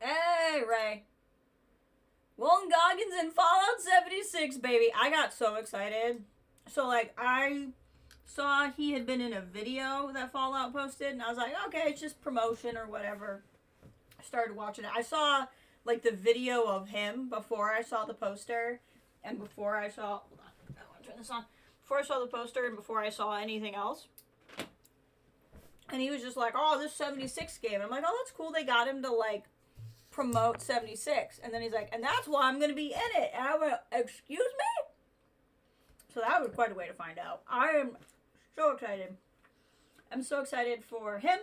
Hey, Ray. Walton Goggins in Fallout 76, baby. I got so excited. So, like, I saw he had been in a video that Fallout posted, and I was like, okay, it's just promotion or whatever. I started watching it. I saw, like, the video of him before I saw the poster, and before I saw. Hold on, I want to turn this on. Before I saw the poster, and before I saw anything else. And he was just like, oh, this 76 game. And I'm like, oh, that's cool. They got him to, like, promote 76. And then he's like, and that's why I'm going to be in it. And I went, excuse me? So that was quite a way to find out. I am so excited. I'm so excited for him.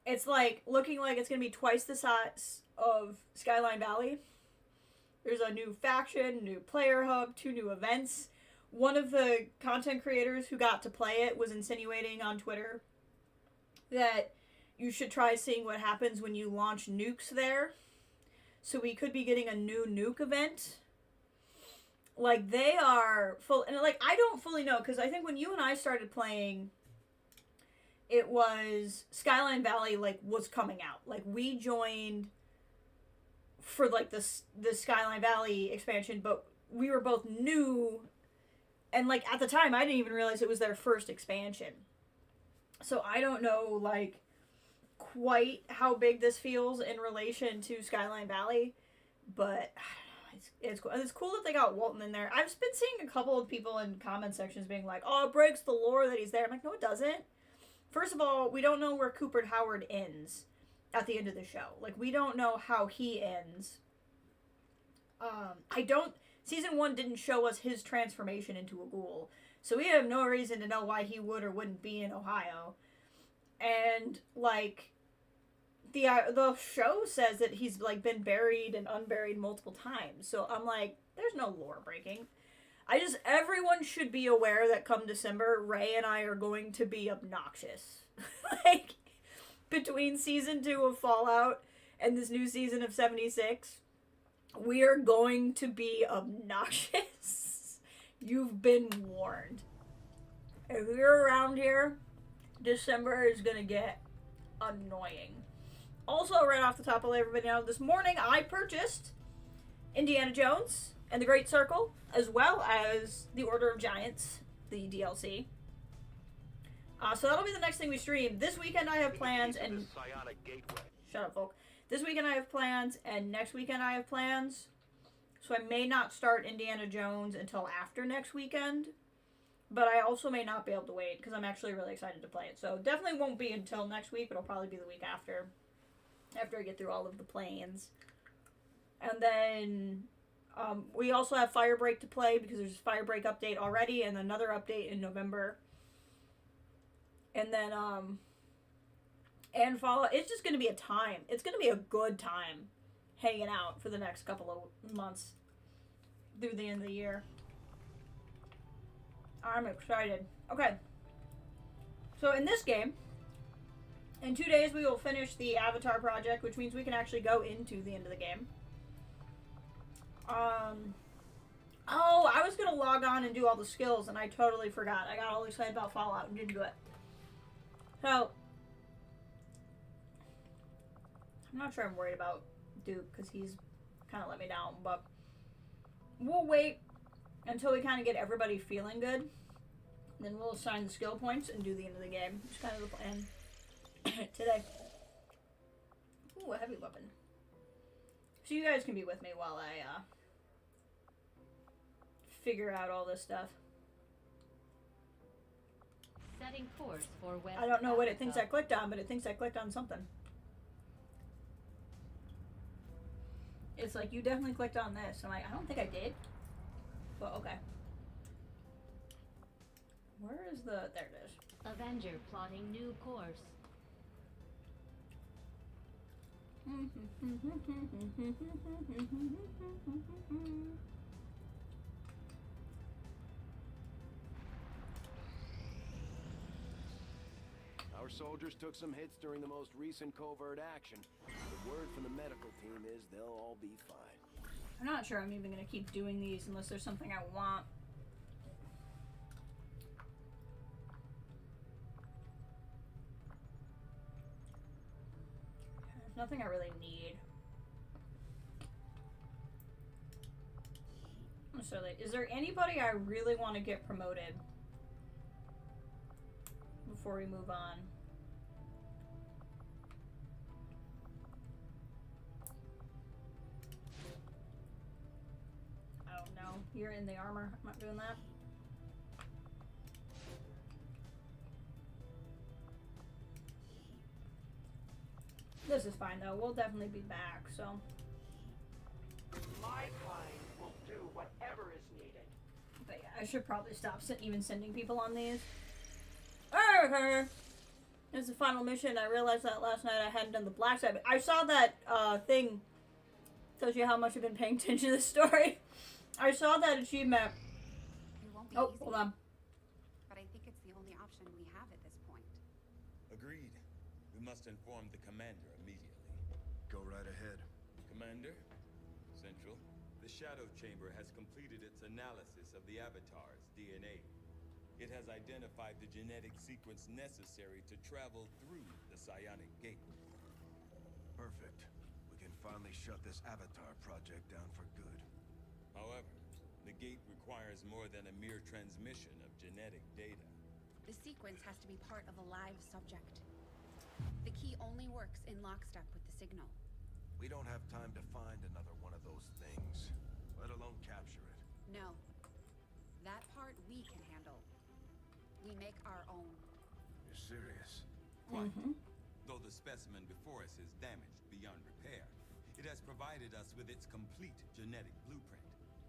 It's like looking like it's going to be twice the size of Skyline Valley. There's a new faction, new player hub, 2 new events. One of the content creators who got to play it was insinuating on Twitter that you should try seeing what happens when you launch nukes there. So we could be getting a new nuke event. Like, they are full, and like, I don't fully know, because I think when you and I started playing, it was Skyline Valley, like, was coming out. Like, we joined for, like, the Skyline Valley expansion, but we were both new, and, like, at the time, I didn't even realize it was their first expansion. So I don't know, like, quite how big this feels in relation to Skyline Valley, but it's cool. It's cool that they got Walton in there. I've been seeing a couple of people in comment sections being like, oh, it breaks the lore that he's there. I'm like, no, it doesn't. First of all, we don't know where Cooper Howard ends at the end of the show. Like, we don't know how he ends. Season 1 didn't show us his transformation into a ghoul, so we have no reason to know why he would or wouldn't be in Ohio. And, like, the show says that he's, like, been buried and unburied multiple times. So I'm like, there's no lore breaking. Everyone should be aware that come December, Ray and I are going to be obnoxious. Like, between season 2 of Fallout and this new season of 76, we are going to be obnoxious. You've been warned. If you're around here, December is gonna get annoying. Also, right off the top, I'll let everybody know, this morning I purchased Indiana Jones and the Great Circle, as well as the Order of Giants, the DLC. So that'll be the next thing we stream. This weekend I have plans, and shut up, folk. This weekend I have plans, and next weekend I have plans. So I may not start Indiana Jones until after next weekend. But I also may not be able to wait, because I'm actually really excited to play it. So definitely won't be until next week, but it'll probably be the week after. After I get through all of the plans. And then we also have Firebreak to play, because there's a Firebreak update already, and another update in November. And then, and Fallout. It's just going to be a time. It's going to be a good time hanging out for the next couple of months through the end of the year. I'm excited. Okay. So in this game, in 2 days we will finish the Avatar project, which means we can actually go into the end of the game. Oh, I was going to log on and do all the skills, and I totally forgot. I got all excited about Fallout and didn't do it. So, I'm not sure I'm worried about Duke, because he's kind of let me down, but we'll wait until we kind of get everybody feeling good. Then we'll assign the skill points and do the end of the game. It's kind of the plan today. Ooh, a heavy weapon. So you guys can be with me while I figure out all this stuff. Setting course for West I don't know what it thinks I Africa. clicked on, but it thinks I clicked on something. It's like, you definitely clicked on this. I'm like, I don't think I did. But okay. Where is the... There it is. Avenger plotting new course. Our soldiers took some hits during the most recent covert action. The word from the medical team is they'll all be fine. I'm not sure I'm even going to keep doing these unless there's something I want. nothing I really need. So, is there anybody I really want to get promoted before we move on? I don't know. You're in the armor. I'm not doing that. This is fine though. We'll definitely be back, so. My kind will do whatever is needed. But yeah, I should probably stop even sending people on these. Okay. This is the final mission. I realized that last night I hadn't done the black side. I saw that thing. Tells you how much I've been paying attention to this story. I saw that achievement. It won't be Oh, easy, hold on. but I think it's the only option we have at this point. Agreed. We must inform the commander immediately. Go right ahead. Commander? Central. The Shadow Chamber has completed its analysis of the Avatar's DNA. It has identified the genetic sequence necessary to travel through the Psionic Gate. Perfect. We can finally shut this Avatar project down for good. However, the gate requires more than a mere transmission of genetic data. The sequence has to be part of a live subject. The key only works in lockstep with the signal. We don't have time to find another one of those things, let alone capture it. No. That part we can handle. We make our own. You're serious? Quite. Though the specimen before us is damaged beyond repair, it has provided us with its complete genetic blueprint.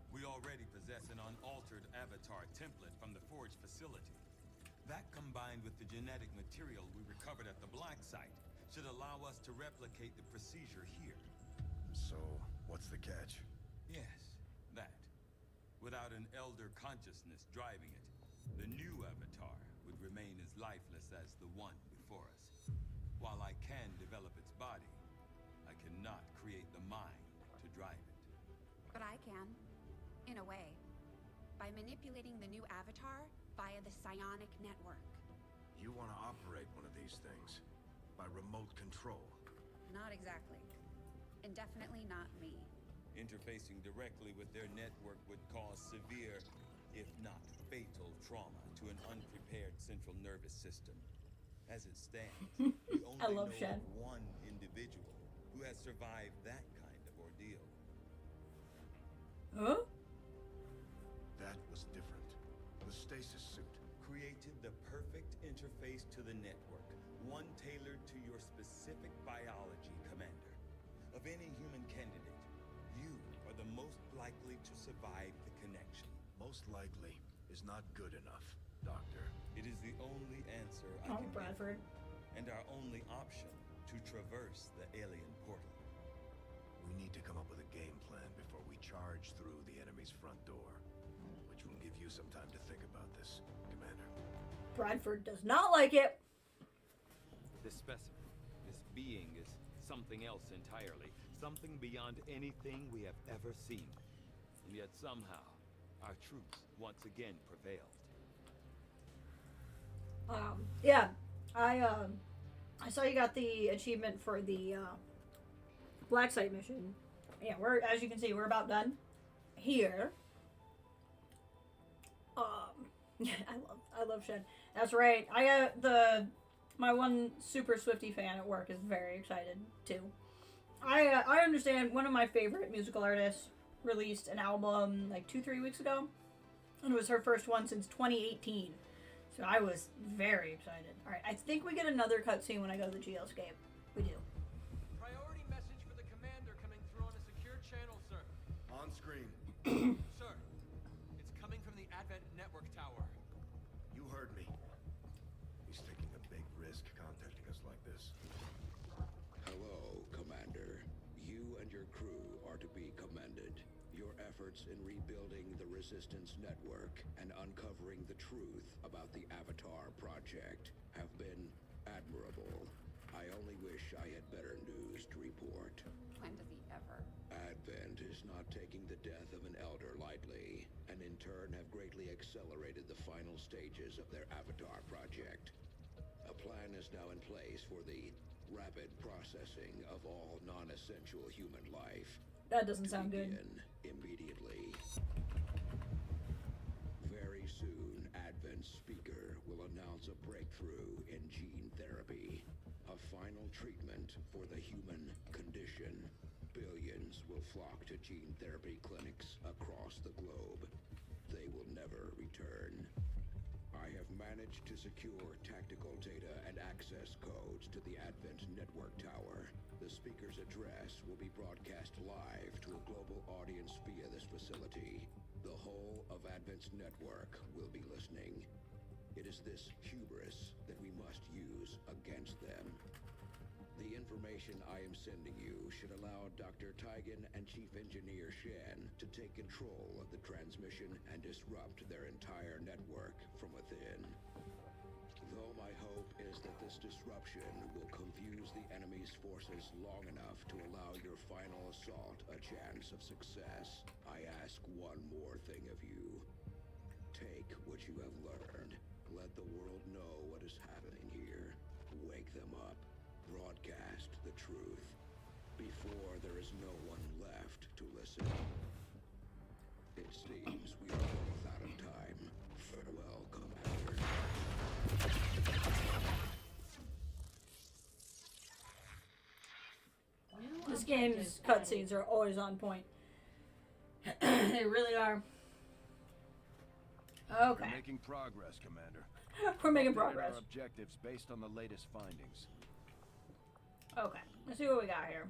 We already possess an unaltered Avatar template from the Forge facility. That, combined with the genetic material we recovered at the Black Site, should allow us to replicate the procedure here. So, what's the catch? Yes, that. Without an elder consciousness driving it, the new Avatar would remain as lifeless as the one before us. While I can develop its body, I cannot create the mind to drive it. But I can. In a way. By manipulating the new avatar via the psionic network. You want to operate one of these things? By remote control? Not exactly. And definitely not me. Interfacing directly with their network would cause severe, if not fatal, trauma to an unprepared central nervous system. As it stands, we only love know Shen. of one individual who has survived that kind of ordeal. Huh? That was different. The stasis suit. Created the perfect interface to the network, one tailored to your specific biology, Commander. Of any human candidate, you are the most likely to survive the connection. Most likely is not good enough, Doctor. It is the only answer I Oh, can Bradford. give, and our only option to traverse the alien portal. We need to come up with a game plan before we charge through the enemy's front door. Which will give you some time to think about this, Commander. Bradford does not like it. This specimen, this being is something else entirely. Something beyond anything we have ever seen. And yet somehow, our troops once again prevailed. Yeah, I saw you got the achievement for the Black Site mission. Yeah, as you can see, we're about done here. Yeah, I love Shen. That's right. I got my one super Swiftie fan at work is very excited too. I understand one of my favorite musical artists released an album like 2-3 weeks ago, and it was her first one since 2018. So I was very excited. All right, I think we get another cutscene when I go to the geoscape. We do. Priority message for the commander coming through on a secure channel, sir. On screen. Sir, it's coming from the Advent Network Tower. You heard me. He's taking a big risk contacting us like this. Hello, Commander. You and your crew are to be commended. Your efforts in rebuilding the Resistance network and uncovering the truth about the Avatar project have been admirable. I only wish I had better news to report. When does he ever? Advent is not taking the death of an elder lightly, and in turn have greatly accelerated the final stages of their Avatar project. A plan is now in place for the rapid processing of all non-essential human life. That doesn't sound good. Begin immediately. Very soon, Advent's speaker will announce a breakthrough in gene therapy. A final treatment for the human condition. Billions will flock to gene therapy clinics across the globe. They will never return. I have managed to secure tactical data and access codes to the Advent Network Tower. The speaker's address will be broadcast live to a global audience via this facility. The whole of Advent's network will be listening. It is this hubris that we must use against them. The information I am sending you should allow Dr. Tigan and Chief Engineer Shen to take control of the transmission and disrupt their entire network from within. Though my hope is that this disruption will confuse the enemy's forces long enough to allow your final assault a chance of success, I ask one more thing of you. Take what you have learned. Let the world know what is happening here. Wake them up. Broadcast the truth. Before there is no one left to listen. It seems we are both out of time. Farewell, Commander. This game's cutscenes are always on point. They really are. Okay. We're making progress, Commander. We're making Updated progress. Our objectives based on the latest findings. Okay, let's see what we got here.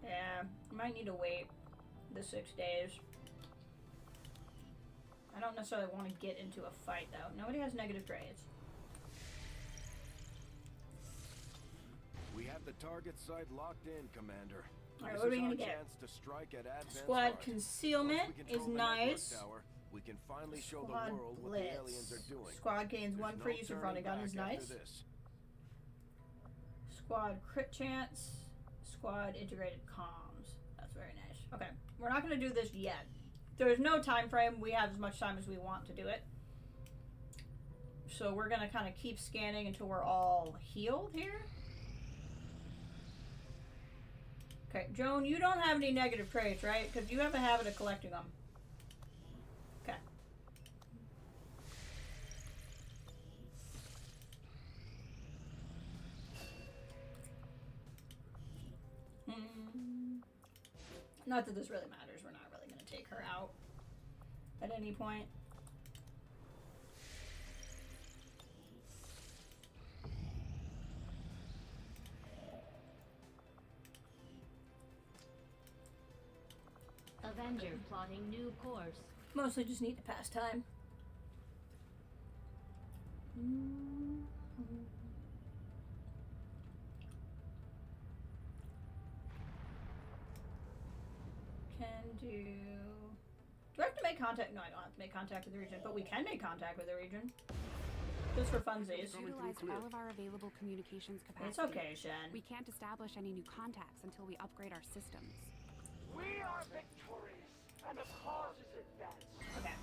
Yeah, might need to wait the 6 days. I don't necessarily want to get into a fight, though. Nobody has negative trades. We have the target site locked in, Commander. Alright, This what are we is gonna our get? chance to strike at Advent's Squad heart. concealment Once we is control the network nice. tower, we can finally show the Squad world what the aliens are blitz. doing. Squad gains There's 1 no free use of running gun turning is back nice. after this. Squad crit chance. Squad integrated comms. That's very nice. Okay, we're not going to do this yet. There's no time frame. We have as much time as we want to do it. So we're going to kind of keep scanning until we're all healed here. Okay, Joan, you don't have any negative traits, right? Because you have a habit of collecting them. Okay. Not that this really matters. We're not really going to take her out at any point. Avenger plotting new course. Mostly just need to pass time. Can do... Do I have to make contact? No, I don't have to make contact with the region, but we can make contact with the region. Just for funsies. Utilized all of our available communications capacity. It's okay, Shen. We can't establish any new contacts until we upgrade our systems. We are victorious, and the cause is advanced. Okay.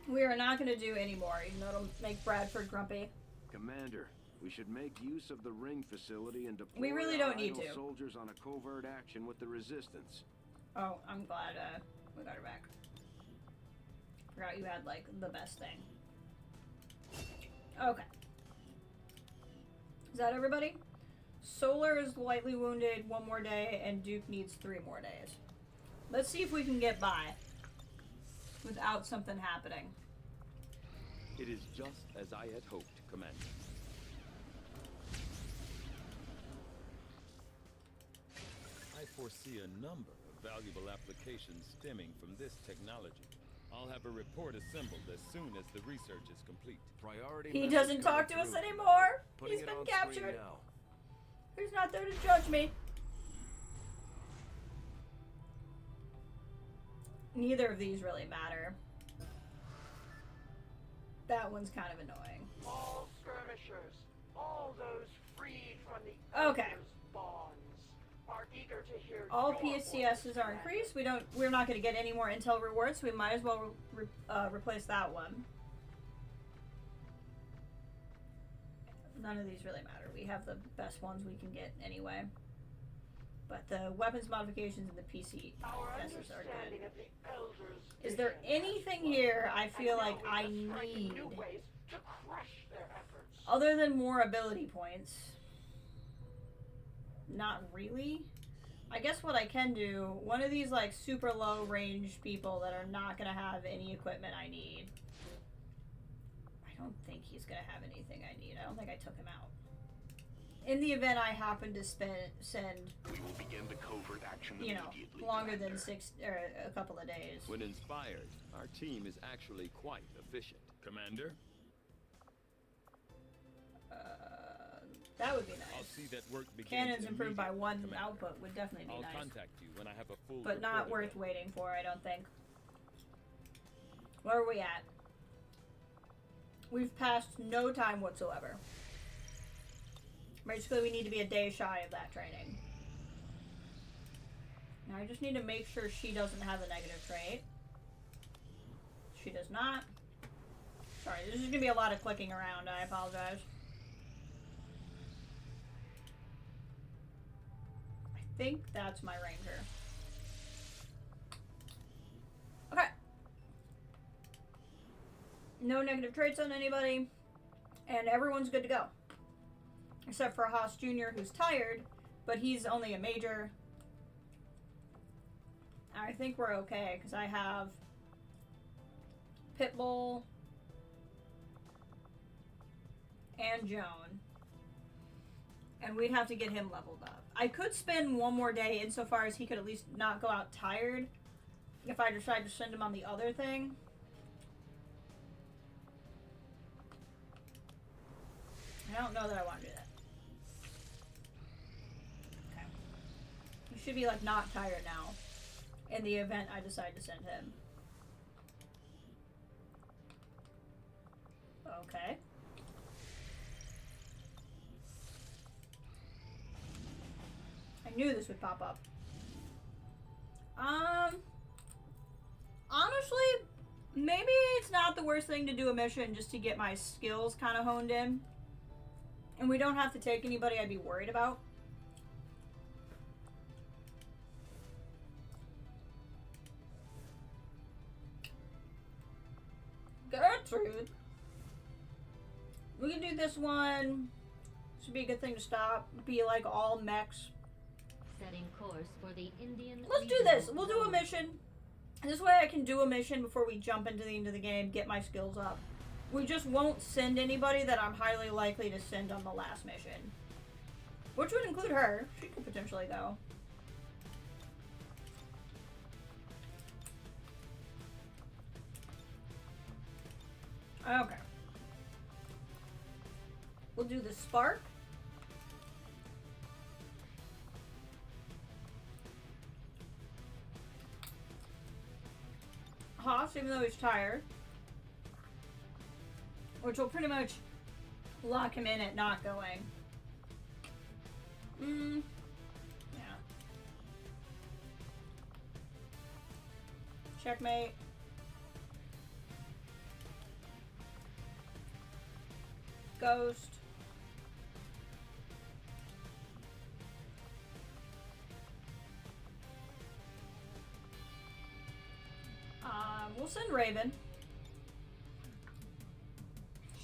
We are not going to do any more, even though it'll make Bradford grumpy. Commander, we should make use of the ring facility and deploy We really our don't need idle to. soldiers on a covert action with the resistance. Oh, I'm glad we got her back. Forgot you had, like, the best thing. Okay. Is that everybody? Solar is lightly wounded 1 more day, and Duke needs 3 more days. Let's see if we can get by without something happening. It is just as I had hoped, Commander. I foresee a number of valuable applications stemming from this technology. I'll have a report assembled as soon as the research is complete. Priority He message doesn't talk to coming us through. anymore. Putting He's it been on captured. screen now. He's not there to judge me. Neither of these really matter. That one's kind of annoying. All skirmishers, all those freed from the Okay. Emperor's bonds, are eager to hear All your PSCSs are increased. We're not going to get any more intel rewards, so we might as well replace that one. None of these really matter. We have the best ones we can get anyway. But the weapons modifications and the PC answers are good. Is there anything here I feel like I need other than more ability points? Not really. I guess what I can do, one of these like super low range people that are not gonna have any equipment I need. I don't think he's gonna have anything I need. I don't think I took him out. In the event I happen to send, we will begin the covert action immediately, longer than a couple of days. When inspired, our team is actually quite efficient. Commander? That would be nice. I'll see that work begins. Cannons improved by 1 output would definitely be nice. I'll contact you when I have a full but not worth waiting for, I don't think. Where are we at? We've passed no time whatsoever. Basically, we need to be a day shy of that training. Now, I just need to make sure she doesn't have a negative trait. She does not. Sorry, this is going to be a lot of clicking around. I apologize. I think that's my ranger. Okay. No negative traits on anybody. And everyone's good to go. Except for Haas Jr., who's tired, but he's only a major. I think we're okay, because I have Pitbull and Joan. And we'd have to get him leveled up. I could spend one more day insofar as he could at least not go out tired if I decide to send him on the other thing. I don't know that I want to do that. Okay. He should be, like, not tired now in the event I decide to send him. Okay. I knew this would pop up. Honestly, maybe it's not the worst thing to do a mission just to get my skills kind of honed in. And we don't have to take anybody I'd be worried about. Gertrude. We can do this one. This would be a good thing to stop. Be like all mechs. Setting course for the Indian. Let's do this. We'll do a mission. This way I can do a mission before we jump into the end of the game, get my skills up. We just won't send anybody that I'm highly likely to send on the last mission. Which would include her. She could potentially go. Okay. We'll do the spark. Haas, even though he's tired. Which will pretty much lock him in at not going. Yeah. Checkmate. Ghost. We'll send Raven.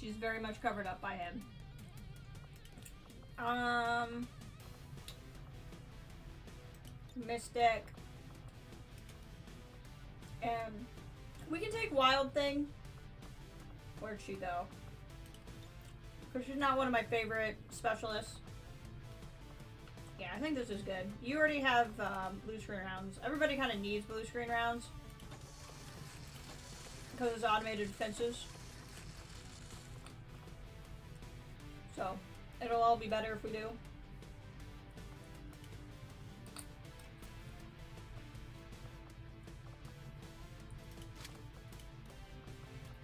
She's very much covered up by him. Mystic. And we can take Wild Thing. Where'd she go? Because she's not one of my favorite specialists. Yeah, I think this is good. You already have blue screen rounds. Everybody kind of needs blue screen rounds. Because it's automated defenses. So, it'll all be better if we do.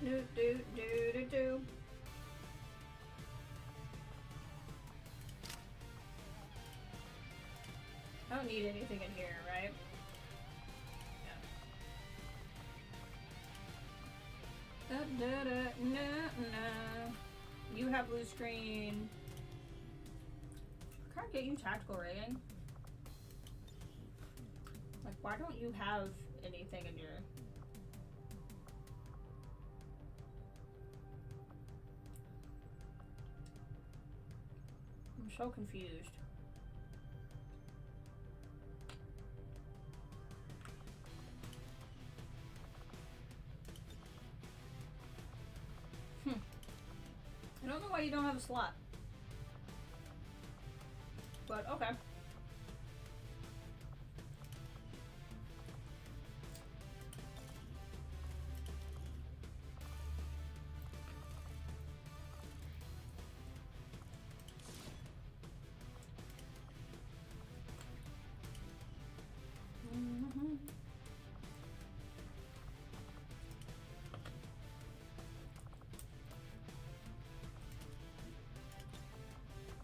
Do do do do do. I don't need anything in here, right? Yeah. Da, da, da, na, na. You have blue screen. Can't get you tactical rating. Like, why don't you have anything in your... I'm so confused. I don't know why you don't have a slot. But, okay.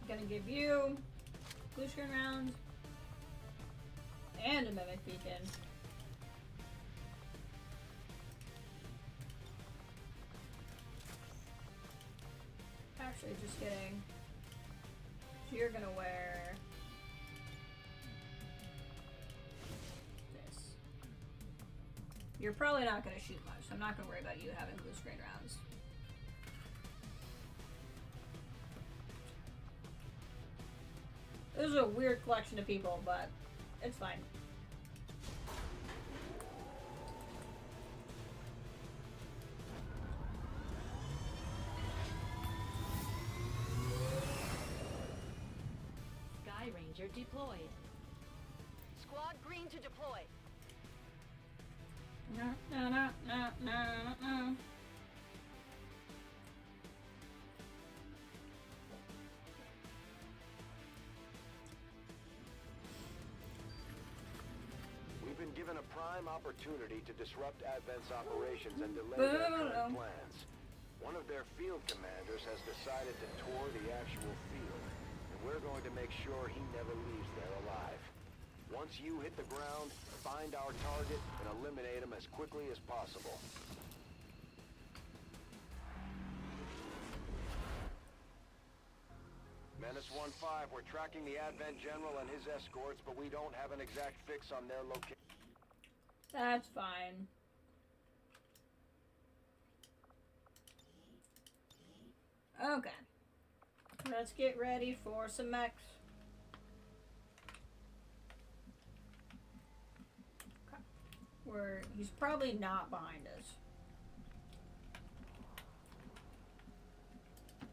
Gonna give you blue screen round and a mimic beacon. Actually, just kidding. So you're gonna wear this. You're probably not gonna shoot much, so I'm not gonna worry about you having blue screen rounds. This is a weird collection of people, but it's fine. Sky Ranger deployed. Squad green to deploy. No, no, no, no, no, no. We've been given a prime opportunity to disrupt Advent's operations and delay their current plans. One of their field commanders has decided to tour the actual field, and we're going to make sure he never leaves there alive. Once you hit the ground, find our target and eliminate him as quickly as possible. Menace 1-5, we're tracking the Advent General and his escorts, but we don't have an exact fix on their location. That's fine. Okay. Let's get ready for some mechs. Okay. He's probably not behind us.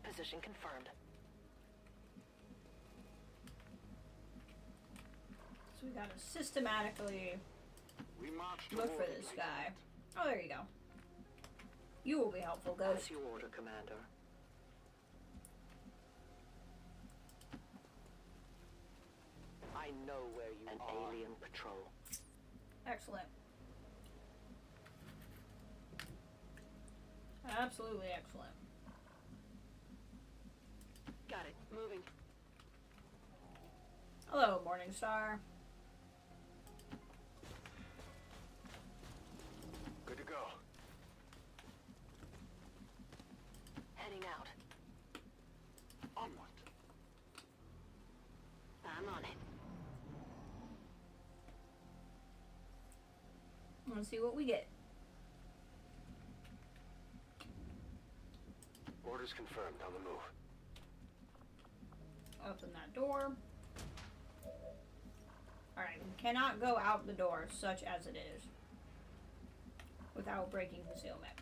Position confirmed. So we gotta systematically look for this guy. Oh, there you go. You will be helpful, Ghost. As you order, Commander. I know where you are. An alien patrol. Excellent. Absolutely excellent. Got it. Moving. Hello, Morningstar. Good to go. Heading out. Onward. I'm on it. Let's see what we get. Orders confirmed. On the move. Open that door. Alright, we cannot go out the door, such as it is, without breaking concealment.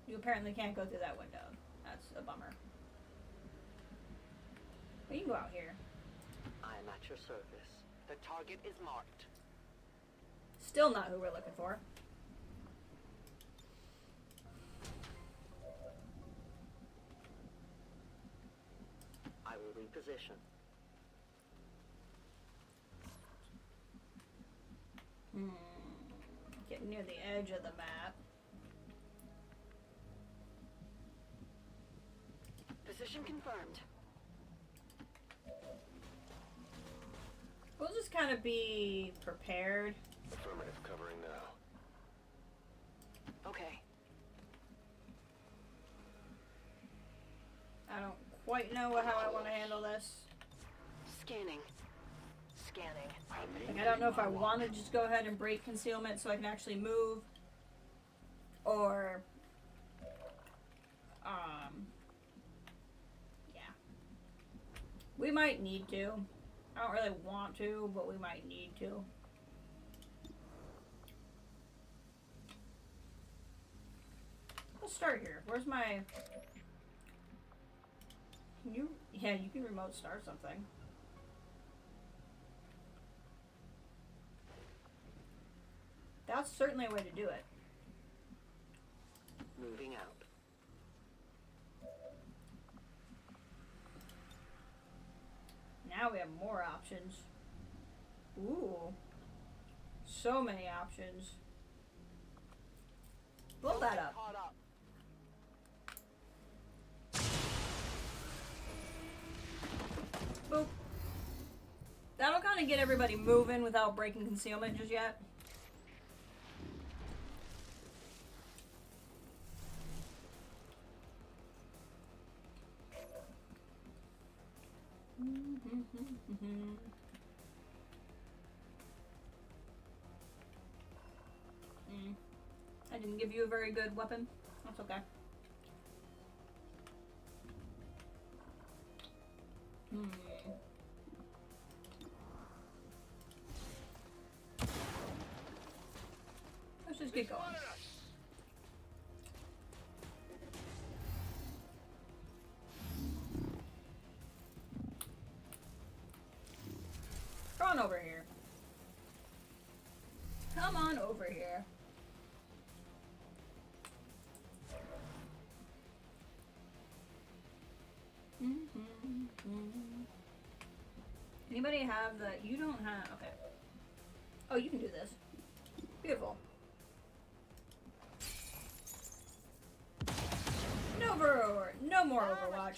You apparently can't go through that window. That's a bummer. But you can go out here. I'm at your service. The target is marked. Still not who we're looking for. I will reposition. Getting near the edge of the map. Position confirmed. We'll just kind of be prepared. Affirmative. Covering now. Okay. quite know how I want to handle this. Scanning. Scanning. Like, I don't know if I want to just go ahead and break concealment so I can actually move. Or... yeah. We might need to. I don't really want to, but we might need to. Let's start here. Where's my... Can you... Yeah, you can remote start something. That's certainly a way to do it. Moving out. Now we have more options. Ooh. So many options. Blow that up. Boop. That'll kind of get everybody moving without breaking concealment just yet. I didn't give you a very good weapon. That's okay. Let's just get going. Come on over here. Come on over here. Anybody have the... You don't have... Okay. Oh, you can do this. Beautiful. No more Overwatch.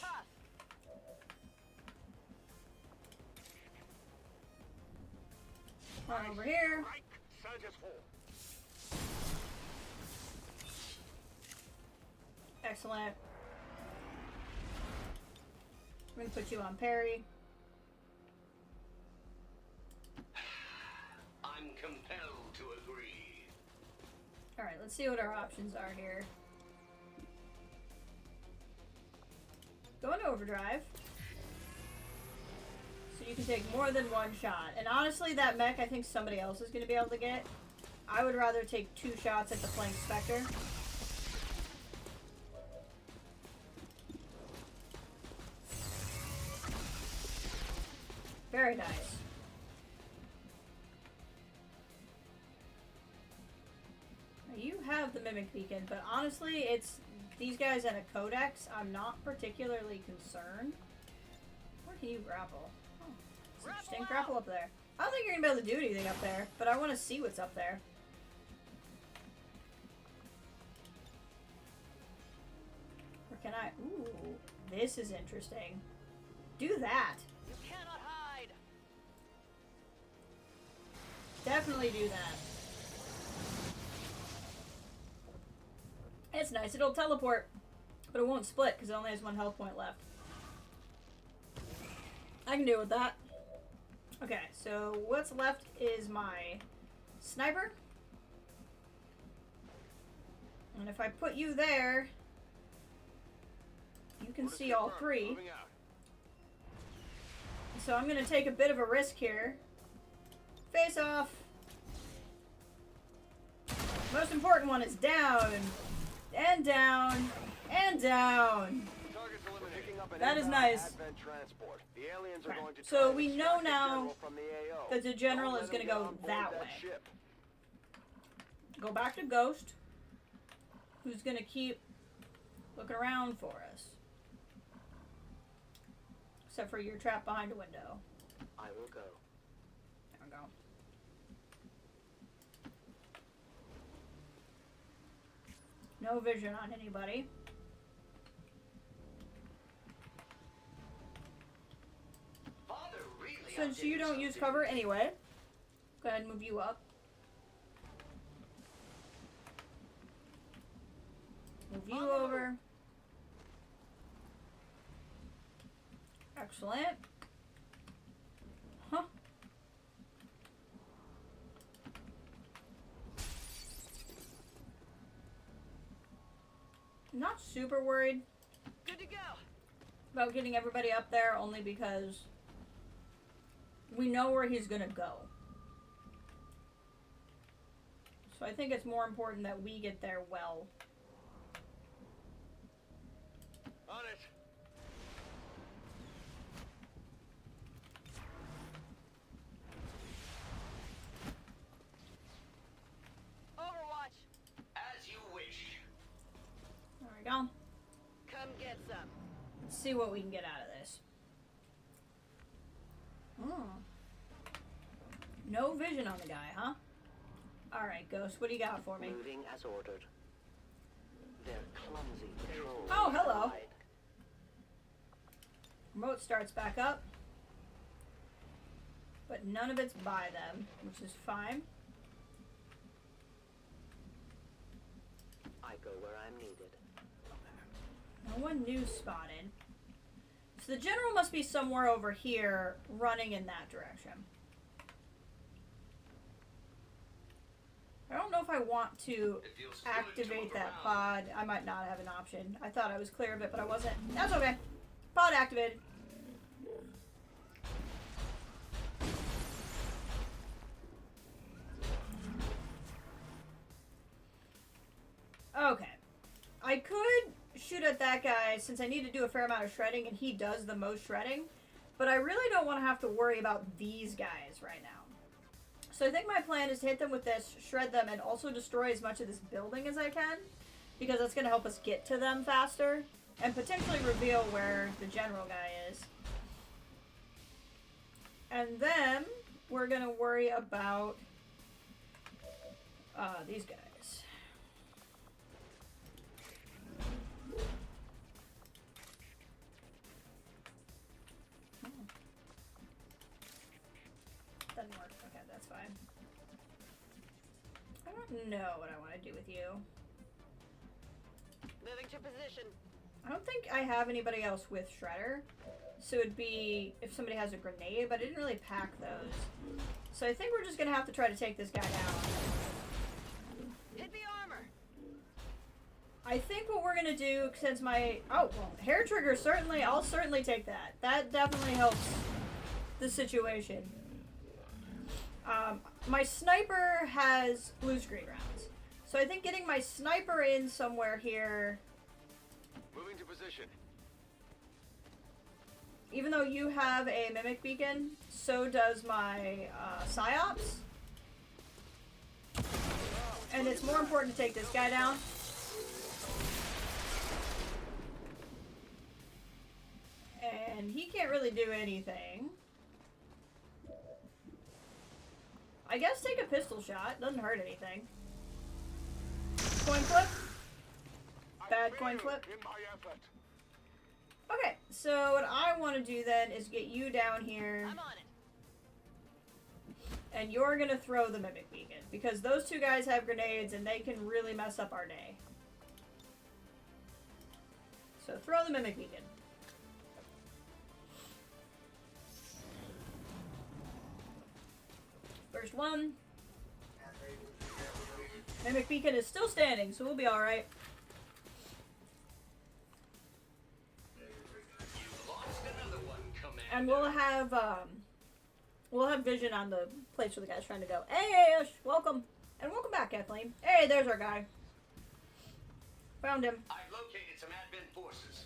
Come on over here. Excellent. We're gonna put you on parry. I'm compelled to agree. Alright, let's see what our options are here. Go into overdrive. So you can take more than one shot. And honestly, that mech I think somebody else is going to be able to get. I would rather take 2 shots at the flank Spectre. Very nice. Now you have the Mimic Beacon, but honestly, it's these guys and a Codex. I'm not particularly concerned. Where can you grapple? Oh, it's interesting. Grapple up there. I don't think you're gonna be able to do anything up there, but I want to see what's up there. Or can I? Ooh, this is interesting. Do that. You cannot hide. Definitely do that. It's nice. It'll teleport, but it won't split because it only has 1 health point left. I can deal with that. Okay, so what's left is my sniper. And if I put you there, you can see all 3. So I'm going to take a bit of a risk here. Face off. Most important one is down. And down. And down. That is nice. So we know now that the general is going to go that way. Go back to Ghost, who's going to keep looking around for us. Except for you're trapped behind a window. I will go. There we go. No vision on anybody. Since you don't use cover anyway, go ahead and move you up. Move you over. Excellent. Huh. Not super worried. Good to go. About getting everybody up there, only because we know where he's gonna go. So I think it's more important that we get there well. On it. Overwatch. As you wish. There we go. Come get some. Let's see what we can get out of this. No vision on the guy, huh? Alright, Ghost, what do you got for me? Moving as ordered. They're clumsy patrols. Oh, hello. Remote starts back up. But none of it's by them, which is fine. I go where I'm needed. No one new spotted. So the general must be somewhere over here, running in that direction. I don't know if I want to activate that pod. I might not have an option. I thought I was clear of it, but I wasn't. That's okay. Pod activated. Okay. I could shoot at that guy since I need to do a fair amount of shredding, and he does the most shredding. But I really don't want to have to worry about these guys right now. So I think my plan is to hit them with this, shred them, and also destroy as much of this building as I can. Because that's going to help us get to them faster. And potentially reveal where the general guy is. And then we're going to worry about these guys. Doesn't work. Okay, that's fine. I don't know what I want to do with you. Moving to position. I don't think I have anybody else with Shredder. So it'd be if somebody has a grenade, but I didn't really pack those. So I think we're just going to have to try to take this guy down. Hit the armor. I think what we're going to do, since my... Oh, well, hair trigger, certainly. I'll certainly take that. That definitely helps the situation. My sniper has blue screen rounds. So I think getting my sniper in somewhere here... Moving to position. Even though you have a mimic beacon, so does my psyops. And it's more important to take this guy down. And he can't really do anything. I guess take a pistol shot. Doesn't hurt anything. Coin flip. Bad coin flip. Okay, so what I want to do then is get you down here. I'm on it. And you're going to throw the mimic beacon. Because those two guys have grenades and they can really mess up our day. So throw the mimic beacon. First one. Mimic beacon is still standing, so we'll be alright. And we'll have vision on the place where the guy's trying to go. Hey, Ash, welcome. And welcome back, Kathleen. Hey, there's our guy. Found him. I've located some advent forces.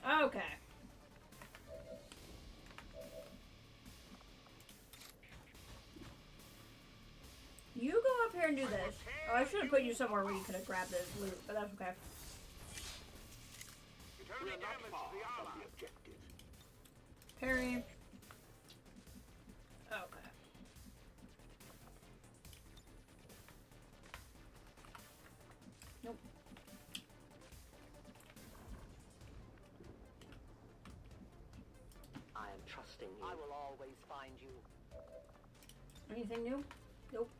Okay. You go up here and do this. Oh, I should have put you somewhere where you could have grabbed this loot, but that's okay. Parry. Okay. Nope. I am trusting you. I will always find you. Anything new? Nope.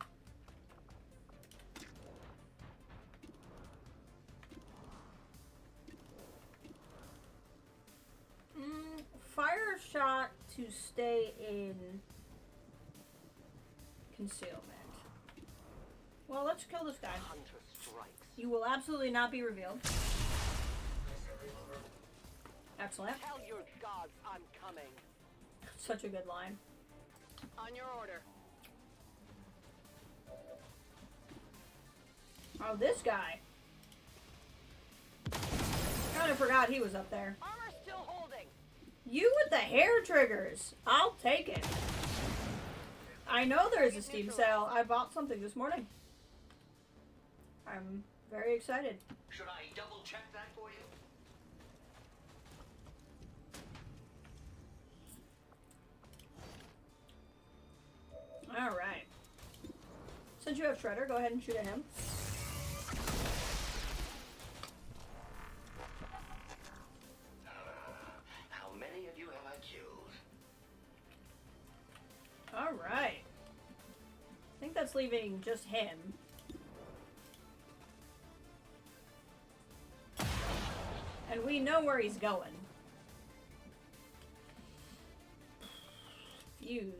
better shot to stay in concealment. Well, let's kill this guy. Hunter strikes. You will absolutely not be revealed. Excellent. Tell your gods I'm coming. Such a good line. On your order. Oh, this guy. Kind of forgot he was up there. Armor still holding. You with the hair triggers. I'll take it. I know there's a Steam sale. I bought something this morning. I'm very excited. Should I double check that for you? Alright. Since you have Shredder, go ahead and shoot at him. How many of you have I killed? Alright. I think that's leaving just him. And we know where he's going. Fuse.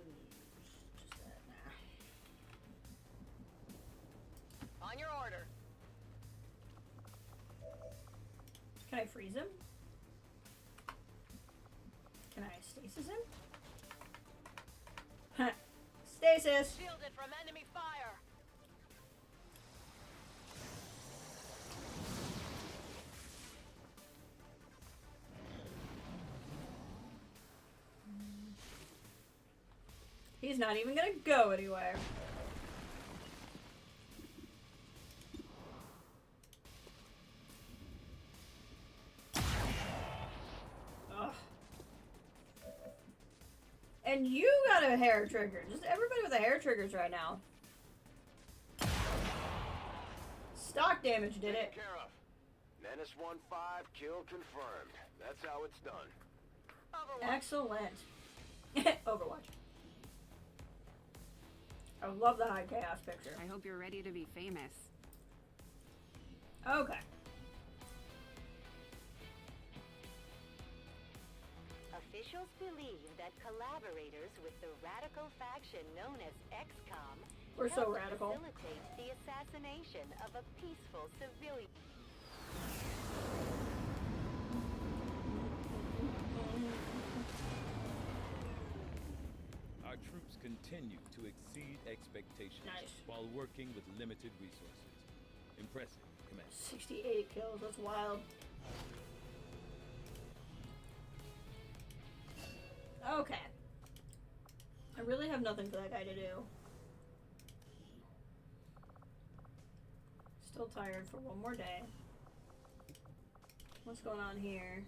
On your order. Can I freeze him? Can I stasis him? Huh. Stasis! Shielded from enemy fire. He's not even gonna go anywhere. Ugh. And you got a hair trigger. Just everybody with the hair triggers right now. Stock damage did it. Taken care of. Menace 1-5, kill confirmed. That's how it's done. Overwatch. Excellent. Overwatch. I love the high chaos picture. I hope you're ready to be famous. Okay. Officials believe that collaborators with the radical faction known as XCOM We're so helped radical. facilitate the assassination of a peaceful civilian. Our troops continue to exceed expectations Nice. while working with limited resources. Impressive, Commander. 68 kills, that's wild. Okay. I really have nothing for that guy to do. Still tired for one more day. What's going on here?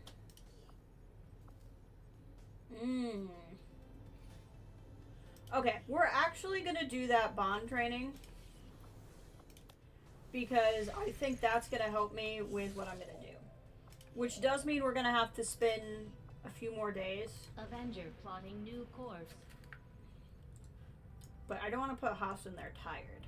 Okay, we're actually gonna do that bond training because I think that's gonna help me with what I'm gonna do. Which does mean we're gonna have to spend a few more days. Avenger plotting new course. But I don't want to put Haas in there tired.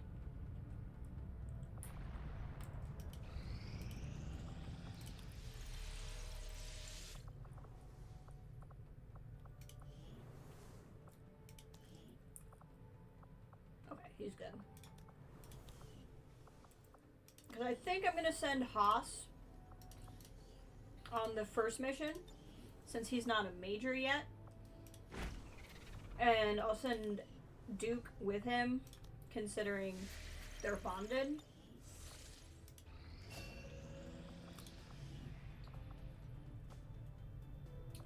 Okay, he's good. Because I think I'm going to send Haas on the first mission, since he's not a major yet. And I'll send Duke with him, considering they're bonded.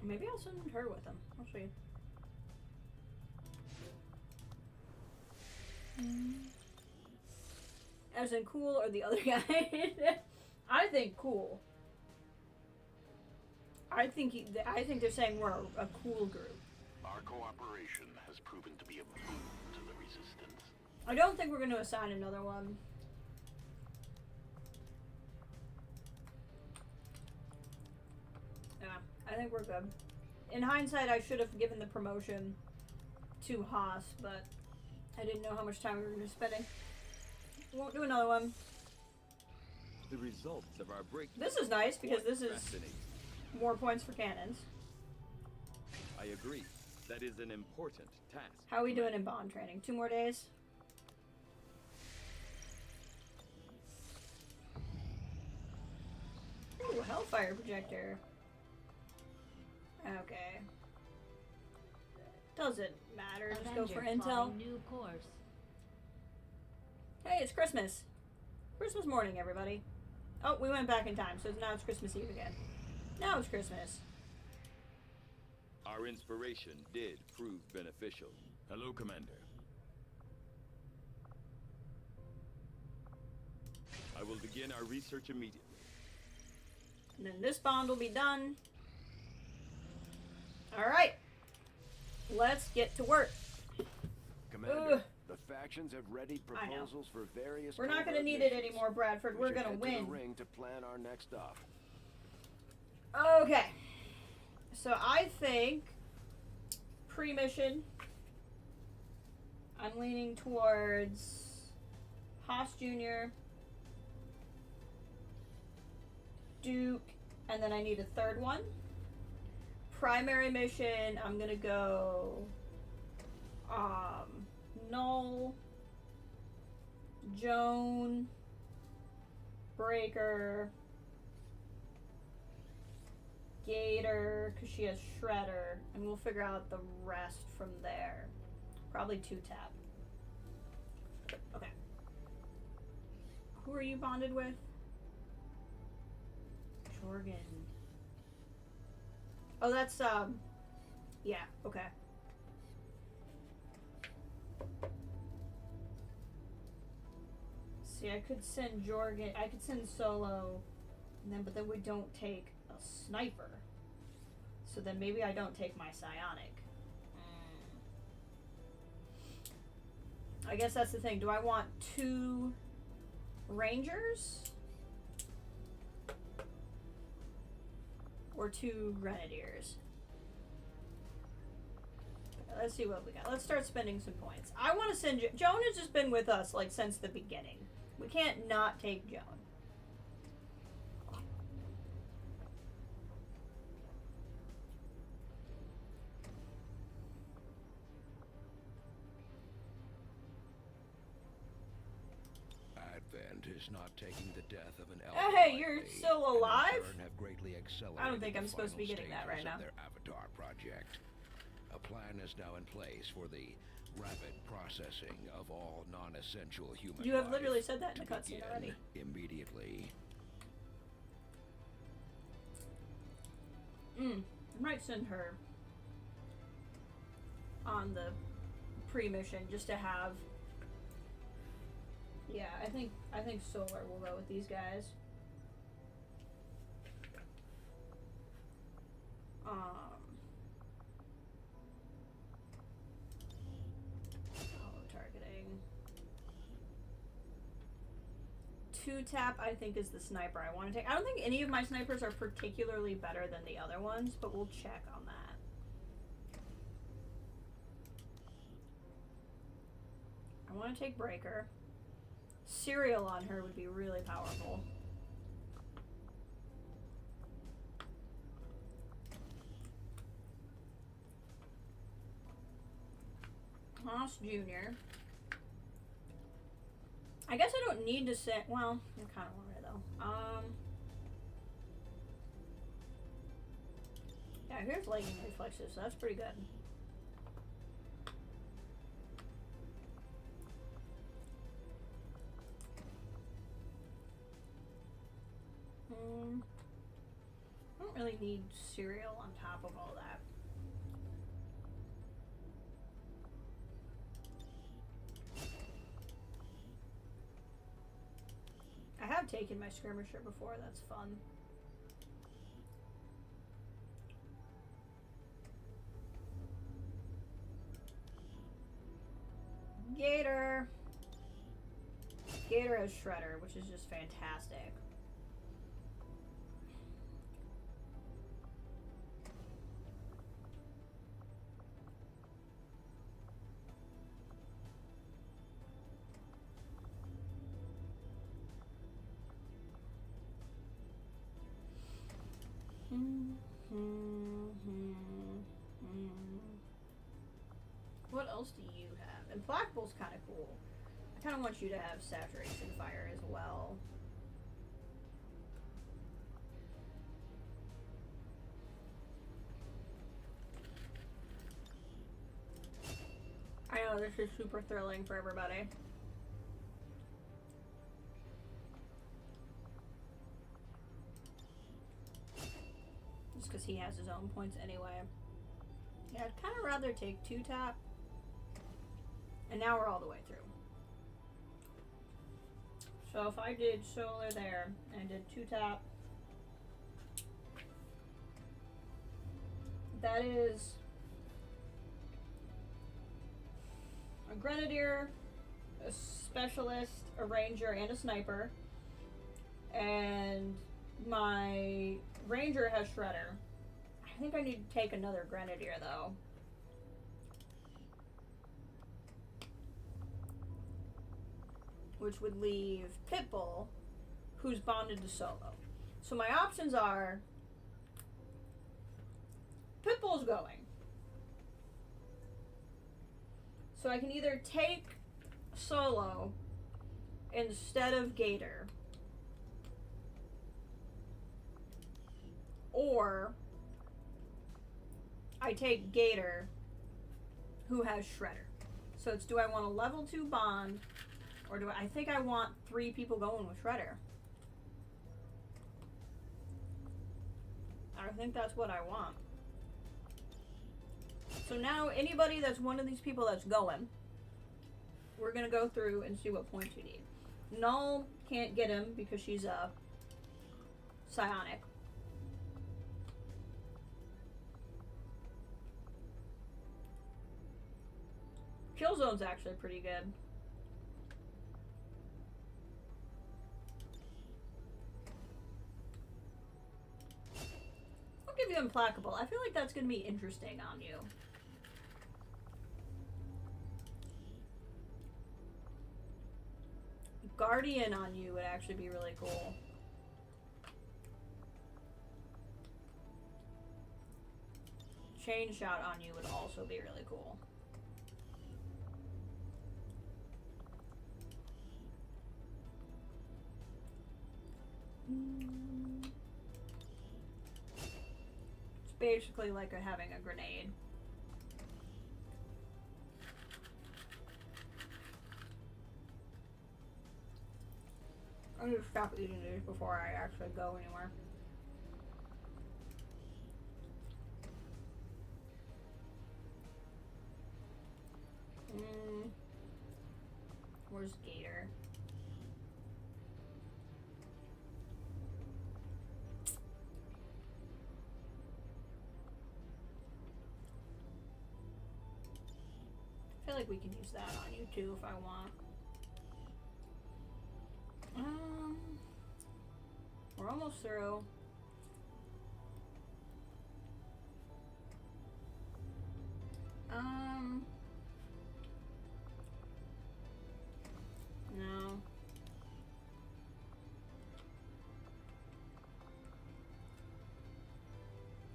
Maybe I'll send her with him. I'll see. As in cool or the other guy? I think cool. I think they're saying we're a cool group. Our cooperation has proven to be a boon to the Resistance. I don't think we're going to assign another one. Yeah, I think we're good. In hindsight, I should have given the promotion to Haas, but I didn't know how much time we were going to be spending. Won't do another one. The results of our break. This is nice because this is more points for cannons. I I agree. That is an important task. How are we doing in bond training? 2 more days? Ooh, Hellfire projector. Okay. Doesn't matter. Just go for intel. New course. Hey, it's Christmas. Christmas morning, everybody. Oh, we went back in time, so now it's Christmas Eve again. Now it's Christmas. Our inspiration did prove beneficial. Hello, Commander. I will begin our research immediately. And then this bond will be done. Alright. Let's get to work. Commander, the factions have readied proposals for various. We're not going to need it anymore, Bradford. We're going to win. The ring to plan our next off. Okay. So I think pre-mission, I'm leaning towards Haas Jr., Duke, and then I need a third one. Primary mission, I'm gonna go Null, Joan, Breaker, Gator, because she has Shredder, and we'll figure out the rest from there. Probably 2-tap. Okay. Who are you bonded with? Jorgen. Oh, that's, yeah, okay. See, I could send Jorgen, I could send Solo, and then, but then we don't take a sniper. So then maybe I don't take my psionic. I guess that's the thing. Do I want 2 rangers? Or 2 grenadiers? Okay, let's see what we got. Let's start spending some points. I want to send Joan has just been with us like since the beginning. We can't not take Joan. Advent is not taking the death of an elf. Hey, you're still alive? Have greatly I don't think I'm supposed to be getting that right now. Their Avatar project. A plan is now in place for the rapid processing of all non-essential human. You have literally said that in the cutscene already. Immediately. I might send her on the pre-mission just to have. Yeah, I think Solar will go with these guys. Targeting. 2-tap, I think, is the sniper I want to take. I don't think any of my snipers are particularly better than the other ones, but we'll check on that. I want to take Breaker. Serial on her would be really powerful. Haas Jr. I guess I don't need to send. Well, I kind of want it though. Yeah, here's lightning reflexes, so that's pretty good. I don't really need cereal on top of all that. I have taken my skirmisher before, that's fun. Gator! Gator has Shredder, which is just fantastic. else do you have? Implacable's kind of cool. I kind of want you to have saturation fire as well. I know this is super thrilling for everybody. Just because he has his own points anyway. Yeah, I'd kind of rather take 2-tap. And now we're all the way through. So if I did solar there, and I did 2-tap, that is a grenadier, a specialist, a ranger, and a sniper. And my ranger has shredder. I think I need to take another grenadier though. Which would leave Pitbull, who's bonded to Solo. So my options are Pitbull's going. So I can either take Solo instead of Gator, or I take Gator, who has Shredder. So it's, do I want a level 2 bond, or do I think I want 3 people going with Shredder. I think that's what I want. So now anybody that's one of these people that's going, we're gonna go through and see what points you need. Null can't get him because she's a psionic. Killzone's actually pretty good. I'll give you Implacable. I feel like that's going to be interesting on you. Guardian on you would actually be really cool. Chain Shot on you would also be really cool. It's basically like having a grenade. I'm gonna stop eating these before I actually go anywhere. Where's Gator? I feel like we can use that on you too if I want. We're almost through. No.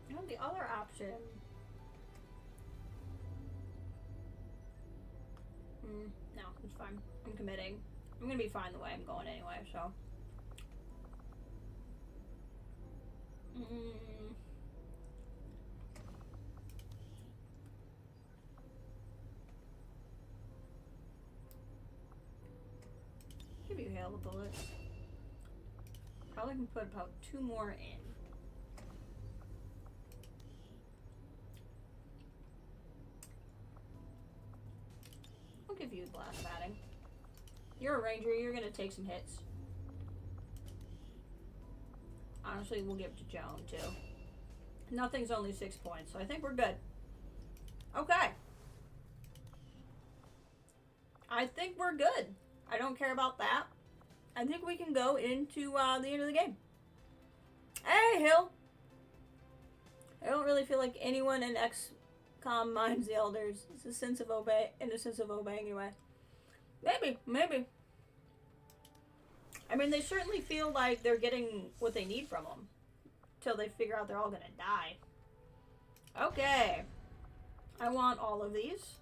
You know, the other option. No, it's fine. I'm committing. I'm gonna be fine the way I'm going anyway, so. Give you hail of bullets. Probably can put about 2 more in. I'll give you blast batting. You're a ranger, you're gonna take some hits. Honestly, we'll give it to Joan too. Nothing's only 6 points, so I think we're good. Okay. I think we're good. I don't care about that. I think we can go into the end of the game. Hey, Hill! I don't really feel like anyone in XCOM minds the elders. It's a sense of innocence of obeying anyway. Maybe. I mean, they certainly feel like they're getting what they need from them. Till they figure out they're all gonna die. Okay. I want all of these.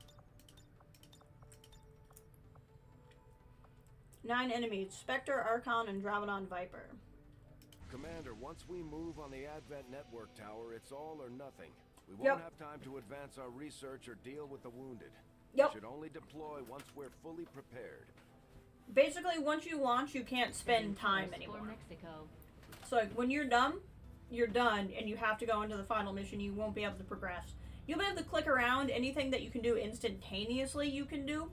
9 enemies. Spectre, Archon, and Dravodon Viper. Commander, once we move on the Advent Network Tower, it's all or nothing. We won't Yep. have time to advance our research or deal with the wounded. Yep. We should only deploy once we're fully prepared. Basically, once you launch, you can't spend time anymore. So like, when you're done, and you have to go into the final mission, you won't be able to progress. You'll be able to click around. Anything that you can do instantaneously, you can do.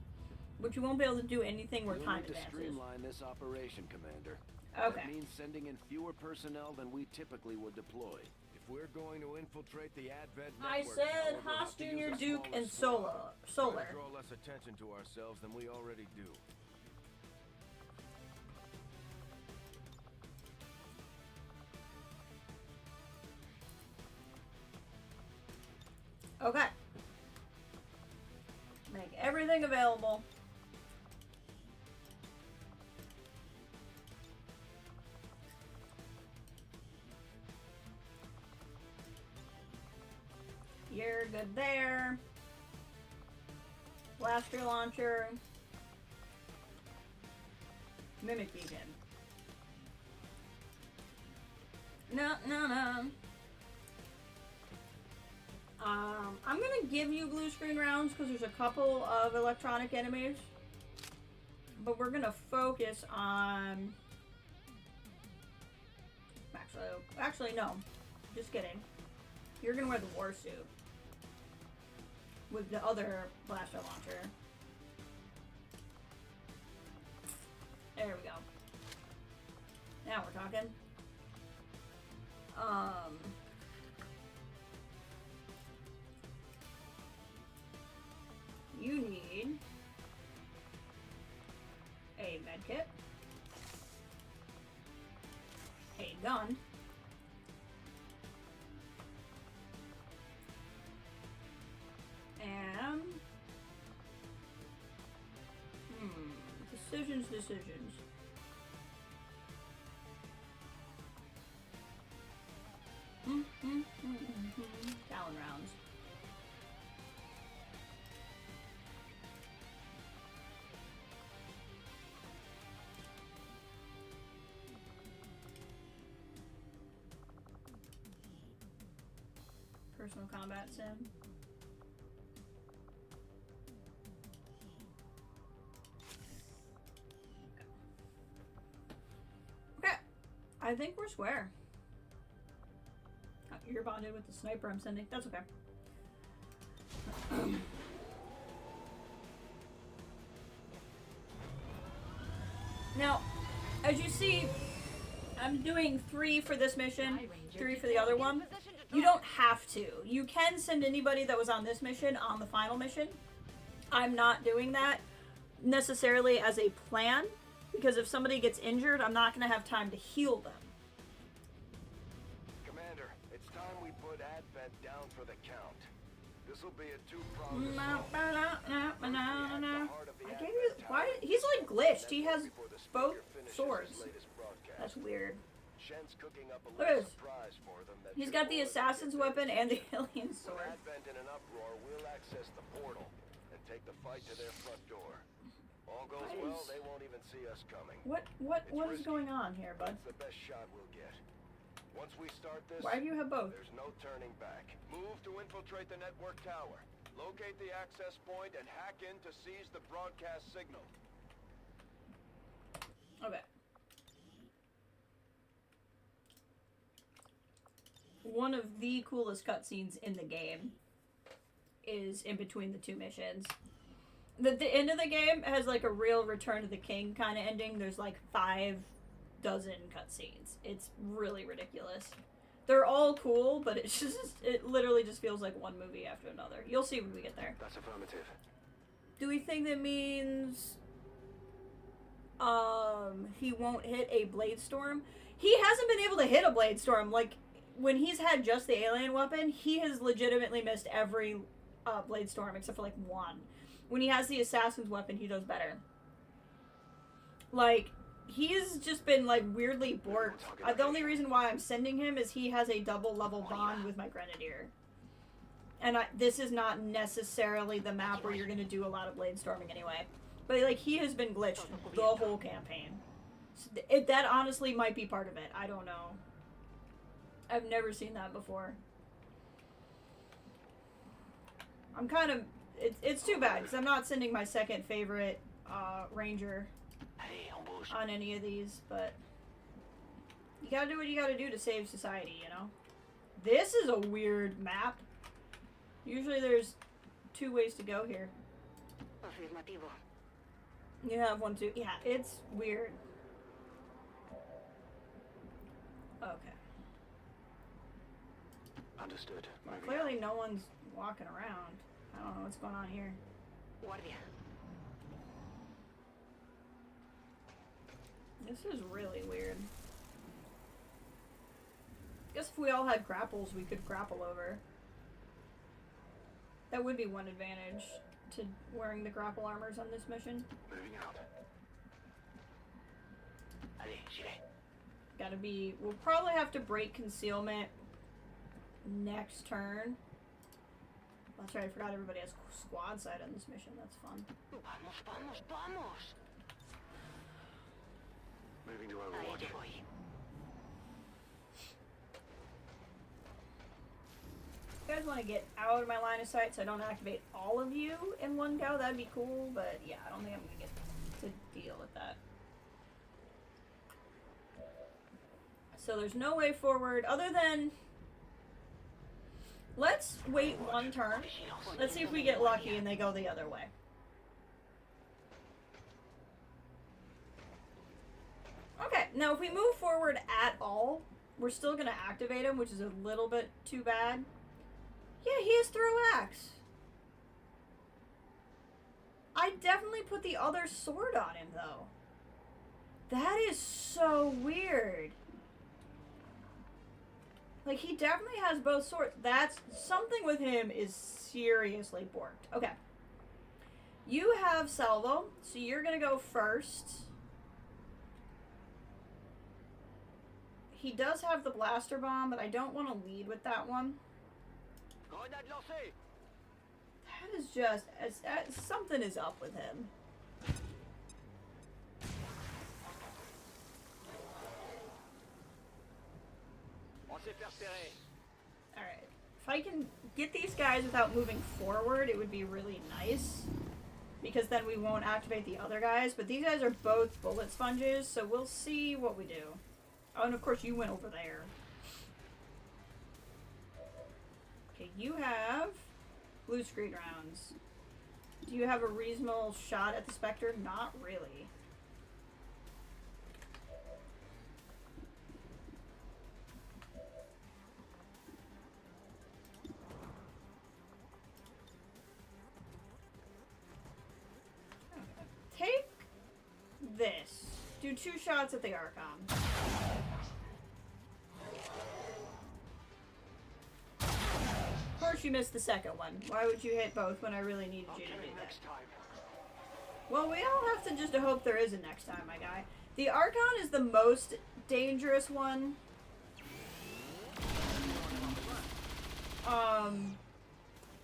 But you won't be able to do anything where time We'll need to advances. streamline this operation, Commander. Okay. That means sending in fewer personnel than we typically would deploy. If we're going to infiltrate the Advent I Network said Tower, we'll Haas have to Jr., use a Duke, smaller and squad. Solar. Try to draw less attention to ourselves than we already do. Okay. Make everything available. You're good there. Blaster launcher. Mimic beacon. No. I'm gonna give you blue screen rounds because there's a couple of electronic enemies. But we're gonna focus on... Actually, no. Just kidding. You're gonna wear the war suit. With the other blaster launcher. There we go. Now we're talking. You need a medkit, a gun, and decisions. Talon rounds. Personal combat sim. Okay. I think we're square. Oh, you're bonded with the sniper I'm sending. That's okay. Now, as you see, I'm doing 3 for this mission, 3 for the other one. You don't have to. You can send anybody that was on this mission on the final mission. I'm not doing that necessarily as a plan, because if somebody gets injured, I'm not going to have time to heal them. Commander, it's time we put Advent down for the count. This will be a two-pronged assault. I gave you... Why? He's like glitched. He has both swords. That's weird. Shen's cooking up a Look at little this. surprise for them. He's got the assassin's weapon and the alien sword. With Advent in an uproar, we'll access the portal and take the fight to their front door. All goes well, they won't even see us coming. What is going on here, bud? It's the best shot we'll get. Once we start this, Why do you have both? there's no turning back. Move to infiltrate the network tower. Locate the access point and hack in to seize the broadcast signal. Okay. One of the coolest cutscenes in the game is in between the 2 missions. The end of the game has like a real Return to the King kind of ending. There's like 5 dozen cutscenes. It's really ridiculous. They're all cool, but it's just, it literally just feels like one movie after another. You'll see when we get there. That's affirmative. Do we think that means he won't hit a Blade Storm? He hasn't been able to hit a Blade Storm. Like, when he's had just the alien weapon, he has legitimately missed every Blade Storm except for like 1. When he has the assassin's weapon, he does better. Like, he's just been like weirdly borked. The only reason why I'm sending him is he has a double level bond with my Grenadier. And this is not necessarily the map where you're going to do a lot of Blade Storming anyway. But, like, he has been glitched the whole campaign. So that honestly might be part of it. I don't know. I've never seen that before. I'm kind of... It's too bad, because I'm not sending my second favorite ranger on any of these, but... You gotta do what you gotta do to save society, you know? This is a weird map. Usually there's 2 ways to go here. You have 1, 2. Yeah, it's weird. Okay. Understood. Well, clearly no one's walking around. I don't know what's going on here. This is really weird. Guess if we all had grapples, we could grapple over. That would be one advantage to wearing the grapple armors on this mission. Moving out. Gotta be... We'll probably have to break concealment next turn. That's right, I forgot everybody has squad side on this mission. That's fun. Moving to Overwatch. If you guys want to get out of my line of sight so I don't activate all of you in one go, that'd be cool, but yeah, I don't think I'm going to get to deal with that. So there's no way forward other than... Let's wait 1 turn. Let's see if we get lucky and they go the other way. Okay, now if we move forward at all, we're still going to activate him, which is a little bit too bad. Yeah, he has throw axe. I definitely put the other sword on him, though. That is so weird. Like, he definitely has both swords. That's... Something with him is seriously borked. Okay. You have Salvo, so you're gonna go first. He does have the blaster bomb, but I don't want to lead with that one. That is just... something is up with him. Alright. If I can get these guys without moving forward, it would be really nice. Because then we won't activate the other guys. But these guys are both bullet sponges, so we'll see what we do. Oh, and of course you went over there. Okay, you have blue screen rounds. Do you have a reasonable shot at the Spectre? Not really. Take this. Do 2 shots at the Archon. Of course you missed the second one. Why would you hit both when I really needed you to do that? Well, we all have to just hope there is a next time, my guy. The Archon is the most dangerous one.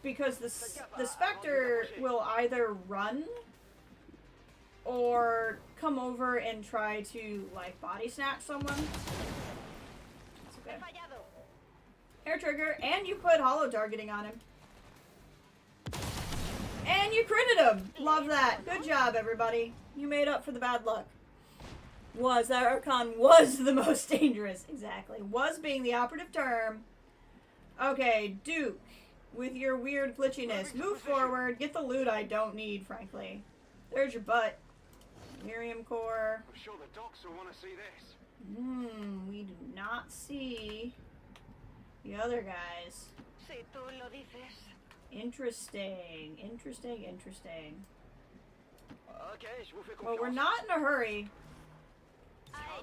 Because the Spectre will either run or come over and try to, like, body snatch someone. That's okay. Hair trigger, and you put hollow targeting on him. And you critted him! Love that. Good job, everybody. You made up for the bad luck. That Archon was the most dangerous. Exactly. Was being the operative term. Okay, Duke. With your weird glitchiness. Move forward. Get the loot I don't need, frankly. There's your butt. Miriam core. I'm sure the docs will want to see this. We do not see the other guys. Interesting. Interesting. Well, we're not in a hurry.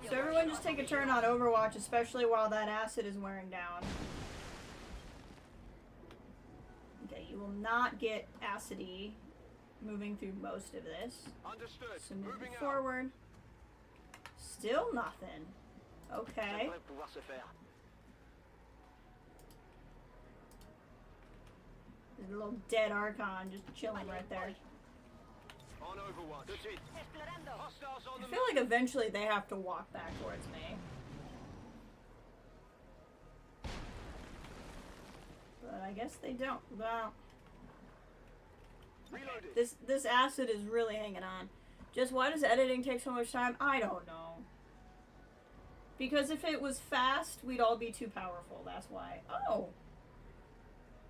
So everyone just take a turn on Overwatch, especially while that acid is wearing down. Okay, you will not get acidy moving through most of this. Understood. So moving forward. Still nothing. Okay. There's a little dead Archon just chilling right there. On Overwatch. That's it. Hostiles on I the feel like eventually they have to walk back towards me. But I guess they don't. Well, this acid is really hanging on. Just why does editing take so much time? I don't know. Because if it was fast, we'd all be too powerful. That's why. Oh!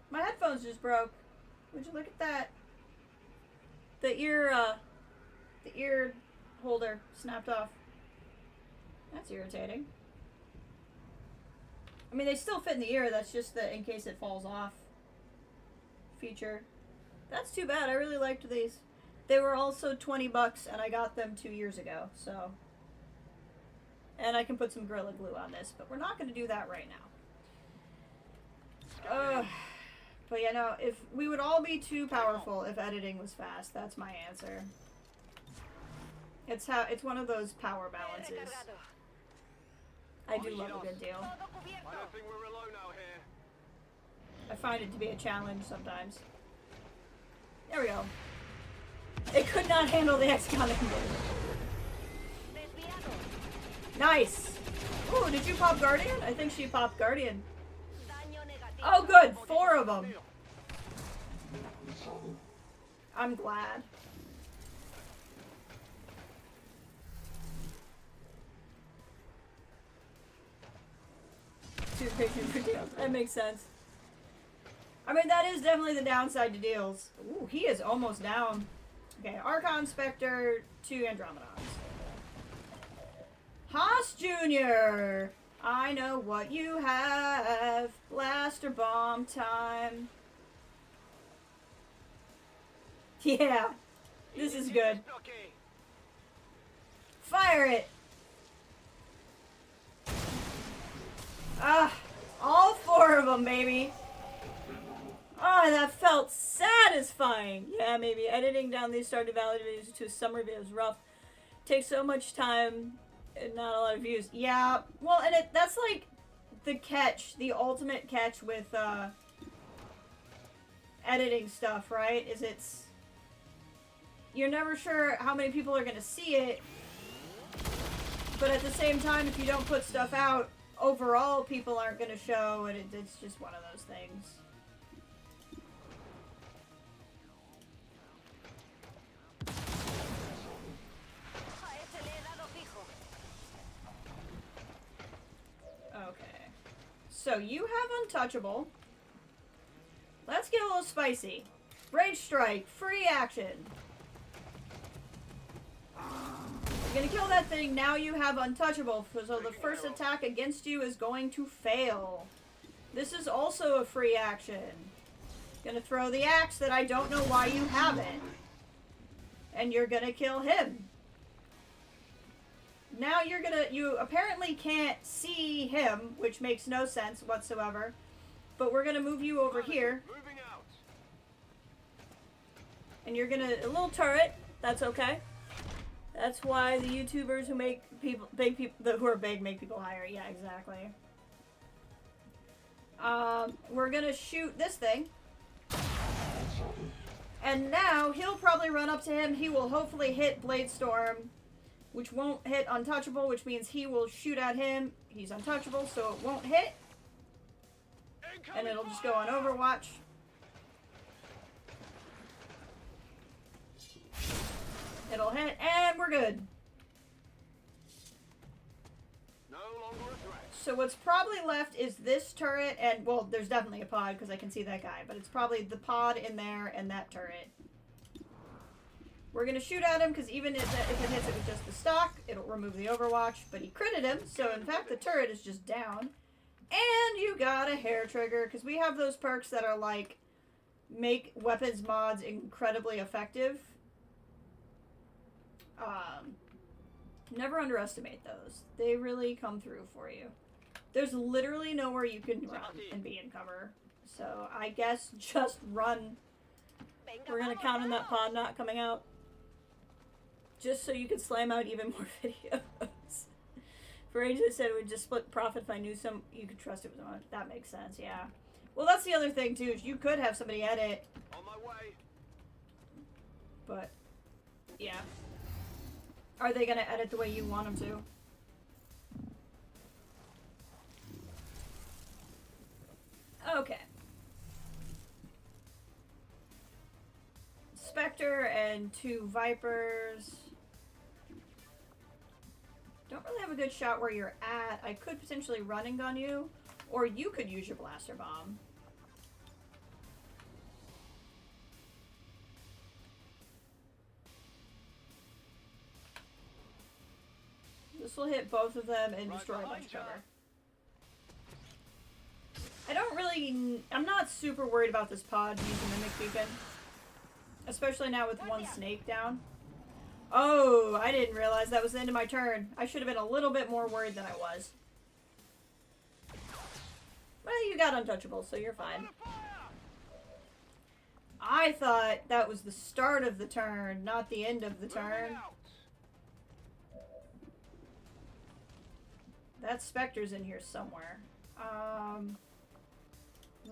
My headphones just broke. Would you look at that? The ear holder snapped off. That's irritating. I mean, they still fit in the ear. That's just the in case it falls off feature. That's too bad. I really liked these. They were also 20 bucks, and I got them 2 years ago, so. And I can put some Gorilla Glue on this, but we're not going to do that right now. But yeah, no, if we would all be too powerful if editing was fast. That's my answer. It's one of those power balances. I do love a good deal. I don't think we're alone out here. I find it to be a challenge sometimes. There we go. It could not handle the XCOM engine. Nice! Ooh, did you pop Guardian? I think she popped Guardian. Oh good, 4 of them. I'm glad. Too patient for deals. That makes sense. I mean, that is definitely the downside to deals. Ooh, he is almost down. Okay, Archon, Spectre, 2 Andromedons. Haas Jr. I know what you have. Blaster bomb time. Yeah, this is good. Fire it. Ah, all 4 of them, baby. Oh, that felt satisfying. Yeah, maybe editing down these Stardew Valley videos to a summer video is rough. Takes so much time and not a lot of views. Yeah, well, and that's like the catch, the ultimate catch with editing stuff, right? Is you're never sure how many people are going to see it, but at the same time, if you don't put stuff out, overall people aren't going to show, and it's just one of those things. Okay. So you have Untouchable. Let's get a little spicy. Rage Strike, free action. You're gonna kill that thing, now you have Untouchable, so the first attack against you is going to fail. This is also a free action. Gonna throw the axe that I don't know why you haven't. And you're gonna kill him. Now you apparently can't see him, which makes no sense whatsoever. But we're gonna move you over here. And you're gonna, a little turret, that's okay. That's why the YouTubers who make people, who are big make people higher. Yeah, exactly. We're gonna shoot this thing. And now, he'll probably run up to him. He will hopefully hit Blade Storm, which won't hit Untouchable, which means he will shoot at him. He's untouchable, so it won't hit. And it'll just go on Overwatch. It'll hit, and we're good. No longer a threat. So what's probably left is this turret, and, well, there's definitely a pod, because I can see that guy, but it's probably the pod in there and that turret. We're going to shoot at him, because even if it hits it with just the stock, it'll remove the Overwatch, but he critted him, so in fact the turret is just down. And you got a hair trigger, because we have those perks that are like, make weapons mods incredibly effective. Never underestimate those. They really come through for you. There's literally nowhere you can run and be in cover. So I guess just run. We're gonna count on that pod not coming out. Just so you could slam out even more videos. For ages I said it would just split profit if I knew you could trust it was on. That makes sense, yeah. Well, that's the other thing too, is you could have somebody edit. On my way. But Yeah. Are they gonna edit the way you want them to? Okay. Spectre and 2 Vipers. Don't really have a good shot where you're at. I could potentially run and gun you, or you could use your blaster bomb. This will hit both of them and destroy a bunch of cover. I don't really... I'm not super worried about this pod using Mimic Beacon. Especially now with 1 snake down. Oh, I didn't realize that was the end of my turn. I should have been a little bit more worried than I was. Well, you got untouchable, so you're fine. I thought that was the start of the turn, not the end of the turn. That Spectre's in here somewhere.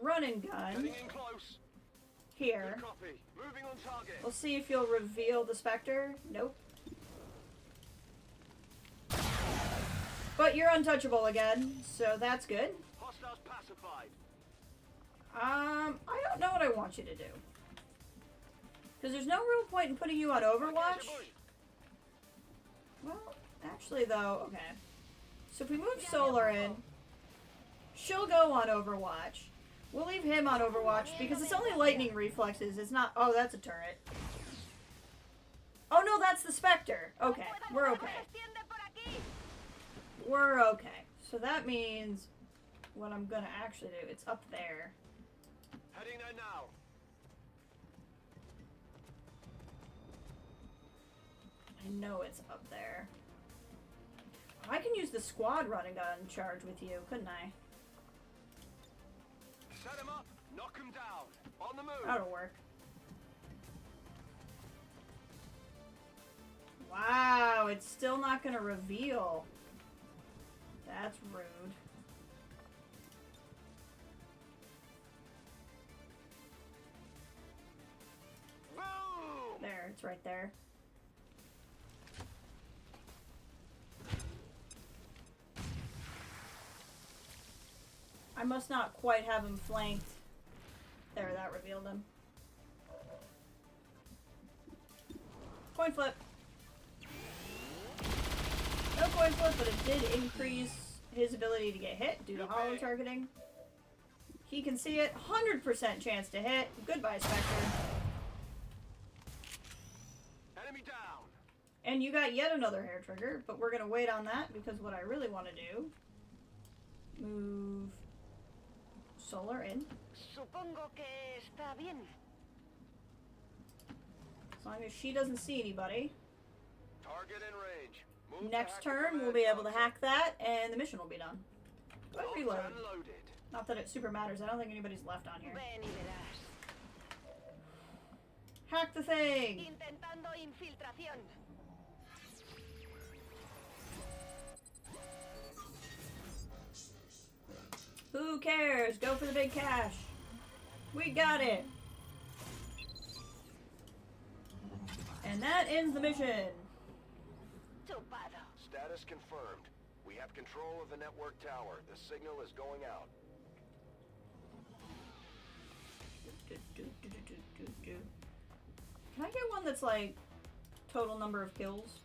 Run and gun. Here. We'll see if you'll reveal the Spectre. Nope. But you're untouchable again, so that's good. Hostiles pacified. I don't know what I want you to do. Because there's no real point in putting you on Overwatch. Well, actually though, okay. So if we move Solar in, she'll go on Overwatch. We'll leave him on Overwatch because it's only lightning reflexes. It's not... Oh, that's a turret. Oh no, that's the Spectre. Okay, we're okay. We're okay. So that means what I'm gonna actually do, it's up there. Heading there now. I know it's up there. I can use the squad run and gun charge with you, couldn't I? Set him up, knock him down. On the move. That'll work. Wow, it's still not gonna reveal. That's rude. Boom! There, it's right there. I must not quite have him flanked. There, that revealed him. Coin flip. No coin flip, but it did increase his ability to get hit due to hollow targeting. He can see it. 100% chance to hit. Goodbye, Spectre. Enemy down. And you got yet another hair trigger, but we're gonna wait on that because what I really want to do, move Solar in. Supongo que está bien. As long as she doesn't see anybody. Target in range. Move Next turn, we'll be able to hack that, and the mission will be done. Go ahead and reload. Not that it super matters. I don't think anybody's left on here. Hack the thing! Intentando infiltración. Who cares? Go for the big cash. We got it. And that ends the mission. Status confirmed. We have control of the network tower. The signal is going out. Can I get one that's like total number of kills?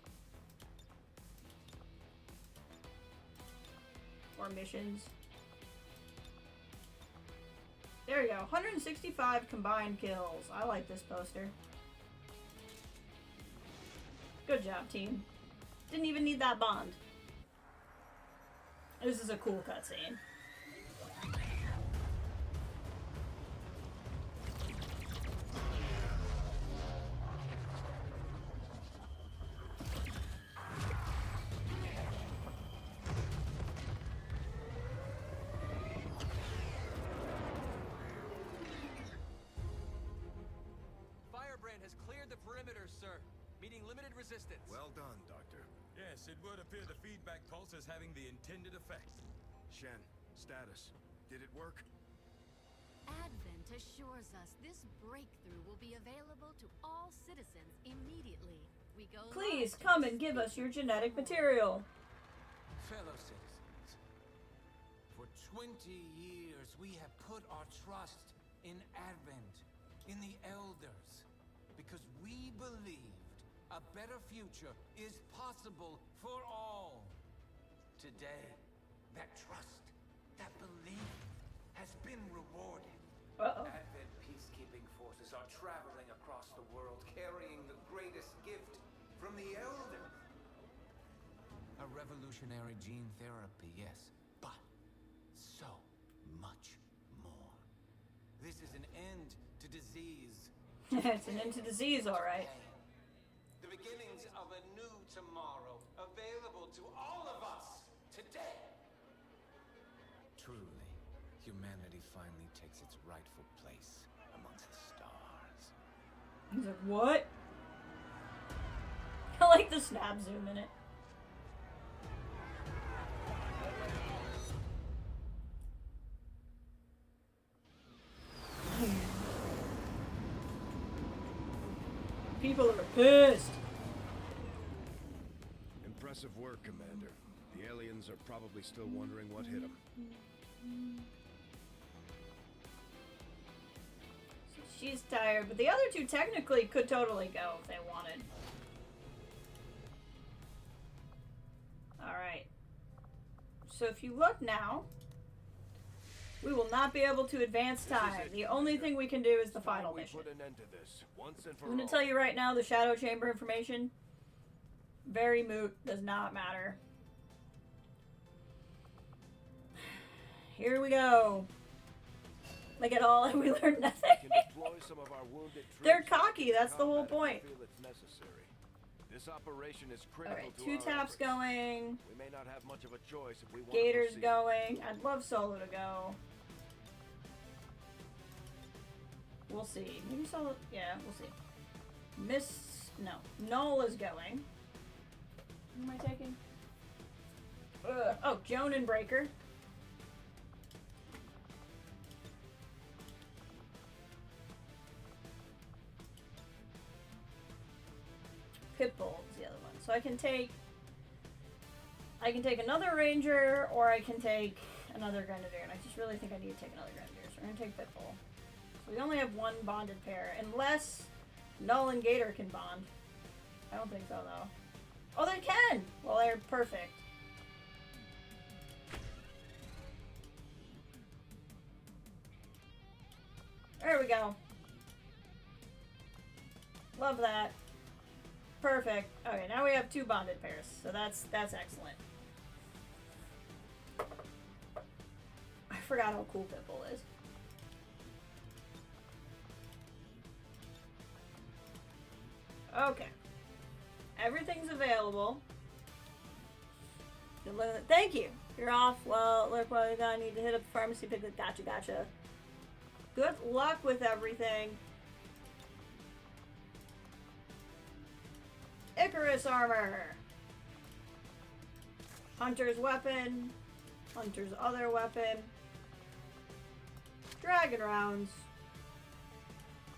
Or missions? There you go. 165 combined kills. I like this poster. Good job, team. Didn't even need that bond. This is a cool cutscene. Firebrand has cleared the perimeter, sir. Meeting limited resistance. Well done, Doctor. Yes, it would appear the feedback pulse is having the intended effect. Shen, status. Did it work? Advent assures us this breakthrough will be available to all citizens immediately. we go. Please come and give us your genetic material. Fellow citizens, for 20 years we have put our trust in Advent, in the Elders, because we believed a better future is possible for all. Today, that trust, that belief, has been rewarded. Advent peacekeeping forces are traveling across the world, carrying the greatest gift from the Elders. A revolutionary gene therapy, yes, but so much more. This is an end to disease. It's an end to disease, alright. The beginnings of a new tomorrow, available to all of us today. Truly, humanity finally takes its rightful place amongst the stars. He's like, what? I like the snap zoom in it. People are pissed. Impressive work, Commander. The aliens are probably still wondering what hit them. She's tired, but the other two technically could totally go if they wanted. Alright. So if you look now, we will not be able to advance time. The only thing we can do is the final mission. Put an end to this once and for I'm going to tell you right now, the Shadow Chamber information, very moot, does not matter. Here we go. Look at all, we learned nothing. They're cocky, that's the whole point. This operation is critical. Alright, 2 taps going. We may not have much of a choice if we want Gator's to going. I'd love Solo to go. We'll see. Maybe Solo. Yeah, we'll see. No. Null is going. Who am I taking? Oh, Joan and Breaker. Pitbull is the other one. So I can take another Ranger, or I can take another Grenadier, and I just really think I need to take another Grenadier, so we're going to take Pitbull. So we only have one bonded pair, unless Null and Gator can bond. I don't think so, though. Oh, they can! Well, they're perfect. There we go. Love that. Perfect. Okay, now we have 2 bonded pairs, so that's excellent. I forgot how cool Pitbull is. Okay. Everything's available. Thank you. You're off. Well, look, well, I need to hit up the pharmacy, pick the gotcha. Good luck with everything. Icarus armor. Hunter's weapon. Hunter's other weapon. Dragon rounds.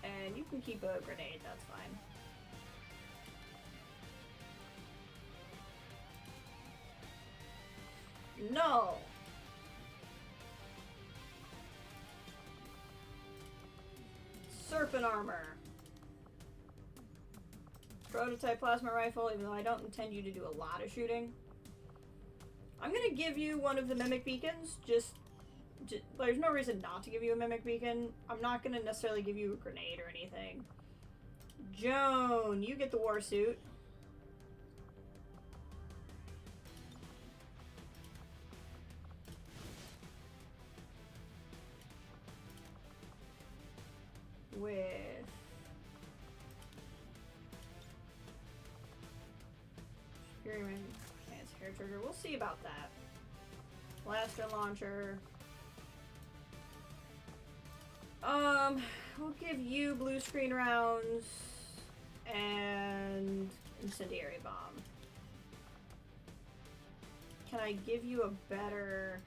And you can keep a grenade, that's fine. No. Serpent armor. Prototype plasma rifle, even though I don't intend you to do a lot of shooting. I'm gonna give you one of the mimic beacons, just there's no reason not to give you a mimic beacon. I'm not gonna necessarily give you a grenade or anything. Joan, you get the war suit. With hair trigger. We'll see about that. Blaster launcher. We'll give you blue screen rounds and incendiary bomb. Can I give you a better...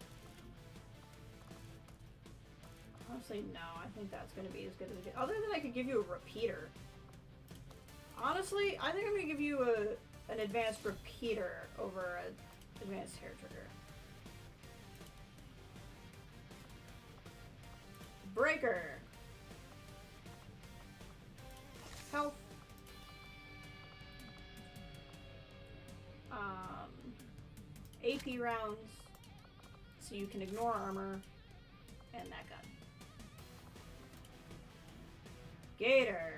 Honestly, no. I think that's going to be as good as it gets. Other than I could give you a repeater. Honestly, I think I'm gonna give you an advanced repeater over an advanced hair trigger. Breaker. Health. AP rounds, so you can ignore armor, and that gun. Gator.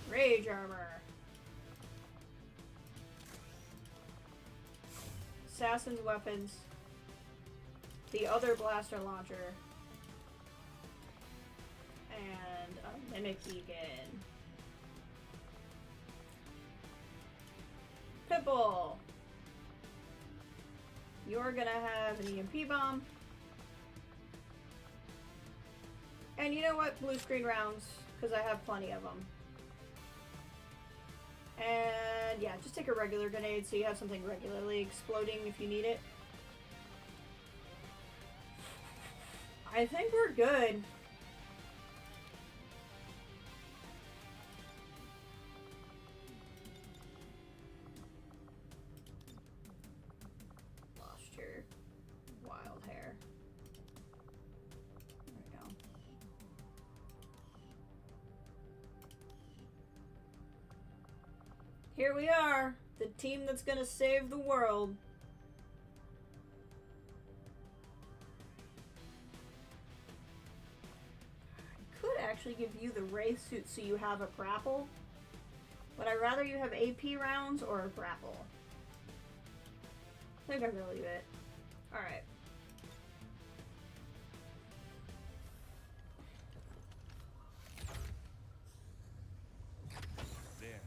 Rage armor. Assassin's weapons. The other blaster launcher. And a mimic beacon. Pitbull. You're gonna have an EMP bomb. And you know what? Blue screen rounds, because I have plenty of them. And yeah, just take a regular grenade so you have something regularly exploding if you need it. I think we're good. Lost your wild hair. There we go. Here we are, the team that's gonna save the world. I could actually give you the Wraith suit so you have a grapple, but I'd rather you have AP rounds or a grapple. I think I'm gonna leave it. Alright. There.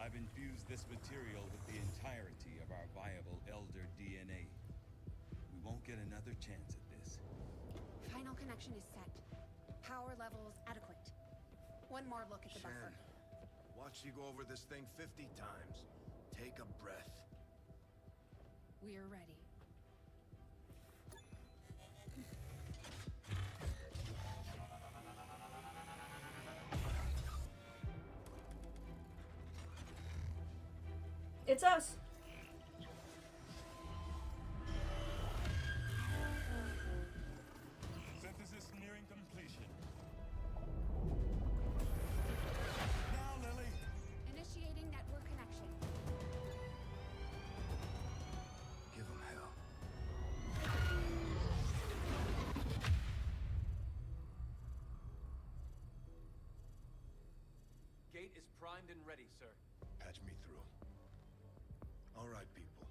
I've infused this material with the entirety of our viable Elder DNA. We won't get another chance at this. Final connection is set. Power levels adequate. One more look at the buffer. Watch you go over this thing 50 times. Take a breath. We're ready. It's us. Synthesis nearing completion. Now, Lily. Initiating network connection. Give him hell. Gate is primed and ready, sir. Patch me through. All right, people.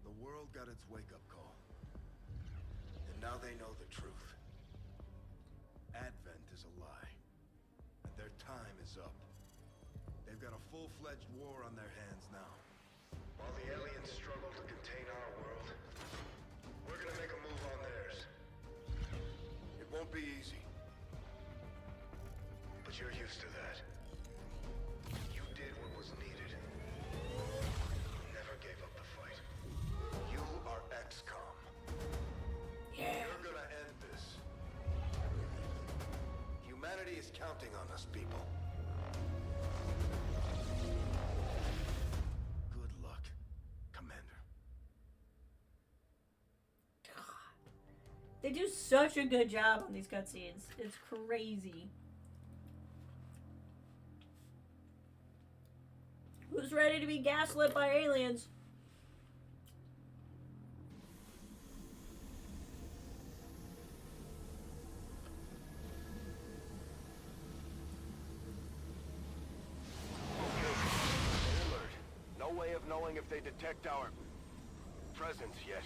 The world got its wake-up call. And now they know the truth. Advent is a lie. And their time is up. They've got a full-fledged war on their hands now. While the aliens struggle to contain our world, we're gonna make a move on theirs. It won't be easy. But you're used to that. You did what was needed. Never gave up the fight. You are XCOM. Yeah. You're gonna end this. Humanity is counting on us, people. Good luck, Commander. They do such a good job on these cutscenes. It's crazy. Who's ready to be gaslit by aliens? Alert. No way of knowing if they detect our presence yet.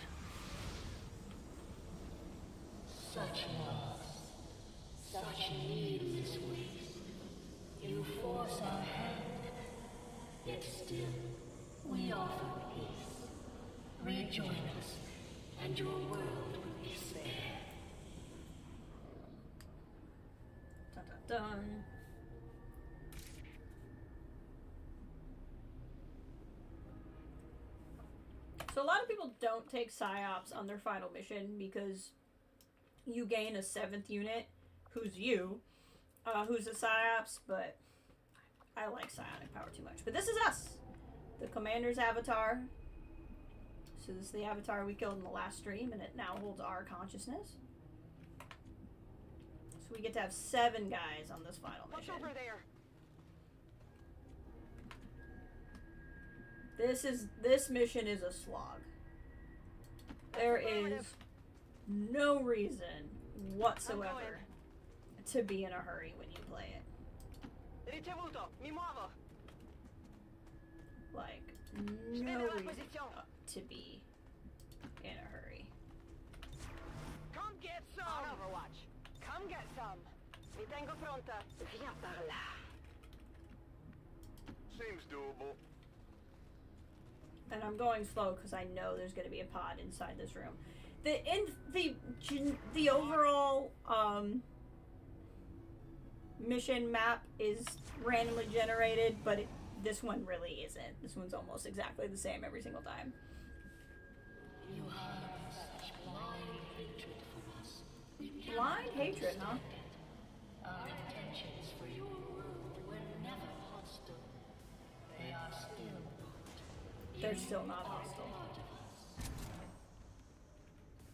Such loss, such needless waste. You force our hand, yet still we offer peace. Rejoin us, and your world will be spared. Dun dun dun. So a lot of people don't take PSYOPs on their final mission because you gain a 7th unit, who's you, who's a PsyOps, but I like psionic power too much. But this is us, the commander's avatar. So this is the avatar we killed in the last stream, and it now holds our consciousness. So we get to have 7 guys on this final mission. What's over there? This mission is a slog. There is no reason whatsoever to be in a hurry when you play it. Ricevuto, mi muovo. Like, no reason to be in a hurry. Come get some! On Overwatch. Come get some. Mi tengo pronta. Via par là. Seems doable. And I'm going slow because I know there's going to be a pod inside this room. The overall mission map is randomly generated, but this one really isn't. This one's almost exactly the same every single time. You have such blind hatred for us. Blind hatred, huh? Our intentions for your world were never hostile. They are still not. They're still not hostile.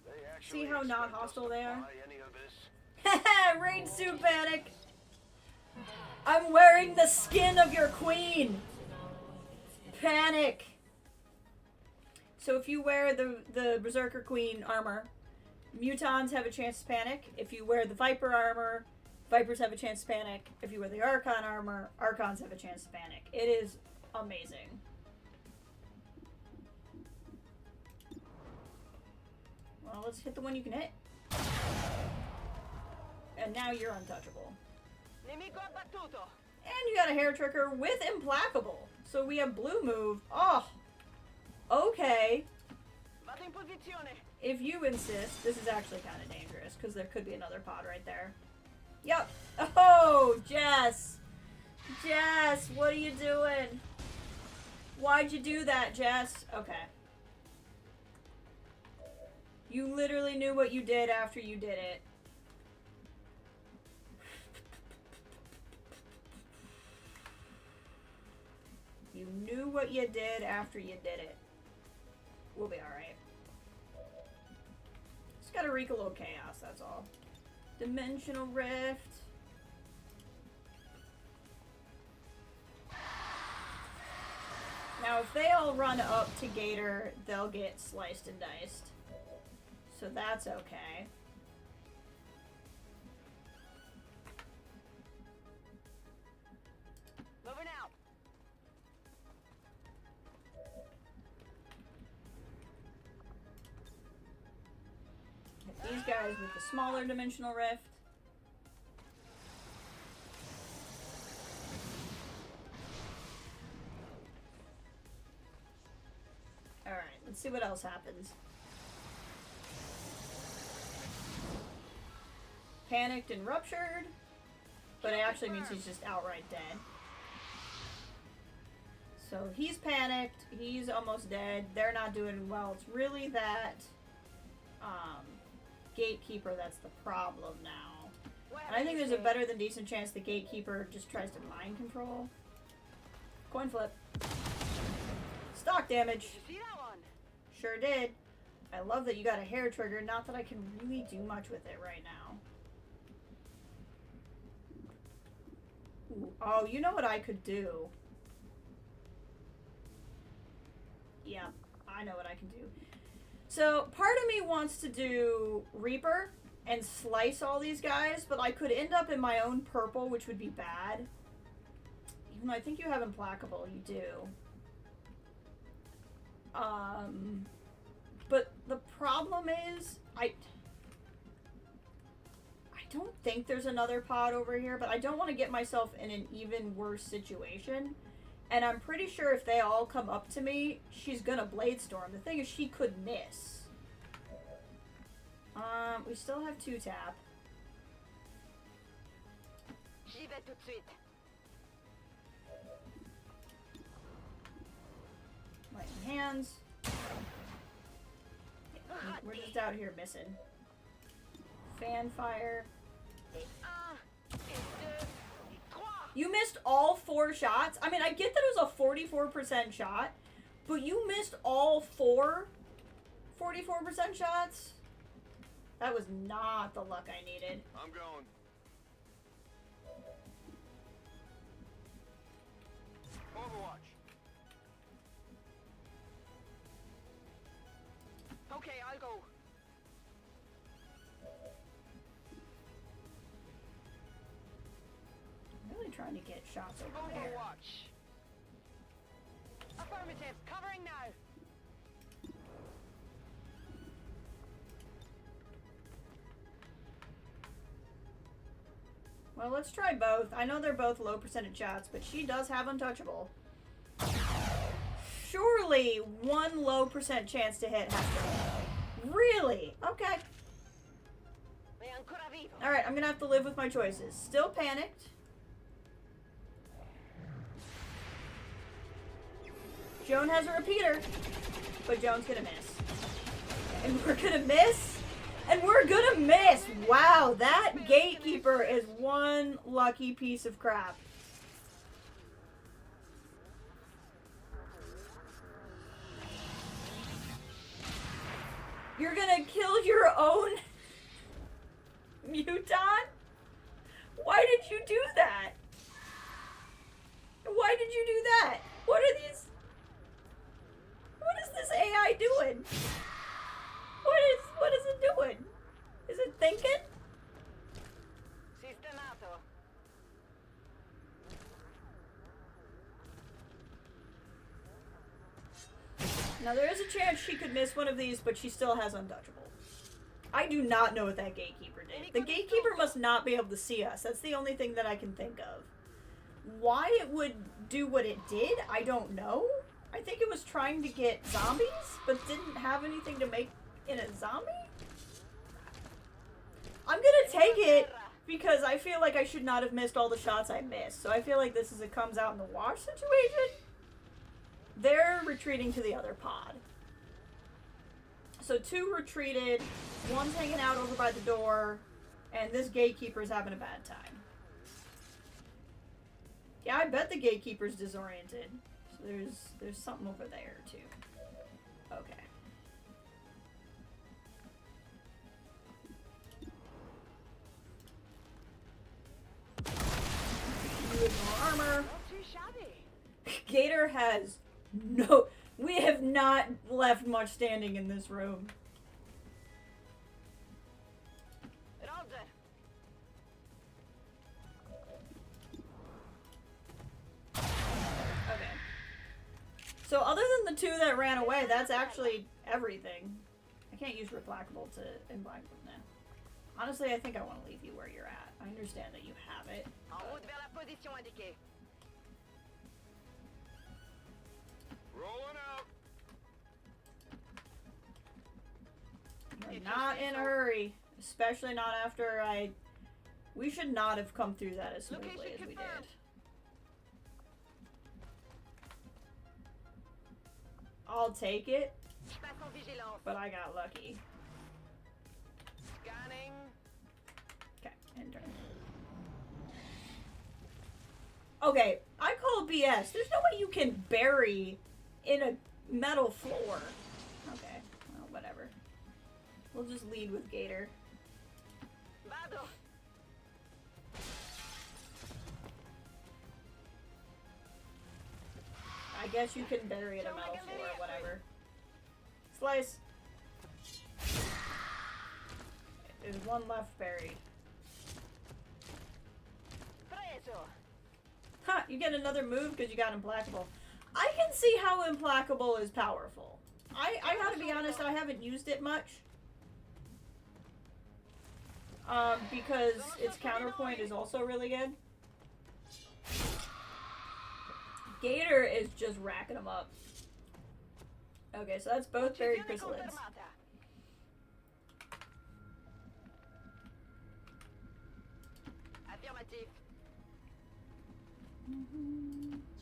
They actually See how not expect us hostile to they are? buy any of this? Haha, raid suit panic! I'm wearing the skin of your queen! Panic! So if you wear the Berserker Queen armor, Mutons have a chance to panic. If you wear the Viper armor, Vipers have a chance to panic. If you wear the Archon armor, Archons have a chance to panic. It is amazing. Well, let's hit the one you can hit. And now you're untouchable. Nemico abbattuto. And you got a hair trigger with implacable. So we have blue move. Oh, okay. Vado in posizione. If you insist, this is actually kind of dangerous because there could be another pod right there. Yep. Oh, Jess. Jess, what are you doing? Why'd you do that, Jess? Okay. You literally knew what you did after you did it. You knew what you did after you did it. We'll be alright. Just gotta wreak a little chaos, that's all. Dimensional Rift. Now, if they all run up to Gator, they'll get sliced and diced. So that's okay. Moving out. Hit these guys with the smaller Dimensional Rift. Alright, let's see what else happens. Panicked and ruptured, but it actually means he's just outright dead. So he's panicked, he's almost dead, they're not doing well. It's really that Gatekeeper that's the problem now. And I think there's a better than decent chance the Gatekeeper just tries to mind control. Coin flip. Stock damage. See that one? Sure did. I love that you got a hair trigger, not that I can really do much with it right now. Ooh. Oh, you know what I could do? Yeah, I know what I can do. So, part of me wants to do Reaper and slice all these guys, but I could end up in my own purple, which would be bad. Even though I think you have Implacable, you do. But the problem is, I don't think there's another pod over here, but I don't want to get myself in an even worse situation. And I'm pretty sure if they all come up to me, she's gonna Blade Storm. The thing is, she could miss. We still have 2-tap. J'y vais tout de suite. Lightning hands. Yeah, we're just out here missing. Fan fire. You missed all 4 shots? I mean, I get that it was a 44% shot, but you missed all 4 44% shots? That was not the luck I needed. I'm going. Overwatch. Okay, I'll go. I'm really trying to get shots over there. Overwatch. Affirmative. Covering now. Well, let's try both. I know they're both low percentage shots, but she does have untouchable. Surely 1 low percent chance to hit has to... Really? Okay. Alright, I'm gonna have to live with my choices. Still panicked. Joan has a repeater, but Joan's gonna miss. And we're gonna miss? And we're gonna miss! Wow, that gatekeeper is one lucky piece of crap. You're gonna kill your own muton? Why did you do that? Why did you do that? What are these? What is this AI doing? What is it doing? Is it thinking? Sistemato. Now there is a chance she could miss one of these, but she still has untouchable. I do not know what that gatekeeper did. The gatekeeper must not be able to see us. That's the only thing that I can think of. Why it would do what it did, I don't know. I think it was trying to get zombies, but didn't have anything to make in a zombie? I'm gonna take it because I feel like I should not have missed all the shots I missed. So I feel like this is a comes out in the wash situation. They're retreating to the other pod. So 2 retreated, 1's hanging out over by the door, and this gatekeeper's having a bad time. Yeah, I bet the gatekeeper's disoriented. So there's something over there too. Okay. More armor. Gator has no... We have not left much standing in this room. Okay. So other than the 2 that ran away, that's actually everything. I can't use Replackable to imbibe them now. Honestly, I think I want to leave you where you're at. I understand that you have it. Rolling out. You're not in a hurry, especially not after we should not have come through that as smoothly as we did. I'll take it, but I got lucky. Scanning. Okay, enter. Okay, I call BS. There's no way you can bury in a metal floor. Okay, well, whatever. We'll just lead with Gator. Vado. I guess you can bury in a metal floor or whatever. Slice. There's 1 left buried. Huh, you get another move because you got Implacable. I can see how Implacable is powerful. I gotta be honest, I haven't used it much. Because its counterpoint is also really good. Gator is just racking them up. Okay, so that's both buried chrysalids.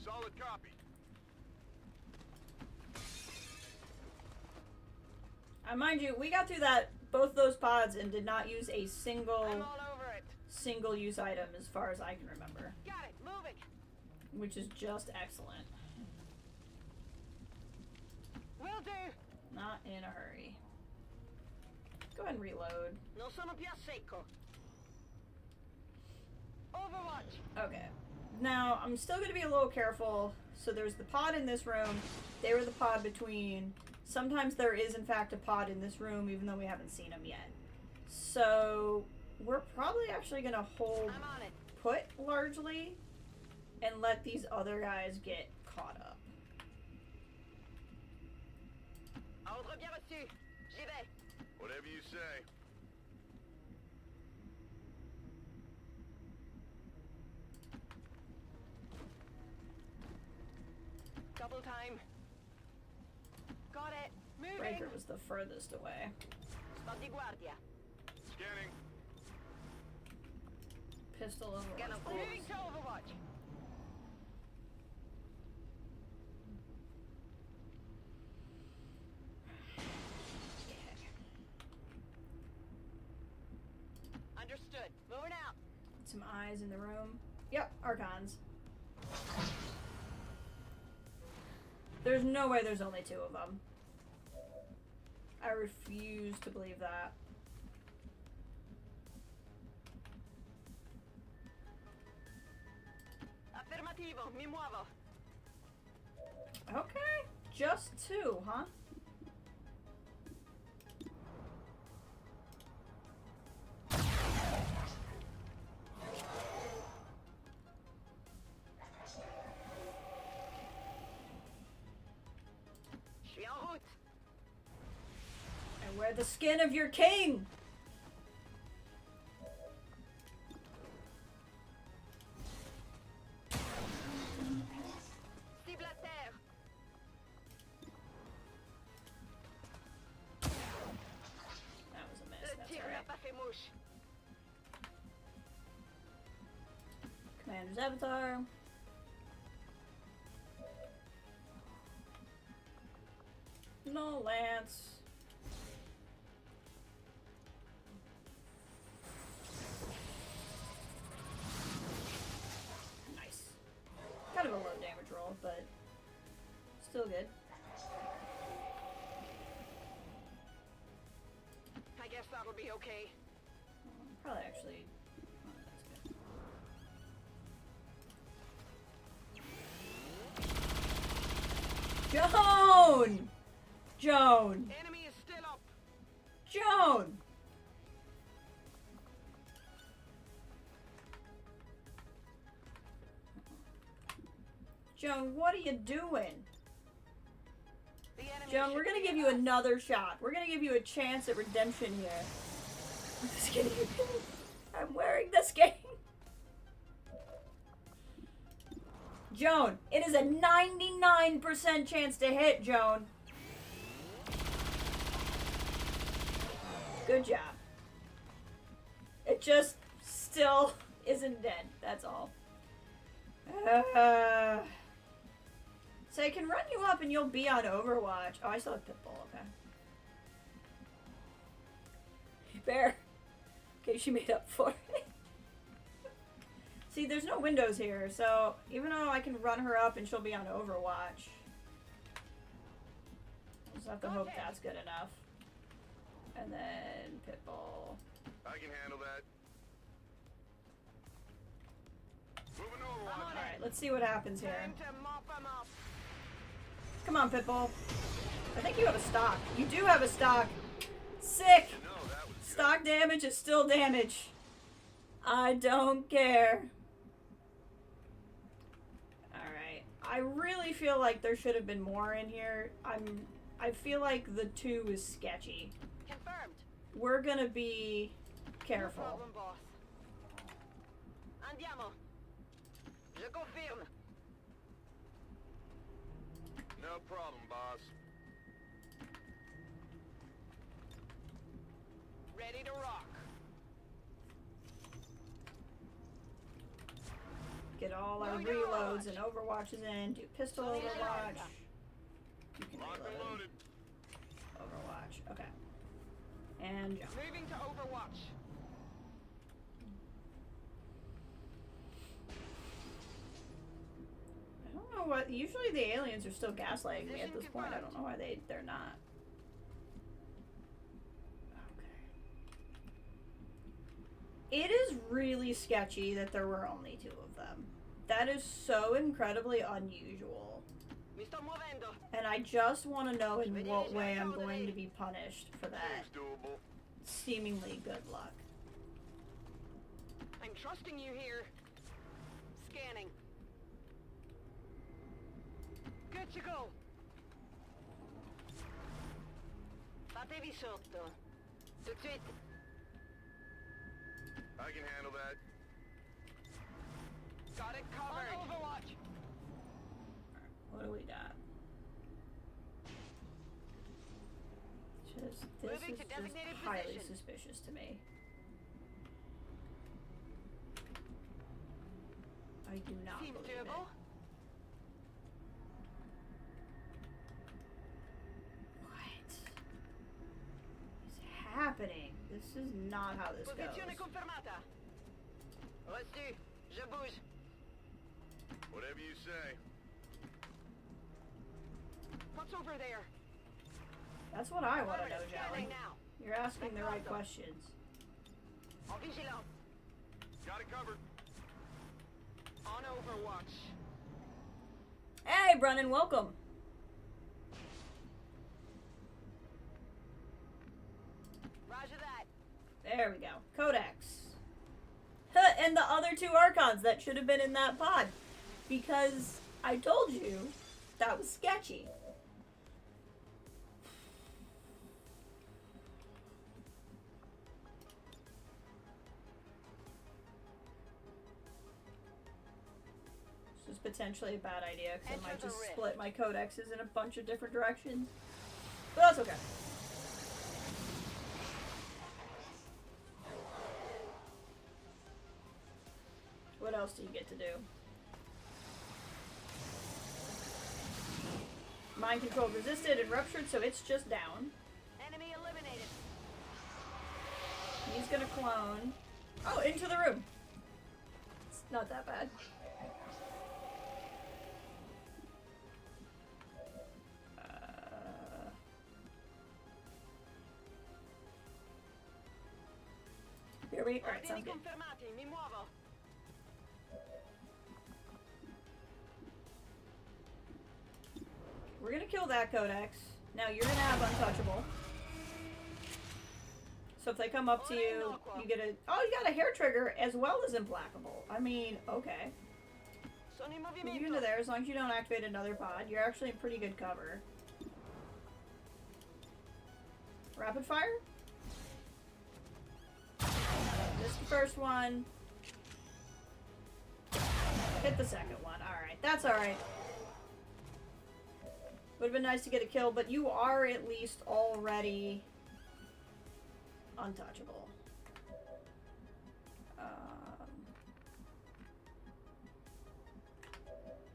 Solid copy. Mind you, we got through that both those pods and did not use a I'm all over it. single-use item as far as I can remember. Got it. Moving. Which is just excellent. Will do. Not in a hurry. Go ahead and reload. No sono più a secco. Overwatch. Okay. Now, I'm still going to be a little careful. So there's the pod in this room. They were the pod between. Sometimes there is, in fact, a pod in this room, even though we haven't seen them yet. So we're probably actually going to hold put, largely, and let these other guys get caught up. Ordre bien reçu. J'y vais. Whatever you say. Double time. Got it. Moving. Breaker was the furthest away. Sto di guardia. Scanning. Pistol over. Moving to Overwatch. Understood. Moving out. Some eyes in the room. Yep, Archons. There's no way there's only 2 of them. I refuse to believe that. Affermativo. Mi muovo. Okay, just 2, huh? Je suis en route. And wear the skin of your king! Cible à terre. That was a miss, Le that's tir n'a alright. pas fait mouche. Commander's avatar. No lance. Nice. Kind of a low damage roll, but still good. I guess that'll be okay. Probably actually. Oh, that's good. Joan! Joan! Enemy is still up. Joan! Joan, what are you doing? Joan, we're gonna give you another shot. We're gonna give you a chance at redemption here. I'm just kidding. I'm wearing this game. Joan, it is a 99% chance to hit, Joan. Good job. It just still isn't dead. That's all. So I can run you up and you'll be on Overwatch. Oh, I still have Pitbull. Okay. Bear. Okay, she made up for it. See, there's no windows here, so even though I can run her up and she'll be on Overwatch, just have to hope that's good enough. And then Pitbull. I can handle that. Moving over. Alright, let's see what happens here. Time to mop 'em up. Come on, Pitbull. I think you have a stock. You do have a stock. Sick! Stock damage is still damage. I don't care. Alright. I really feel like there should have been more in here. I feel like the 2 is sketchy. Confirmed. We're gonna be careful. No problem, boss. Andiamo. Je confirme. No problem, boss. Ready to rock. Get all our reloads and Overwatches in. Do pistol Overwatch. You can reload. Overwatch. Okay. And jump. Moving to Overwatch. I don't know what. Usually the aliens are still gaslighting me at this point. I don't know why they're not. Okay. It is really sketchy that there were only 2 of them. That is so incredibly unusual. Mi sto muovendo. And I just want to know in what way I'm going to be punished for that. Seemingly good luck. I'm trusting you here. Scanning. Good to go. Fatevi sotto. Tout de suite. I can handle that. Got it covered. On Overwatch. What do we got? This Moving is to just designated highly position. suspicious to me. I do not Seems believe it. doable. What is happening? This is not how this Posizione goes. confermata. Reçu. Je bouge. Whatever you say. What's over there? That's what I want to know, Scanning Joey. now. You're asking the right questions. En vigilance. Got it covered. On Overwatch. Hey, Brennan, welcome. Roger that. There we go. Codex. Huh, and the other 2 Archons that should have been in that pod. Because I told you that was sketchy. This is potentially a bad idea because I might just split my codexes in a bunch of different directions. But that's okay. What else do you get to do? Mind control resisted and ruptured, so it's just down. Enemy eliminated. He's gonna clone. Oh, into the room. It's not that bad. Here we go. Alright, sounds good. Confermati. Mi muovo. We're gonna kill that codex. Now you're gonna have untouchable. So if they come up to you, you get a... Oh, you got a hair trigger as well as implacable. I mean, okay. Sono in Move you movimento. into there as long as you don't activate another pod. You're actually in pretty good cover. Rapid fire? This the first one. Hit the second one. Alright, that's alright. Would have been nice to get a kill, but you are at least already untouchable.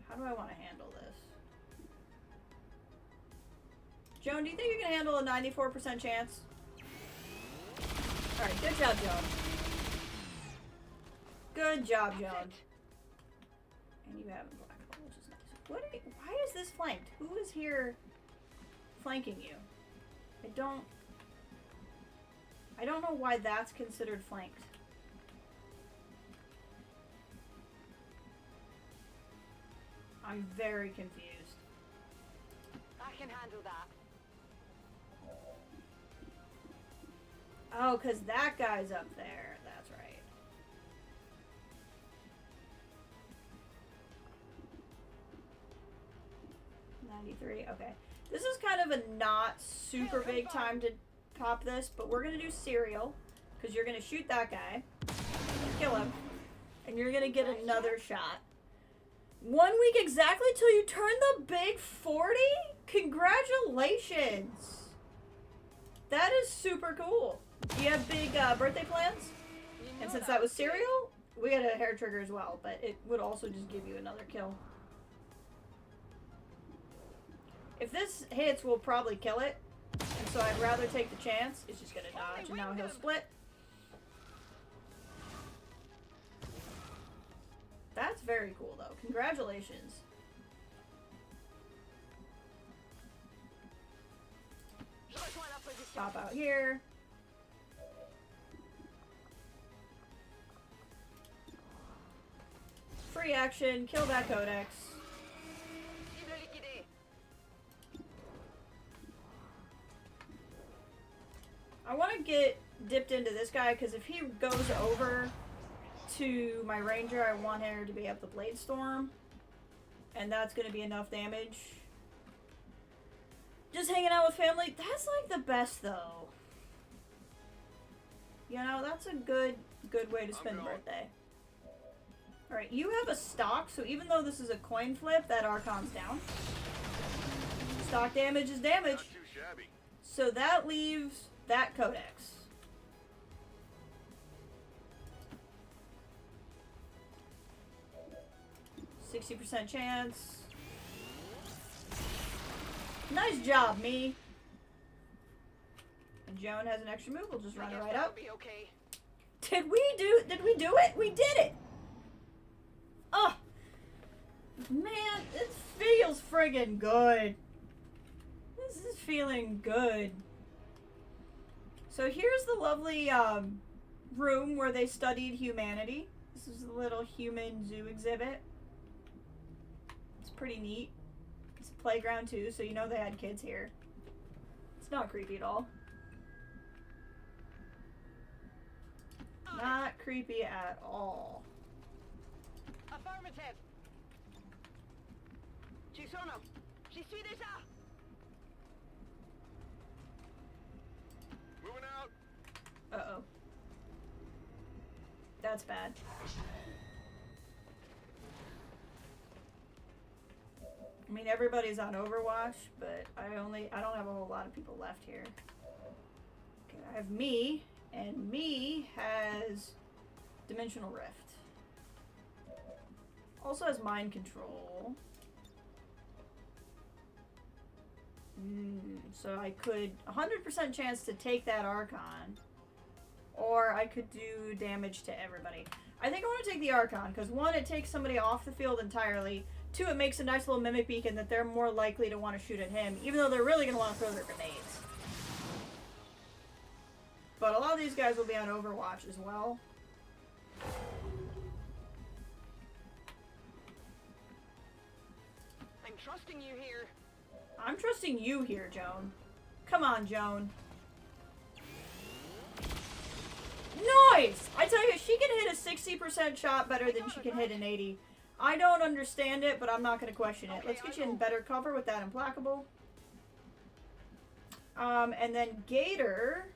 How do I want to handle this? Joan, do you think you can handle a 94% chance? Alright, good job, Joan. Good job, Joan. And you have implacable, which is nice. Why is this flanked? Who is here flanking you? I don't know why that's considered flanked. I'm very confused. I can handle that. Oh, because that guy's up there. That's right. $93. Okay. This is kind of a not super big time to pop this, but we're going to do serial. Because you're going to shoot that guy. Kill him. And you're going to get another shot. 1 week exactly till you turn the big 40? Congratulations! That is super cool. Do you have big birthday plans? And since that was serial, we got a hair trigger as well, but it would also just give you another kill. If this hits, we'll probably kill it and so I'd rather take the chance. It's just gonna dodge, and now he'll split. That's very cool, though. Congratulations. Pop out here. Free action, kill that codex. I want to get dipped into this guy, because if he goes over to my ranger, I want her to be able to blade storm. And that's going to be enough damage. Just hanging out with family, that's like the best though. You know, that's a good way to spend a birthday. Alright, you have a stock, so even though this is a coin flip, that Archon's down. Stock damage is damage. Not too shabby. So that leaves that codex. %60 chance. Nice job, me. And Joan has an extra move. We'll just run it right up. Okay. Did we do it? We did it! Oh! Man, it feels friggin' good. This is feeling good. So here's the lovely room where they studied humanity. This is a little human zoo exhibit. It's pretty neat. It's a playground too, so you know they had kids here. It's not creepy at all. Not creepy at all. Affirmative. Ci sono. Ci suis déjà. Moving out. Uh-oh. That's bad. I mean, everybody's on Overwatch, but I don't have a whole lot of people left here. Okay, I have me, and me has Dimensional Rift. Also has Mind Control. So I could 100% chance to take that Archon, or I could do damage to everybody. I think I want to take the Archon, because one, it takes somebody off the field entirely. Two, it makes a nice little mimic beacon that they're more likely to want to shoot at him, even though they're really going to want to throw their grenades. But a lot of these guys will be on Overwatch as well. I'm trusting you here. I'm trusting you here, Joan. Come on, Joan. Nice! I tell you, she can hit a 60% shot better than she can hit an 80. I don't understand it, but I'm not going to question it. Let's get you in better cover with that Implacable. And then Gator,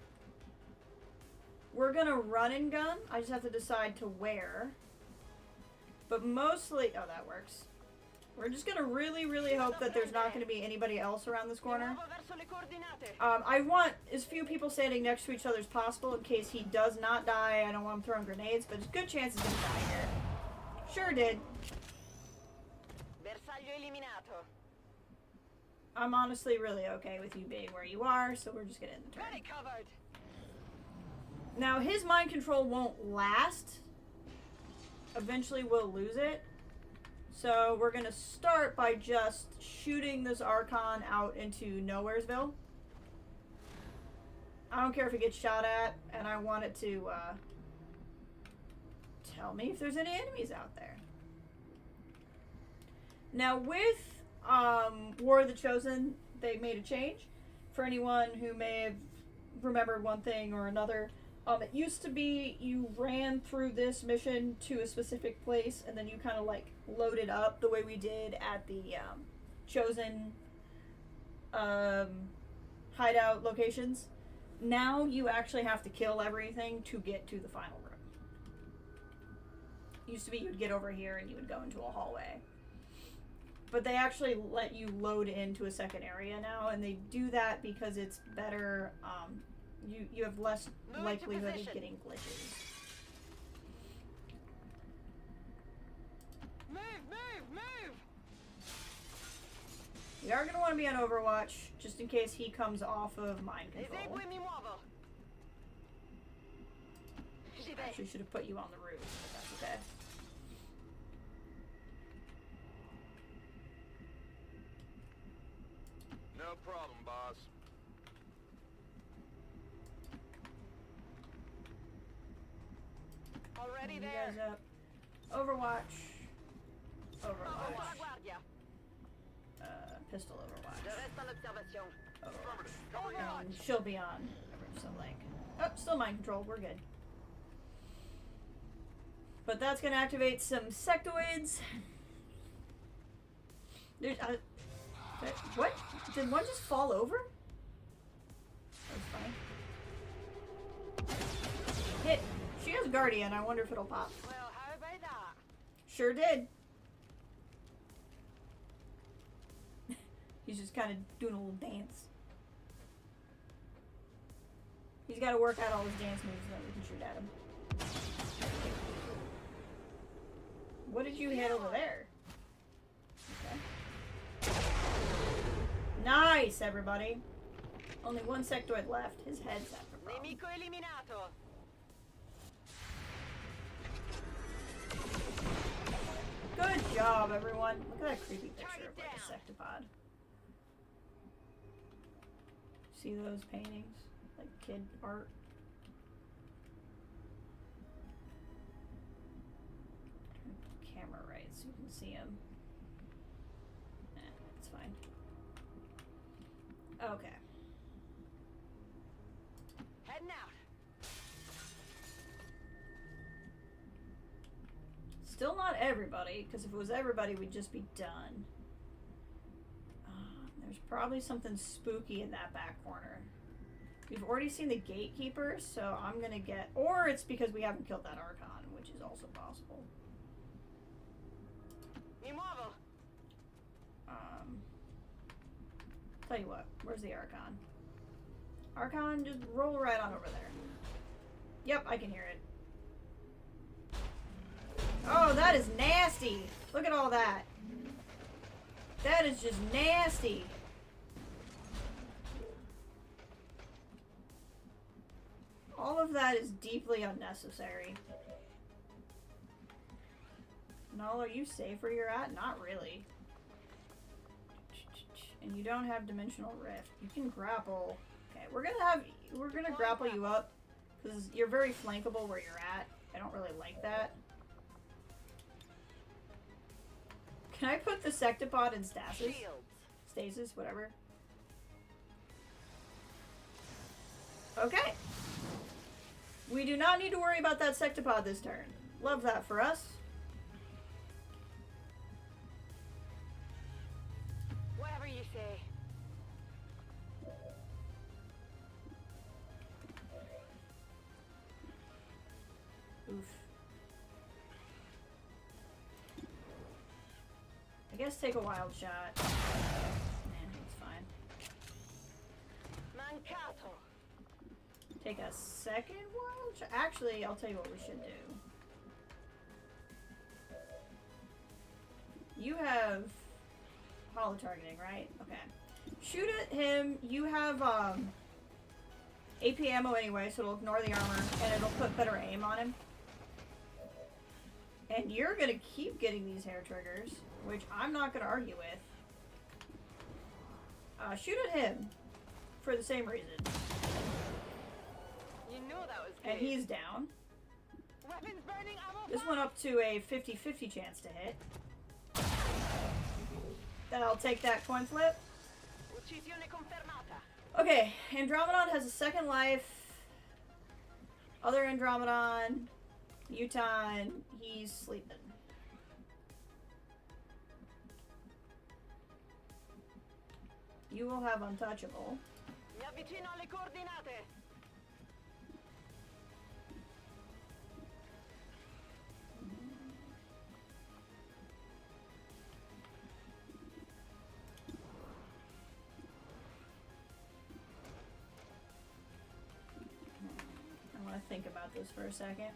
we're going to run and gun. I just have to decide to where. But mostly, oh, that works. We're just going to really, really hope that there's not going to be anybody else around this corner. I want as few people standing next to each other as possible in case he does not die. I don't want him throwing grenades, but there's a good chance he's going to die here. Sure did. I'm honestly really okay with you being where you are, so we're just going to end the turn. Now, his mind control won't last. Eventually, we'll lose it. So we're going to start by just shooting this Archon out into Nowheresville. I don't care if it gets shot at, and I want it to tell me if there's any enemies out there. Now with War of the Chosen, they made a change. For anyone who may have remembered one thing or another, it used to be you ran through this mission to a specific place and then you kind of like loaded up the way we did at the Chosen hideout locations. Now you actually have to kill everything to get to the final room. Used to be you'd get over here and you would go into a hallway. But they actually let you load into a second area now, and they do that because it's better, you have less likelihood of getting glitches. Move, move, move! We are gonna want to be on Overwatch, just in case he comes off of mind control. Actually, should have put you on the roof, but that's okay. No problem, boss. Already You there. guys up. Overwatch. Overwatch. Pistol Overwatch. Overwatch. And she'll be on. So like, oh, still mind control. We're good. But that's gonna activate some sectoids. There's what? Did one just fall over? That's funny. Hit. She has Guardian. I wonder if it'll pop. Well, how about that? Sure did. He's just kind of doing a little dance. He's got to work out all his dance moves so that we can shoot at him. What did you hit over there? Okay. Nice, everybody. Only one sectoid left. His head's at the problem. Nemico eliminato. Good job, everyone. Look at that creepy picture of like a sectopod. See those paintings? Like kid art? Turn the camera right so you can see him. It's fine. Okay. Heading out. Still not everybody, because if it was everybody, we'd just be done. There's probably something spooky in that back corner. We've already seen the gatekeeper, so I'm gonna get... Or it's because we haven't killed that Archon, which is also possible. Mi muovo. Tell you what, where's the Archon? Archon, just roll right on over there. Yep, I can hear it. Oh, that is nasty! Look at all that. That is just nasty. All of that is deeply unnecessary. Null, are you safe where you're at? Not really. And you don't have dimensional rift. You can grapple. Okay, we're gonna grapple you up because you're very flankable where you're at. I don't really like that. Can I put the sectopod in stasis? Stasis, whatever. Okay. We do not need to worry about that sectopod this turn. Love that for us. Whatever you say. Oof. I guess take a wild shot. It's fine. Mancato. Take a second wild shot. Actually, I'll tell you what we should do. You have holo targeting, right? Okay. Shoot at him. You have AP ammo anyway, so it'll ignore the armor and it'll put better aim on him. And you're gonna keep getting these hair triggers, which I'm not gonna argue with. Shoot at him for the same reason. You know that was good. And he's down. Weapons burning, ammo This went up to a 50-50 chance to hit. Then I'll take that coin flip. Uccisione confermata. Okay, Andromedon has a second life. Other Andromedon, Muton, he's sleeping. You will have untouchable. Mi avvicino alle coordinate. I want to think about this for a second.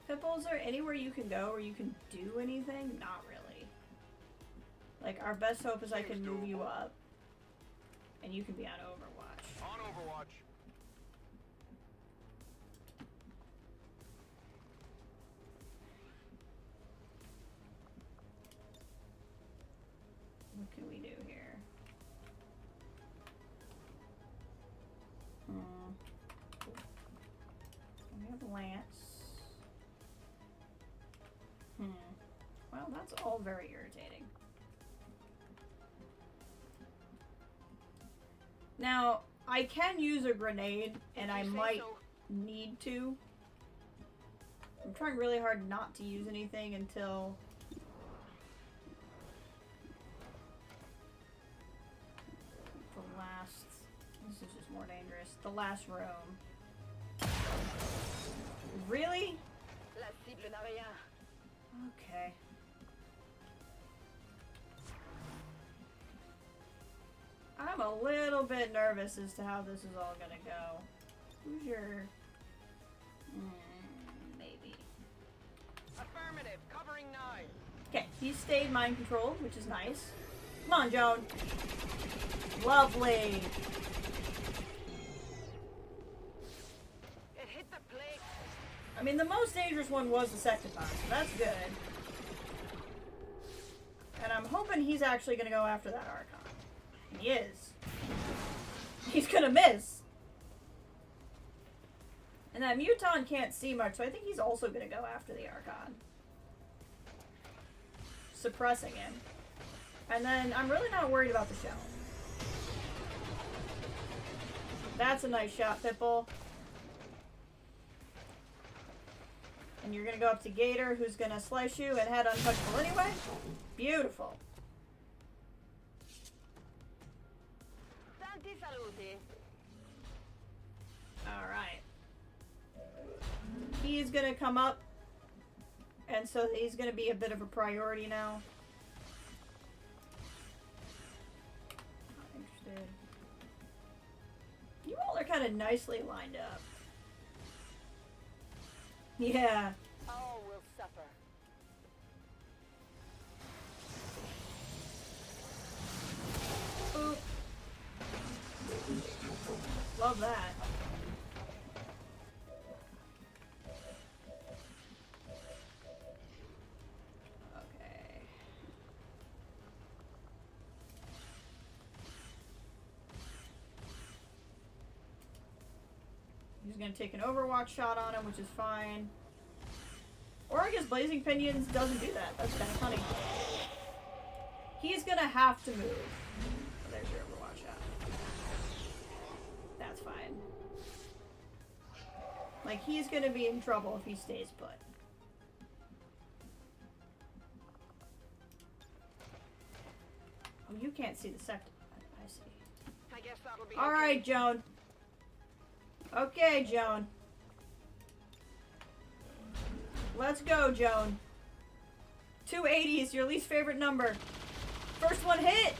Pipple, is there anywhere you can go where you can do anything? Not really. Like, our best hope is I can move you up. And you can be on Overwatch. On Overwatch. What can we do here? We have Lance. Well, that's all very irritating. Now, I can use a grenade, and I might need to. I'm trying really hard not to use anything until... the last... This is just more dangerous. The last room. Really? Okay. I'm a little bit nervous as to how this is all gonna go. Who's your... maybe. Affirmative, covering 9. Okay, he stayed mind controlled, which is nice. Come on, Joan. Lovely. It hit the plate. I mean, the most dangerous one was the Sectopon, so that's good. And I'm hoping he's actually gonna go after that Archon. He is. He's gonna miss. And that Muton can't see much, so I think he's also gonna go after the Archon. Suppressing him. And then I'm really not worried about the shell. That's a nice shot, Pitbull. And you're gonna go up to Gator, who's gonna slice you and head untouchable anyway. Beautiful. Alright. He's gonna come up, and so he's gonna be a bit of a priority now. Not interested. You all are kind of nicely lined up. Yeah. All will suffer. Oop. Love that. Okay. He's gonna take an Overwatch shot on him, which is fine. Or I guess Blazing Pinions doesn't do that. That's kind of funny. He's gonna have to move. Oh, there's your Overwatch shot. That's fine. Like, he's gonna be in trouble if he stays put. Oh, you can't see the sector. I see. I guess that'll be Alright, Joan. Okay, Joan. Let's go, Joan. 280 is your least favorite number. First one hit!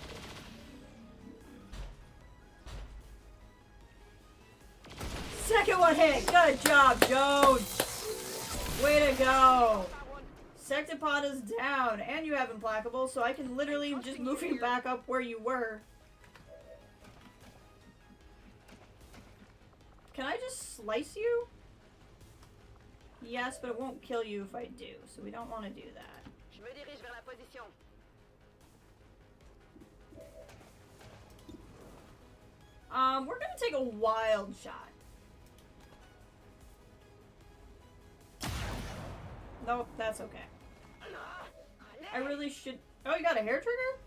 Second one hit! Good job, Joan! Way to go! Sectopod is down, and you have Implacable, so I can literally just move you back up where you were. Can I just slice you? Yes, but it won't kill you if I do, so we don't want to do that. Je me dirige vers la position. We're gonna take a wild shot. Nope, that's okay. I really should... Oh, you got a hair trigger?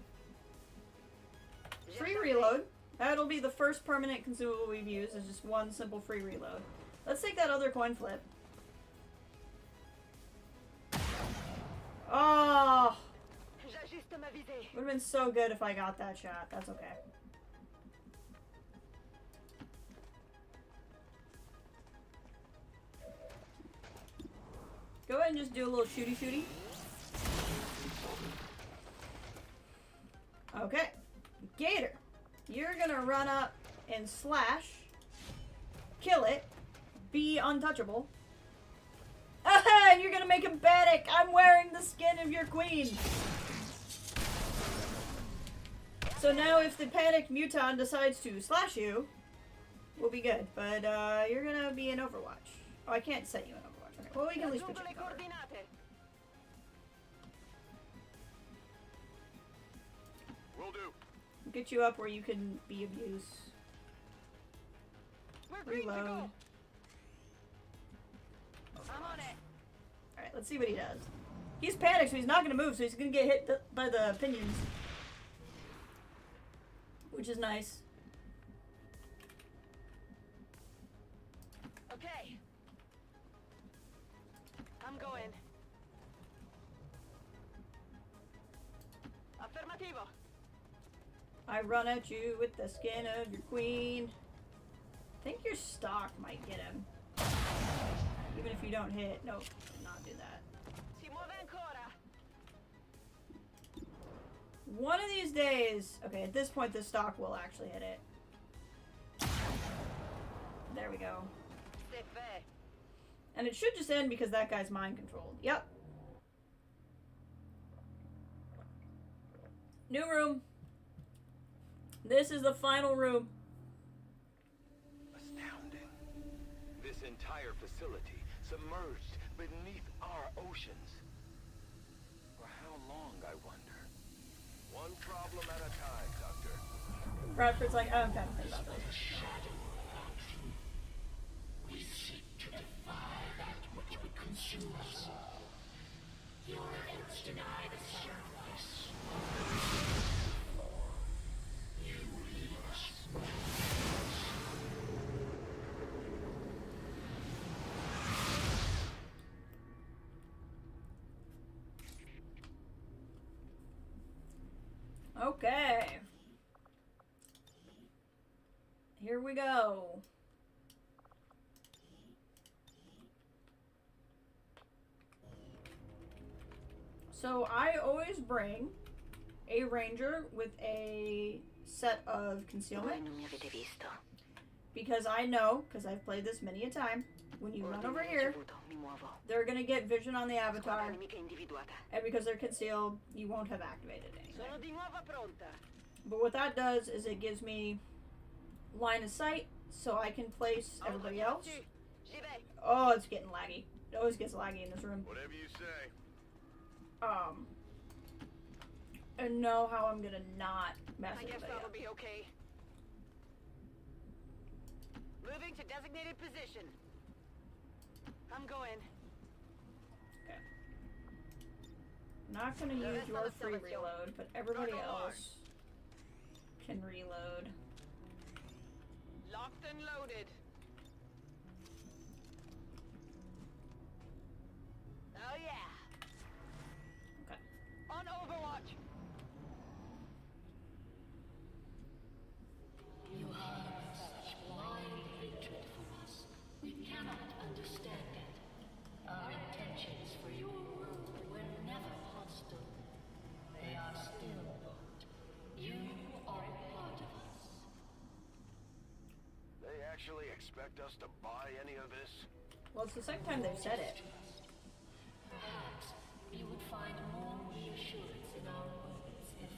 Free reload. That'll be the first permanent consumable we've used, is just one simple free reload. Let's take that other coin flip. Oh! Would have been so good if I got that shot. That's okay. Go ahead and just do a little shooty. Okay. Gator, you're gonna run up and slash, kill it, be untouchable. And you're gonna make him panic. I'm wearing the skin of your queen. So now if the panicked muton decides to slash you, we'll be good. But you're gonna be in Overwatch. Oh, I can't set you in Overwatch. Okay. Well, we can at least put you in cover. Will do. Get you up where you can be of use. Reload. I'm on it. Alright, let's see what he does. He's panicked, so he's not gonna move, so he's gonna get hit by the pinions. Which is nice. Okay. I'm going. Affirmativo. I run at you with the skin of your queen. I think your stock might get him. Even if you don't hit. Nope, did not do that. Si muove ancora. One of these days... Okay, at this point the stock will actually hit it. There we go. And it should just end because that guy's mind controlled. Yep. New room. This is the final room. Astounding. This entire facility submerged beneath our oceans. For how long, I wonder? One problem at a time, Doctor. Bradford's like, I'm trying to think about this. We seek to defy that which would consume us. Your efforts deny the sacrifice. You leave us. Okay. Here we go. So I always bring a ranger with a set of concealment. Because I know, because I've played this many a time, when you run over here, they're going to get vision on the avatar. And because they're concealed, you won't have activated anything. But what that does is it gives me line of sight so I can place everybody else. Oh, it's getting laggy. It always gets laggy in this room. Whatever you say. And know how I'm gonna not mess I with guess it. that'll be okay. Moving to designated position. I'm going. Okay. Not gonna use your free reload, but everybody else can reload. Locked and loaded. Oh yeah. Okay. On Overwatch. You have such blind hatred for us. We cannot understand it. Our intentions for your world were never hostile. They are still not. You are a part of us. They actually expect us to buy any of this? Well, it's the second time they've said it. Perhaps you would find more reassurance in our words if...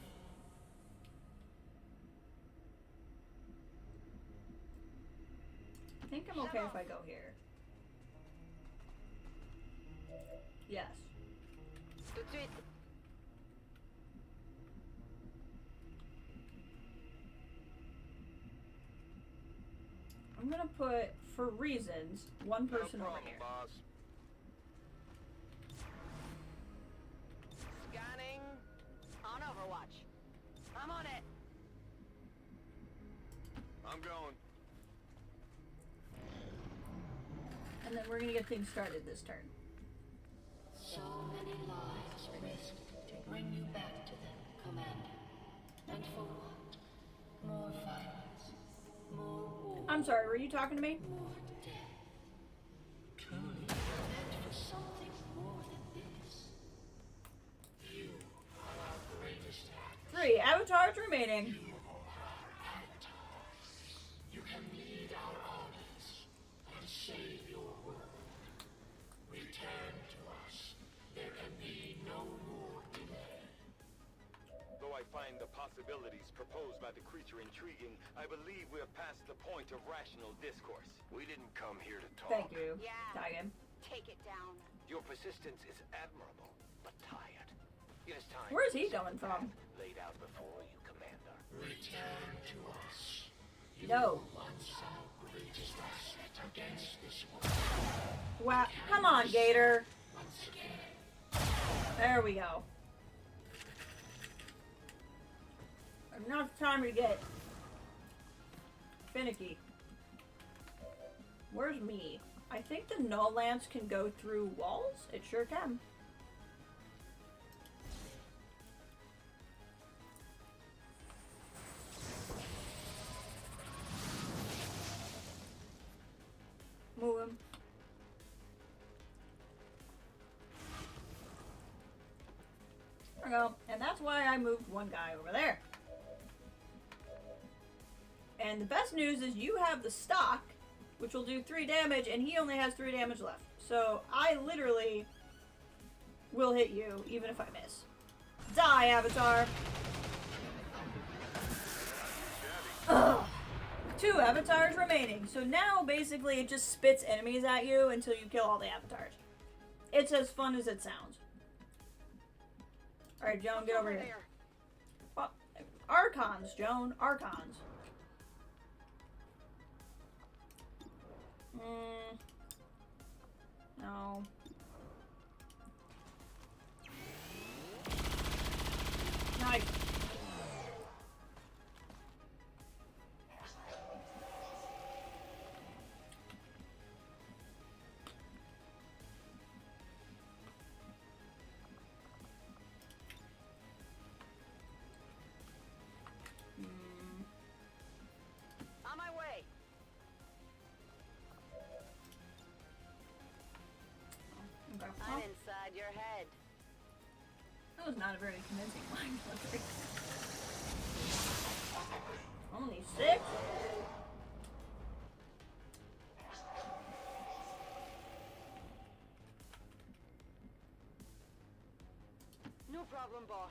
I think I'm okay if I go here. Yes. Tout de suite. I'm gonna put, for reasons, one person over here. Boss. Scanning. On Overwatch. I'm on it. I'm going. And then we're gonna get things started this turn. So many lives risked to bring you back to them, Commander. And for what? More violence. More war. I'm sorry, were you talking to me? More death. Truly, meant for something more than this. You are our greatest act. 3 avatars remaining. You are our avatars. You can lead our armies and save your world. Return to us. There can be no more delay. Though I find the possibility possibilities proposed by the creature intriguing, I believe we have passed the point of rational discourse. We didn't come here to talk. Thank you. Yeah. Dragon. Take it down. Your persistence is admirable, but tired. It is time. Where's he coming from? Laid out before you, Commander. Return to us. You No. once our greatest asset against this world. Wow. Come on, Gator. Once again. There we go. Enough time to get finicky. Where's me? I think the null lance can go through walls. It sure can. Move him. There we go. And that's why I moved one guy over there. And the best news is you have the stock, which will do 3 damage, and he only has 3 damage left. So I literally will hit you, even if I miss. Die, Avatar! Ugh. 2 avatars remaining. So now, basically, it just spits enemies at you until you kill all the avatars. It's as fun as it sounds. Alright, Joan, get over here. Well, Archons, Joan. Archons. No. Nice. On my way. Okay. I'm inside your head. That was not a very convincing line. Only 6? No problem, boss.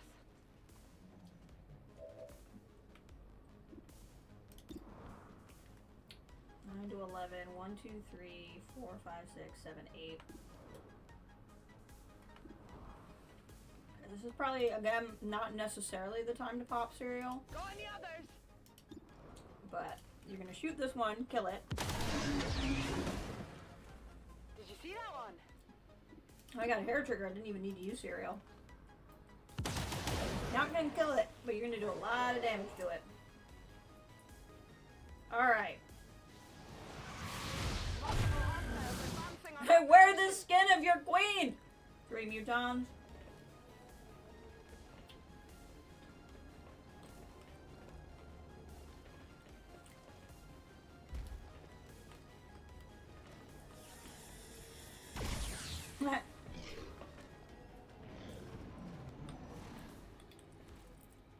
Nine to 11. 1, 2, 3, 4, 5, 6, 7, 8. This is probably, again, not necessarily the time to pop cereal. Go on the others. But you're gonna shoot this one, kill it. Did you see that one? I got a hair trigger. I didn't even need to use cereal. Not gonna kill it, but you're gonna do a lot of damage to it. Alright. Wear the skin of your queen! 3 mutons.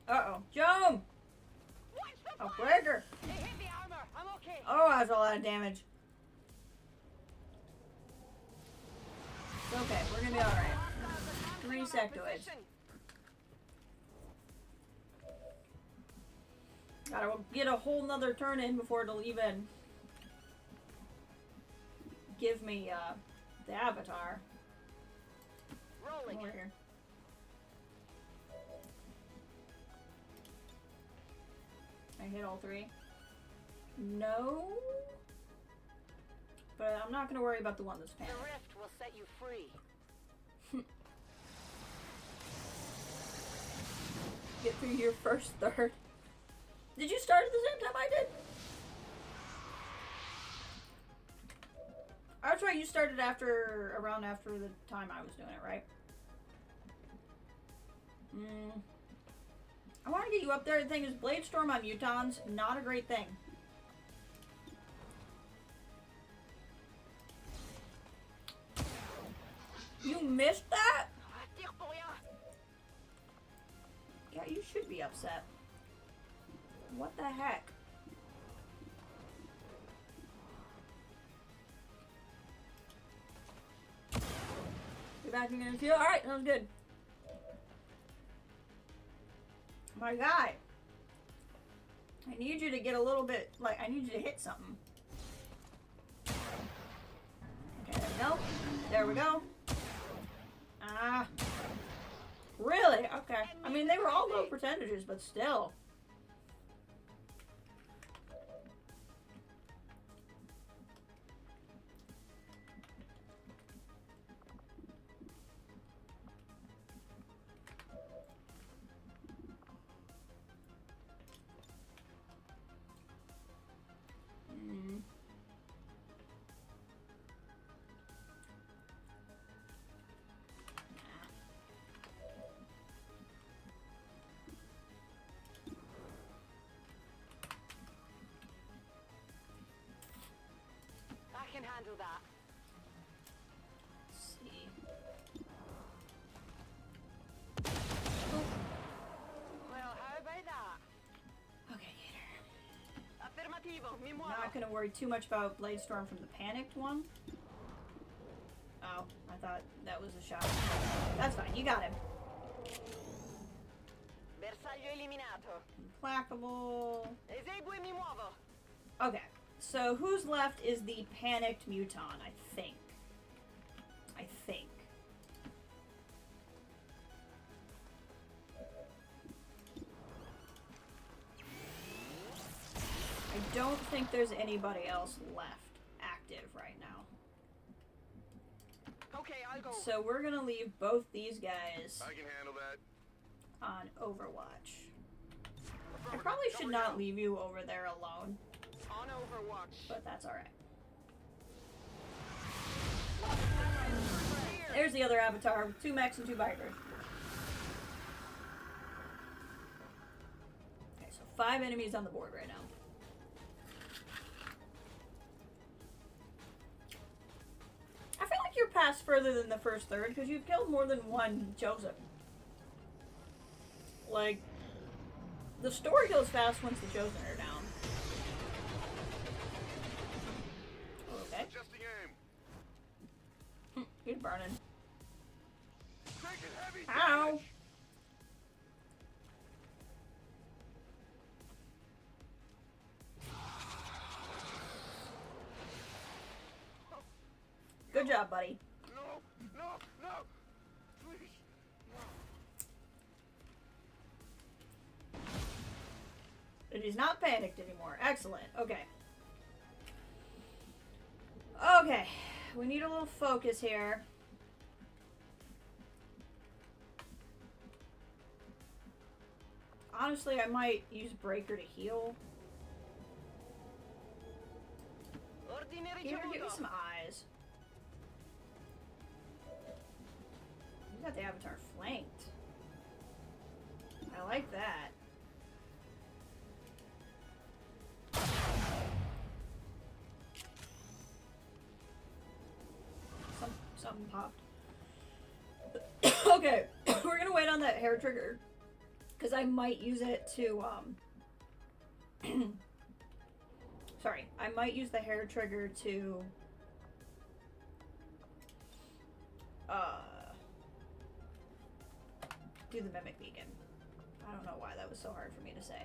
Uh-oh. Joan! A breaker! They hit the armor. I'm okay. Oh, that's a lot of damage. It's okay, we're gonna be alright. 3 sectoids. Gotta get a whole nother turn in before it'll even give me the avatar. Rolling. Over here. I hit all 3. No. But I'm not gonna worry about the one that's The panicked. rift will set you free. Get through your first third. Did you start at the same time I did? That's right, you started around after the time I was doing it, right? I want to get you up there. The thing is, Blade Storm on mutons, not a great thing. You missed that? Yeah, you should be upset. What the heck? Get back in the field. Alright, that was good. My guy. I need you to get a little bit, like, I need you to hit something. Okay, there we go. There we go. Ah. Really? Okay. I mean, they were all low percentages, but still. I can handle that. Let's see. Well, how about that? Okay, Gator. Affermativo, mi muovo. Not gonna worry too much about Blade Storm from the panicked one. Oh, I thought that was a shot. That's fine, you got him. Bersaglio eliminato. Implacable. Esegue mi muovo. Okay, so who's left is the panicked Muton, I think. I think. I don't think there's anybody else left active right now. Okay, I'll go. So we're gonna leave both these guys I can handle that. on Overwatch. I probably should not leave you over there alone, On Overwatch. but that's alright. There's the other avatar with 2 mechs and 2 bikers. Okay, so 5 enemies on the board right now. I feel like you're past further than the first third because you've killed more than one Joseph. Like, the story goes fast once the Chosen are down. Okay. Adjusting aim. He's burning. Taking heavy Ow! damage. Good job, buddy. No, no, no. Please. No. He's not panicked anymore. Excellent. Okay. Okay. We need a little focus here. Honestly, I might use Breaker to heal. Ordine Here, give me ricevuto. some eyes. You got the avatar flanked. I like that. Something popped. Okay, we're gonna wait on that hair trigger because I might use it to sorry, I might use the hair trigger to do the mimic beacon. I don't know why that was so hard for me to say.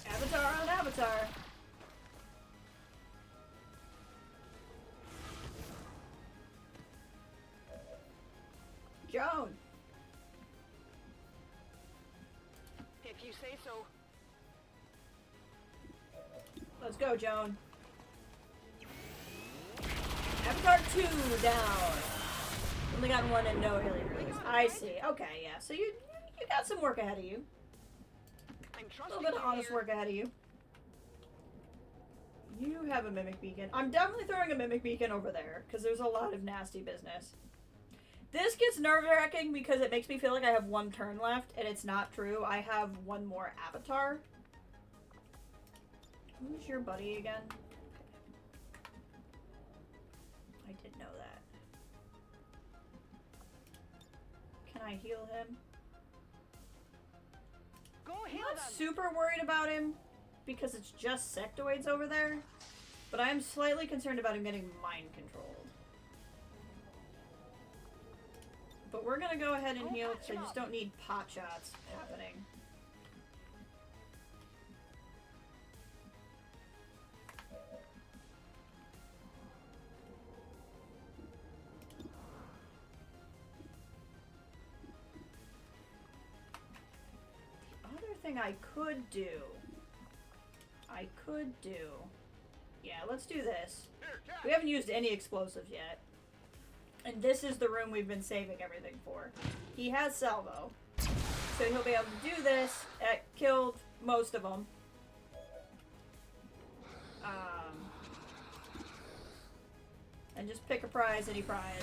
Avatar on Avatar. Joan. If you say so. Let's go, Joan. Avatar 2 down. Only got 1 and no alien release. I see. Okay, yeah. So you got some work ahead of you. I'm A trusting little bit of you honest here. work ahead of you. You have a mimic beacon. I'm definitely throwing a mimic beacon over there because there's a lot of nasty business. This gets nerve-wracking because it makes me feel like I have 1 turn left, and it's not true. I have 1 more avatar. Who's your buddy again? I did know that. Can I heal him? Go I'm heal not them. super worried about him because it's just sectoids over there. But I am slightly concerned about him getting mind controlled. But we're gonna go ahead and heal because I just don't need pot shots happening. The other thing I could do. Yeah, let's do this. We haven't used any explosives yet. And this is the room we've been saving everything for. He has salvo. So he'll be able to do this. It killed most of them. And just pick a prize, any prize.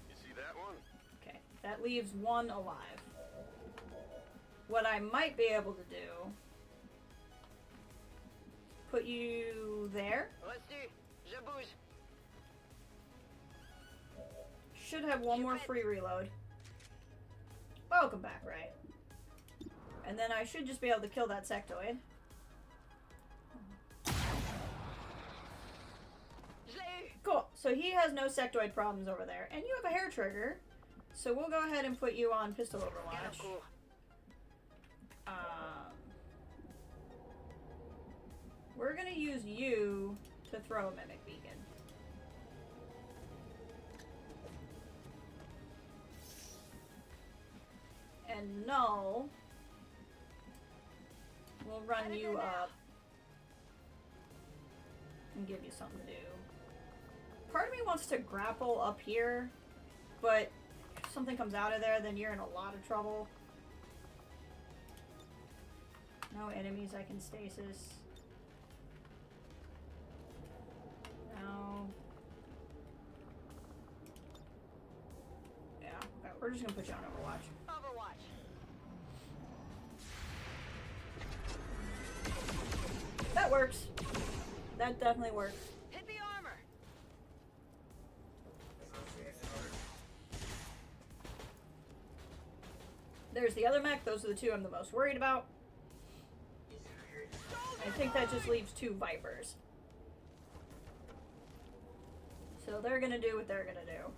You see that one? Okay, that leaves one alive. What I might be able to do... Put you there. Should have one more free reload. Welcome back, right? And then I should just be able to kill that sectoid. Cool. So he has no sectoid problems over there. And you have a hair trigger. So we'll go ahead and put you on pistol overwatch. We're gonna use you to throw a mimic beacon. And Null will run you up and give you something to do. Part of me wants to grapple up here, but if something comes out of there, then you're in a lot of trouble. No enemies I can stasis. No. Yeah, okay, we're just gonna put you on Overwatch. That works. That definitely works. Hit the armor. There's the other mech. Those are the two I'm the most worried about. I think that just leaves 2 Vipers. So they're gonna do what they're gonna do.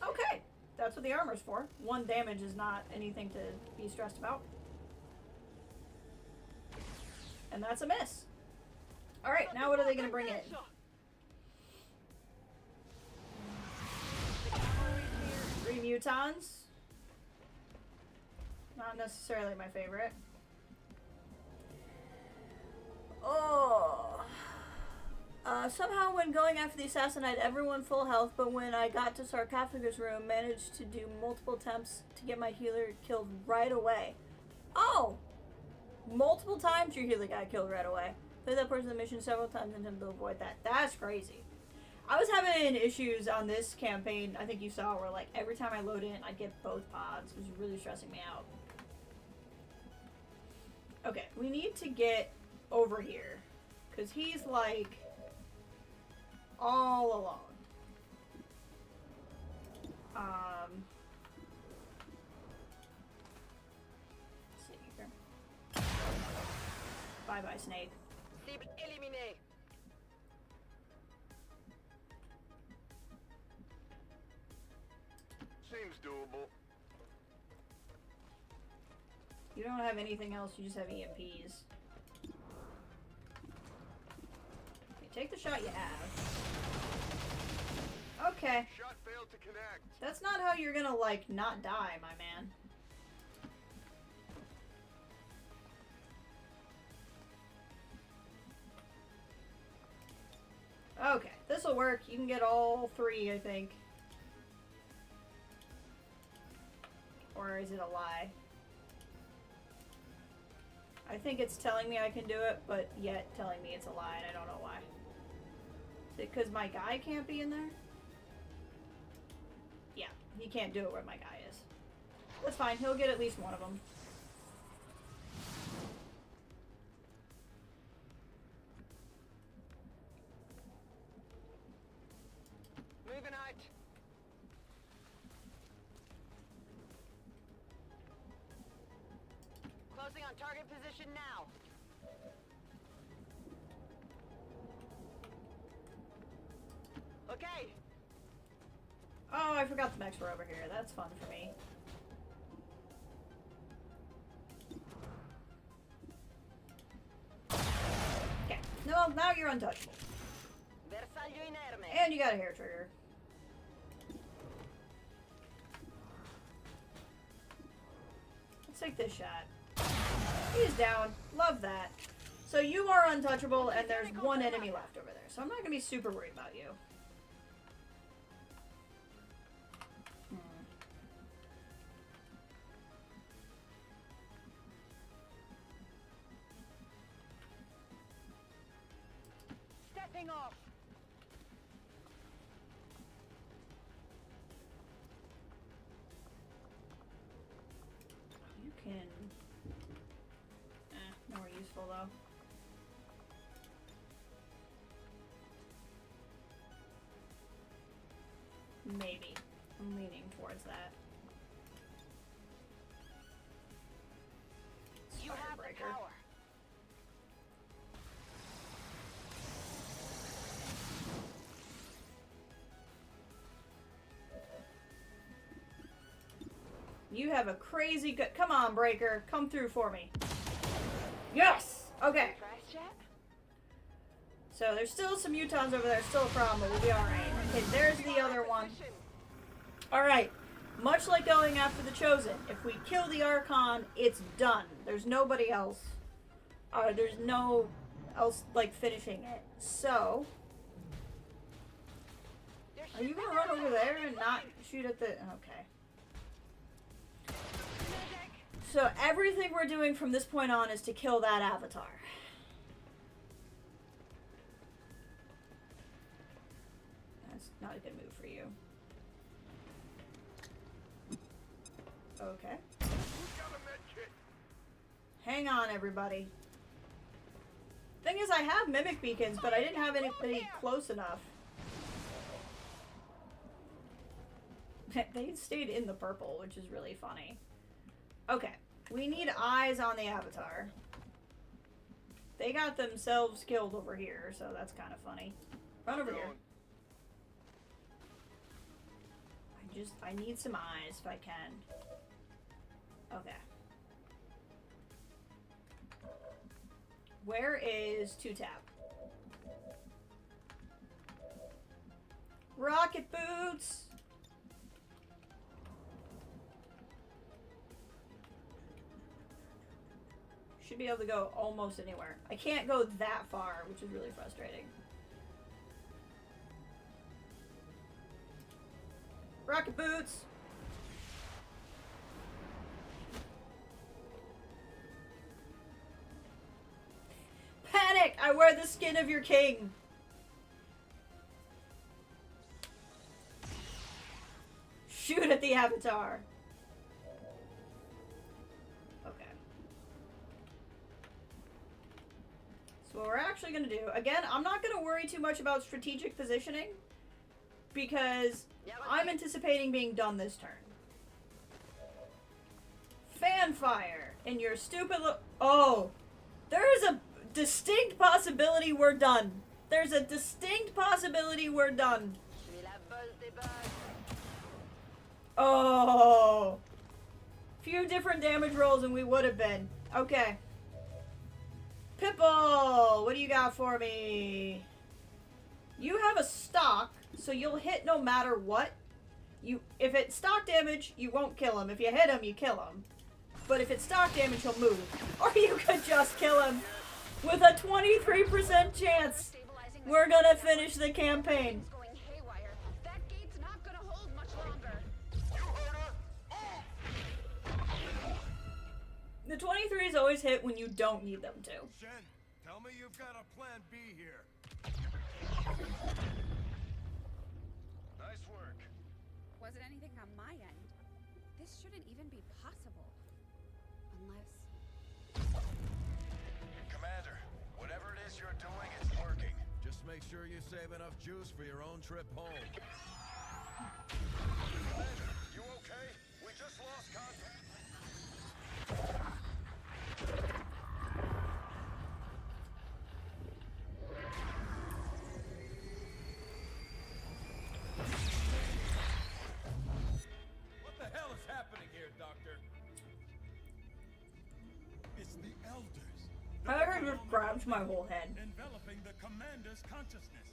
Okay, that's what the armor's for. 1 damage is not anything to be stressed about. And that's a miss. Alright, now what are they gonna bring in? 3 mutons. Not necessarily my favorite. Oh. Somehow when going after the assassin I had everyone full health, but when I got to Sarcophagus room, managed to do multiple attempts to get my healer killed right away. Oh! Multiple times your healer got killed right away. Played that person in the mission several times and to avoid that. That's crazy. I was having issues on this campaign, I think you saw, where like every time I load in, I'd get both pods. It was really stressing me out. Okay, we need to get over here. Because he's like all alone. Let's see here. Bye-bye, Snake. Cible éliminée. Seems doable. You don't have anything else, you just have EMPs. Okay, take the shot you have. Okay. Shot failed to connect. That's not how you're gonna, like, not die, my man. Okay, this'll work. You can get all 3, I think. Or is it a lie? I think it's telling me I can do it, but yet telling me it's a lie, and I don't know why. Is it because my guy can't be in there? Yeah, he can't do it where my guy is. That's fine, he'll get at least one of them. Moving out. Closing on on target position now. Okay. Oh, I forgot the mechs were over here. That's fun for me. Okay. No, now you're untouchable. Bersaglio inerme. And you got a hair trigger. Let's take this shot. He's down. Love that. So you are untouchable, and there's one enemy left over there. So I'm not going to be super worried about you. Stepping off. You can... no more useful though. Maybe. I'm leaning towards that. You have the power. You have a crazy good... Come on, Breaker. Come through for me. Yes! Okay. So there's still some Utahs over there. Still a problem, but we'll be alright. Okay, there's the other one. Alright. Much like going after the Chosen, if we kill the Archon, it's done. There's nobody else. There's no else, like, finishing it. So... Are you gonna run over there and not shoot at the... Okay. So everything we're doing from this point on is to kill that avatar. That's not a good move for you. Okay. Hang on, everybody. Thing is, I have mimic beacons, but I didn't have anybody close enough. They stayed in the purple, which is really funny. Okay, we need eyes on the avatar. They got themselves killed over here, so that's kind of funny. Run over here. I need some eyes if I can. Okay. Where is 2-tap? Rocket boots! Should be able to go almost anywhere. I can't go that far, which is really frustrating. Rocket boots! Panic! I wear the skin of your king! Shoot at the avatar! Okay. So what we're actually going to do, again, I'm not going to worry too much about strategic positioning because I'm anticipating being done this turn. Fanfire in your stupid oh, there is a distinct possibility we're done. There's a distinct possibility we're done. Oh, few different damage rolls and we would have been. Okay. Pipple, what do you got for me? You have a stock, so you'll hit no matter what. If it's stock damage, you won't kill him. If you hit him, you kill him. But if it's stock damage, he'll move. Or you could just kill him. With a 23% chance, we're gonna finish the campaign. The 23s always hit when you don't need them to. Shen, tell me you've got a plan B here. Nice work. Wasn't anything on my end. This shouldn't even be possible. Unless... Commander, whatever it is you're doing, it's working. Just make sure you save enough juice for your own trip home. Commander, you okay? We just lost contact. the elders. I just grabs my whole head. Enveloping the commander's consciousness.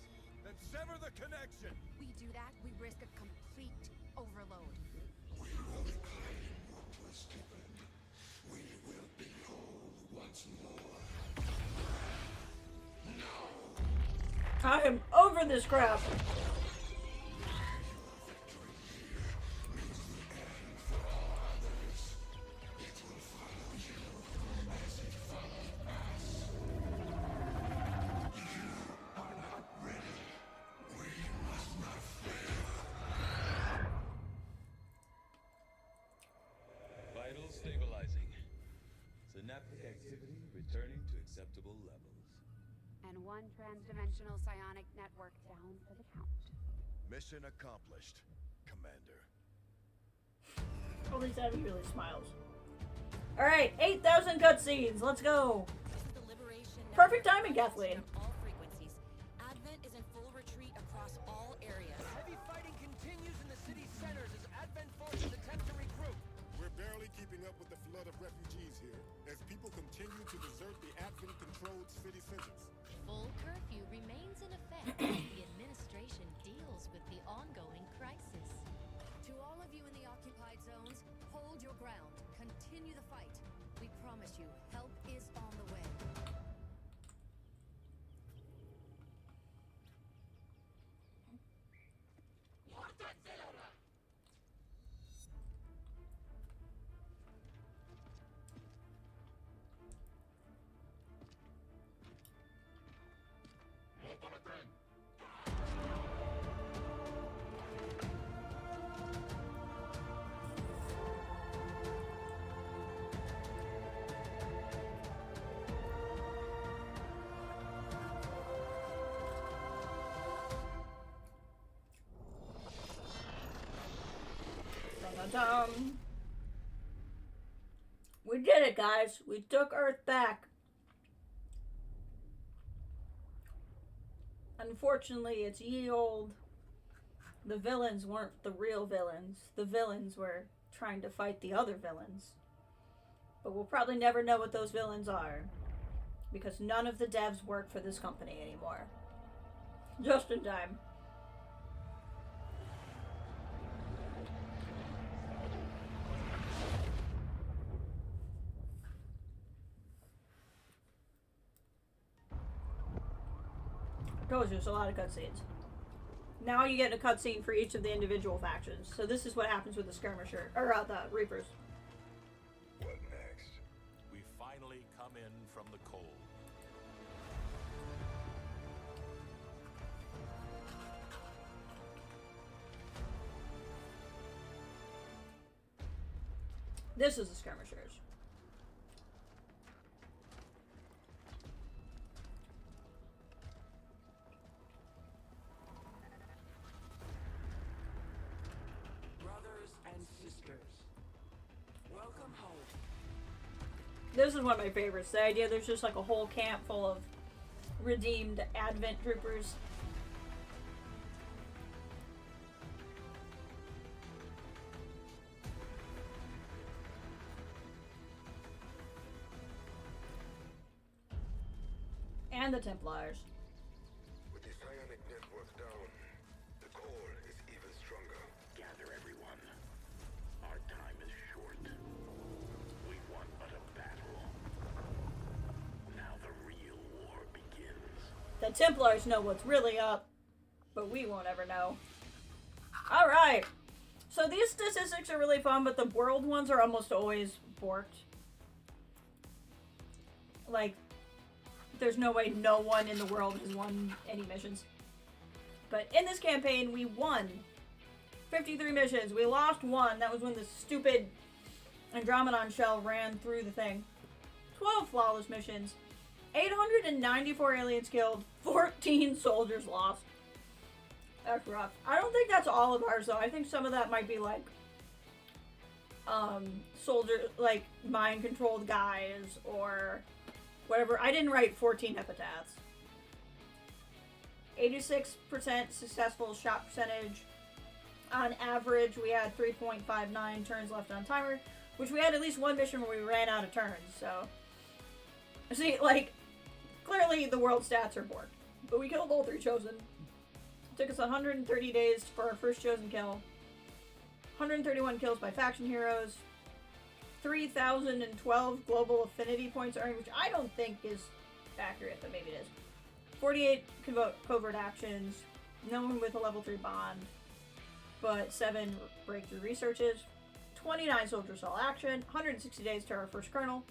Then sever the connection. We do that, we risk a complete overload. We will reclaim what was given. We will be whole once more. I am over this crap. Vitals stabilizing. Synaptic activity returning to acceptable levels. And one transdimensional psionic network down for the count. Mission accomplished, Commander. At least Abby really smiles. Alright, 8,000 cutscenes. Let's go. Perfect timing, Kathleen. All frequencies. Advent is in full retreat across all areas. Heavy fighting continues in the city centers as Advent forces attempt to regroup. We're barely keeping up with the flood of refugees here, as people continue to desert the Advent-controlled city centers. Full curfew remains in effect as the administration deals with the ongoing crisis. To all of you in the occupied zones, hold your ground. Continue the fight. We promise you, help is on the way. Dun-dun-dun. We did it, guys. We took Earth back. Unfortunately, it's ye old. The villains weren't the real villains. The villains were trying to fight the other villains. But we'll probably never know what those villains are, because none of the devs work for this company anymore. Just in time. Told you, there's a lot of cutscenes. Now you get a cutscene for each of the individual factions. So this is what happens with the skirmisher, or the Reapers. What next? We finally come in from the cold. This is the skirmishers. Brothers and sisters, welcome home. This is one of my favorites. The idea there's just like a whole camp full of redeemed Advent troopers. And the Templars. With the psionic network down, the core is even stronger. Gather everyone. Our time is short. We won but a battle. Now the real war begins. The Templars know what's really up, but we won't ever know. Alright. So these statistics are really fun, but the world ones are almost always borked. Like, there's no way no one in the world has won any missions. But in this campaign, we won 53 missions. We lost one. That was when the stupid Andromedon shell ran through the thing. 12 flawless missions. 894 aliens killed. 14 soldiers lost. That's rough. I don't think that's all of ours, though. I think some of that might be, like, soldier, like, mind-controlled guys, or whatever. I didn't write 14 epitaphs. 86% successful shot percentage. On average, we had 3.59 turns left on timer, which we had at least one mission where we ran out of turns, so See, like, clearly the world stats are bored. But we killed all 3 chosen. It took us 130 days for our first chosen kill. 131 kills by faction heroes. 3,012 global affinity points earned, which I don't think is accurate, but maybe it is. 48 covert actions. No one with a level 3 bond. But 7 breakthrough researches. 29 soldier cell action. 160 days to our first colonel.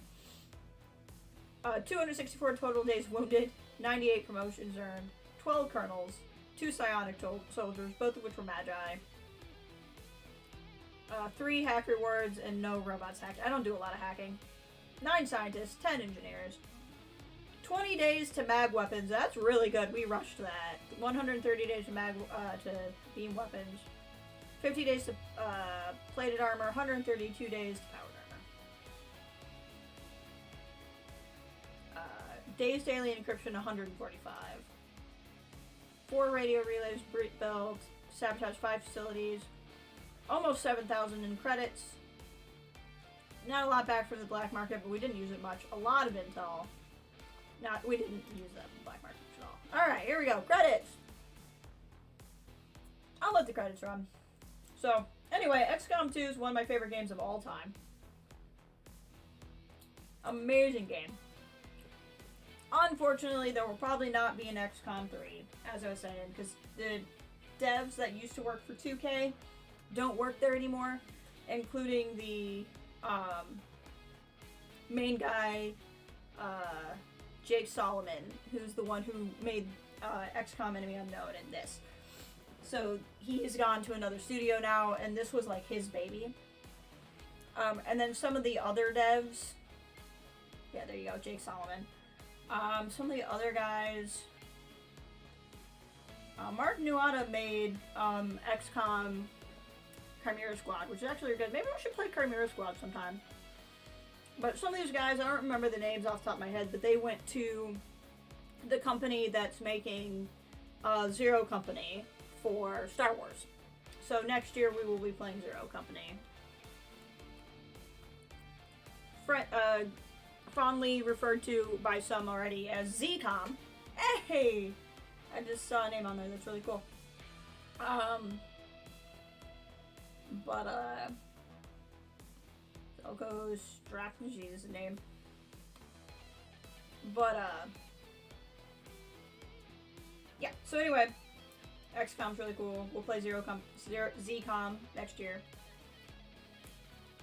264 total days wounded. 98 promotions earned. 12 colonels. 2 psionic soldiers, both of which were magi. 3 hack rewards and no robots hacked. I don't do a lot of hacking. 9 scientists, 10 engineers. 20 days to mag weapons. That's really good. We rushed that. 130 days to to beam weapons. 50 days to plated armor. 132 days to powered armor. Days to alien encryption. 145. 4 radio relays built. Sabotage 5 facilities. Almost 7,000 in credits. Not a lot back from the black market, but we didn't use it much. A lot of intel. We didn't use that black market at all. Alright, here we go. Credits! I'll let the credits run. So, anyway, XCOM 2 is one of my favorite games of all time. Amazing game. Unfortunately, there will probably not be an XCOM 3, as I was saying, because the devs that used to work for 2K don't work there anymore, including the main guy, Jake Solomon, who's the one who made XCOM Enemy Unknown and this. So he has gone to another studio now, and this was like his baby. And then some of the other devs, yeah, there you go, Jake Solomon. Some of the other guys, Mark Nuada made XCOM Chimera Squad, which is actually good. Maybe we should play Chimera Squad sometime. But some of these guys, I don't remember the names off the top of my head, but they went to the company that's making Zero Company for Star Wars. So next year we will be playing Zero Company. Fondly referred to by some already as XCOM. Hey! I just saw a name on there that's really cool. Zelko Strategy is the name. Yeah, so anyway, XCOM's really cool. We'll play XCOM next year.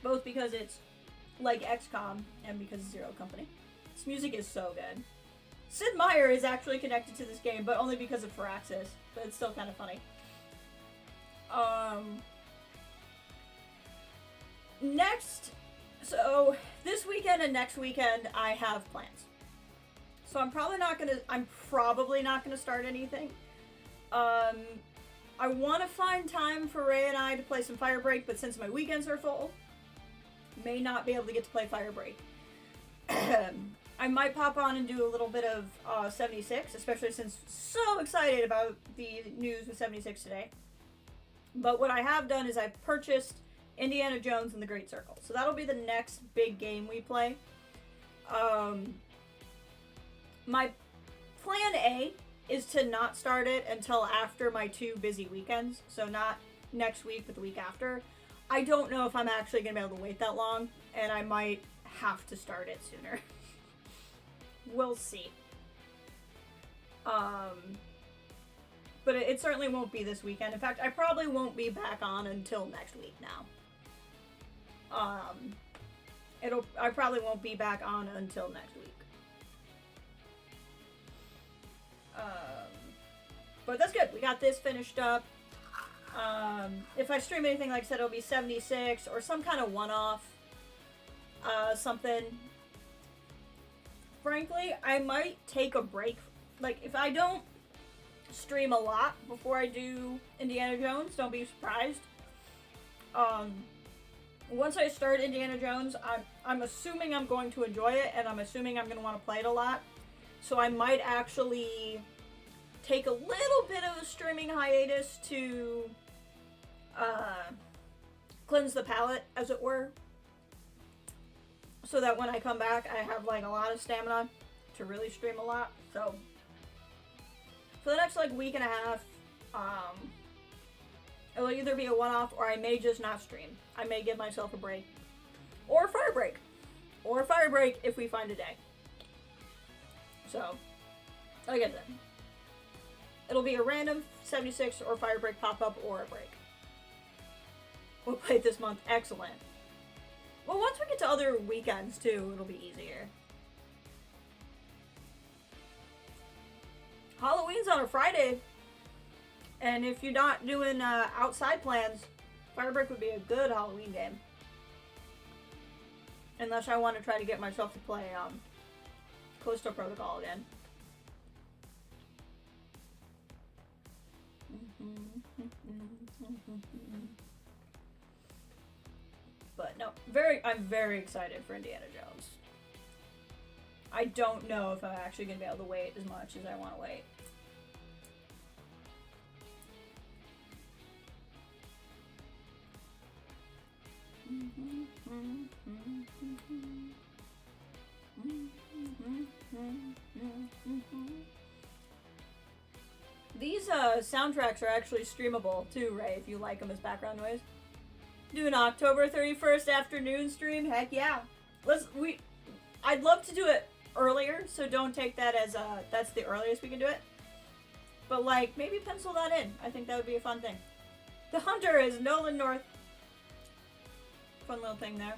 Both because it's like XCOM and because it's Zero Company. This music is so good. Sid Meier is actually connected to this game, but only because of Firaxis, but it's still kind of funny. Next, so this weekend and next weekend I have plans. So I'm probably not gonna start anything. I want to find time for Ray and I to play some Firebreak, but since my weekends are full, may not be able to get to play Firebreak. I might pop on and do a little bit of 76, especially since so excited about the news with 76 today. But what I have done is I've purchased Indiana Jones and the Great Circle. So that'll be the next big game we play. My plan A is to not start it until after my 2 busy weekends. So not next week, but the week after. I don't know if I'm actually going to be able to wait that long, and I might have to start it sooner. We'll see. But it certainly won't be this weekend. In fact, I probably won't be back on until next week now. I probably won't be back on until next week. But that's good. We got this finished up. If I stream anything, like I said, it'll be 76 or some kind of one-off. Something. Frankly, I might take a break. Like, if I don't stream a lot before I do Indiana Jones, don't be surprised. Once I start Indiana Jones, I'm assuming I'm going to enjoy it, and I'm assuming I'm going to want to play it a lot. So I might actually take a little bit of a streaming hiatus to cleanse the palate, as it were. So that when I come back, I have like a lot of stamina. to really stream a lot. So for the next like week and a half, it'll either be a one-off or I may just not stream. I may give myself a break. Or a fire break. Or a fire break if we find a day. So, like I said, it'll be a random 76 or fire break pop-up or a break. We'll play it this month. Excellent. Well, once we get to other weekends too, it'll be easier. Halloween's on a Friday. And if you're not doing outside plans, Firebreak would be a good Halloween game. Unless I want to try to get myself to play Callisto Protocol again. But no, I'm very excited for Indiana Jones. I don't know if I'm actually going to be able to wait as much as I want to wait. These soundtracks are actually streamable too, Ray, if you like them as background noise. Do an October 31st afternoon stream? Heck yeah. I'd love to do it earlier, so don't take that as that's the earliest we can do it. But like, maybe pencil that in. I think that would be a fun thing. The Hunter is Nolan North. Fun little thing there.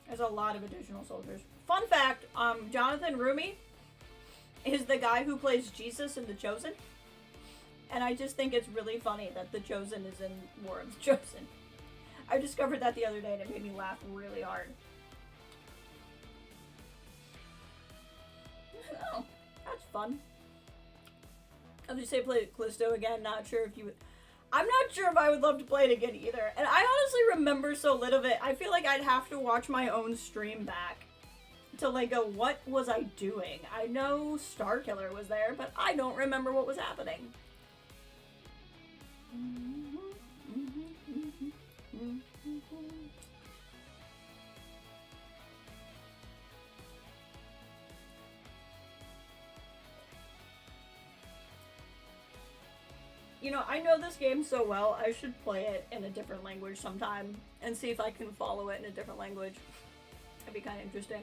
There's a lot of additional soldiers. Fun fact, Jonathan Rumi is the guy who plays Jesus in The Chosen. And I just think it's really funny that The Chosen is in War of the Chosen. I discovered that the other day and it made me laugh really hard. Oh, that's fun. I'll just say play Callisto again, not sure if you would... I'm not sure if I would love to play it again either. And I honestly remember so little of it. I feel like I'd have to watch my own stream back to like go, what was I doing? I know Starkiller was there, but I don't remember what was happening. You know, I know this game so well, I should play it in a different language sometime and see if I can follow it in a different language. That'd be kind of interesting.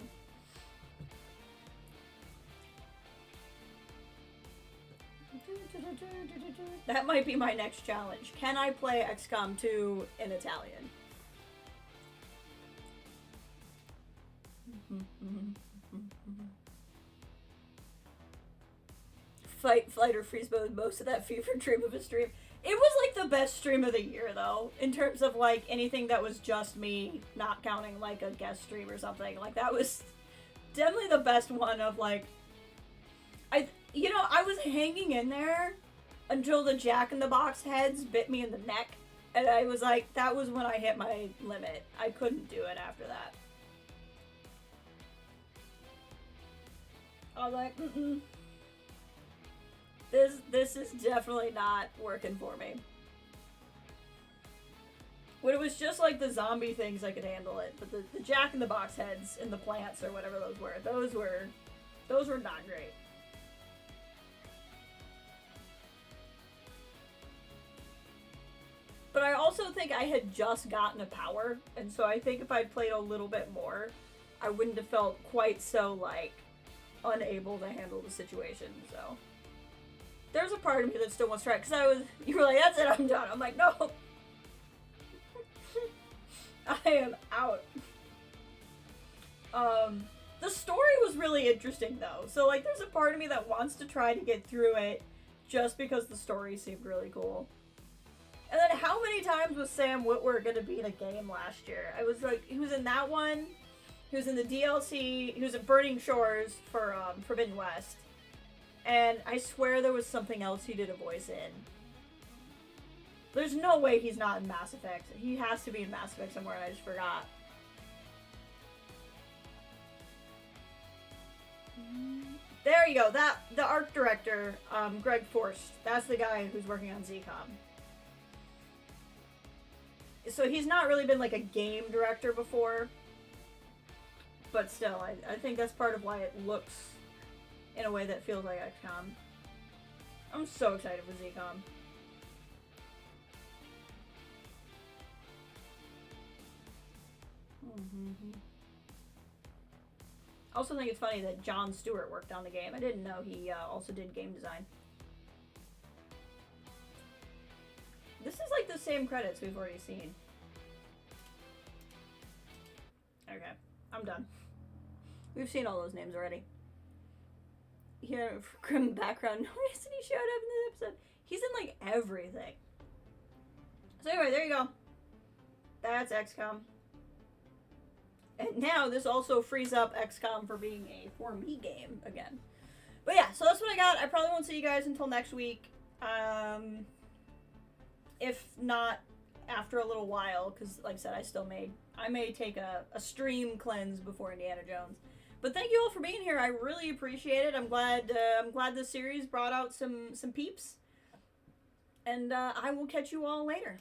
That might be my next challenge. Can I play XCOM 2 in Italian? Flight or freeze mode, most of that fever dream of a stream. It was like the best stream of the year though, in terms of like anything that was just me, not counting like a guest stream or something. Like that was definitely the best one of like, I was hanging in there until the Jack-in-the-Box heads bit me in the neck. And I was like, that was when I hit my limit. I couldn't do it after that. I was like, This is definitely not working for me. When it was just like the zombie things, I could handle it. But the Jack-in-the-Box heads and the plants or whatever those were not great. But I also think I had just gotten a power, and so I think if I'd played a little bit more, I wouldn't have felt quite so, like, unable to handle the situation, so. There's a part of me that still wants to try, because you were like, that's it, I'm done. I'm like, no. I am out. The story was really interesting, though. So, like, there's a part of me that wants to try to get through it just because the story seemed really cool. And then how many times was Sam Witwer gonna be in a game last year? I was like, he was in that one, he was in the DLC, he was in Burning Shores for Forbidden West. And I swear there was something else he did a voice in. There's no way he's not in Mass Effect. He has to be in Mass Effect somewhere and I just forgot. There you go, the art director, Greg Forst, that's the guy who's working on XCOM. So he's not really been like a game director before. But still, I think that's part of why it looks in a way that feels like XCOM. I'm so excited for XCOM. I also think it's funny that Jon Stewart worked on the game. I didn't know he also did game design. This is like the same credits we've already seen. Okay, I'm done. We've seen all those names already. Here, grim background noise, and he showed up in this episode. He's in like everything. So anyway, there you go. That's XCOM. And now this also frees up XCOM for being a for me game again. But yeah, so that's what I got. I probably won't see you guys until next week. If not after a little while, because like I said, I may take a stream cleanse before Indiana Jones. But thank you all for being here. I really appreciate it. I'm glad this series brought out some peeps. And I will catch you all later.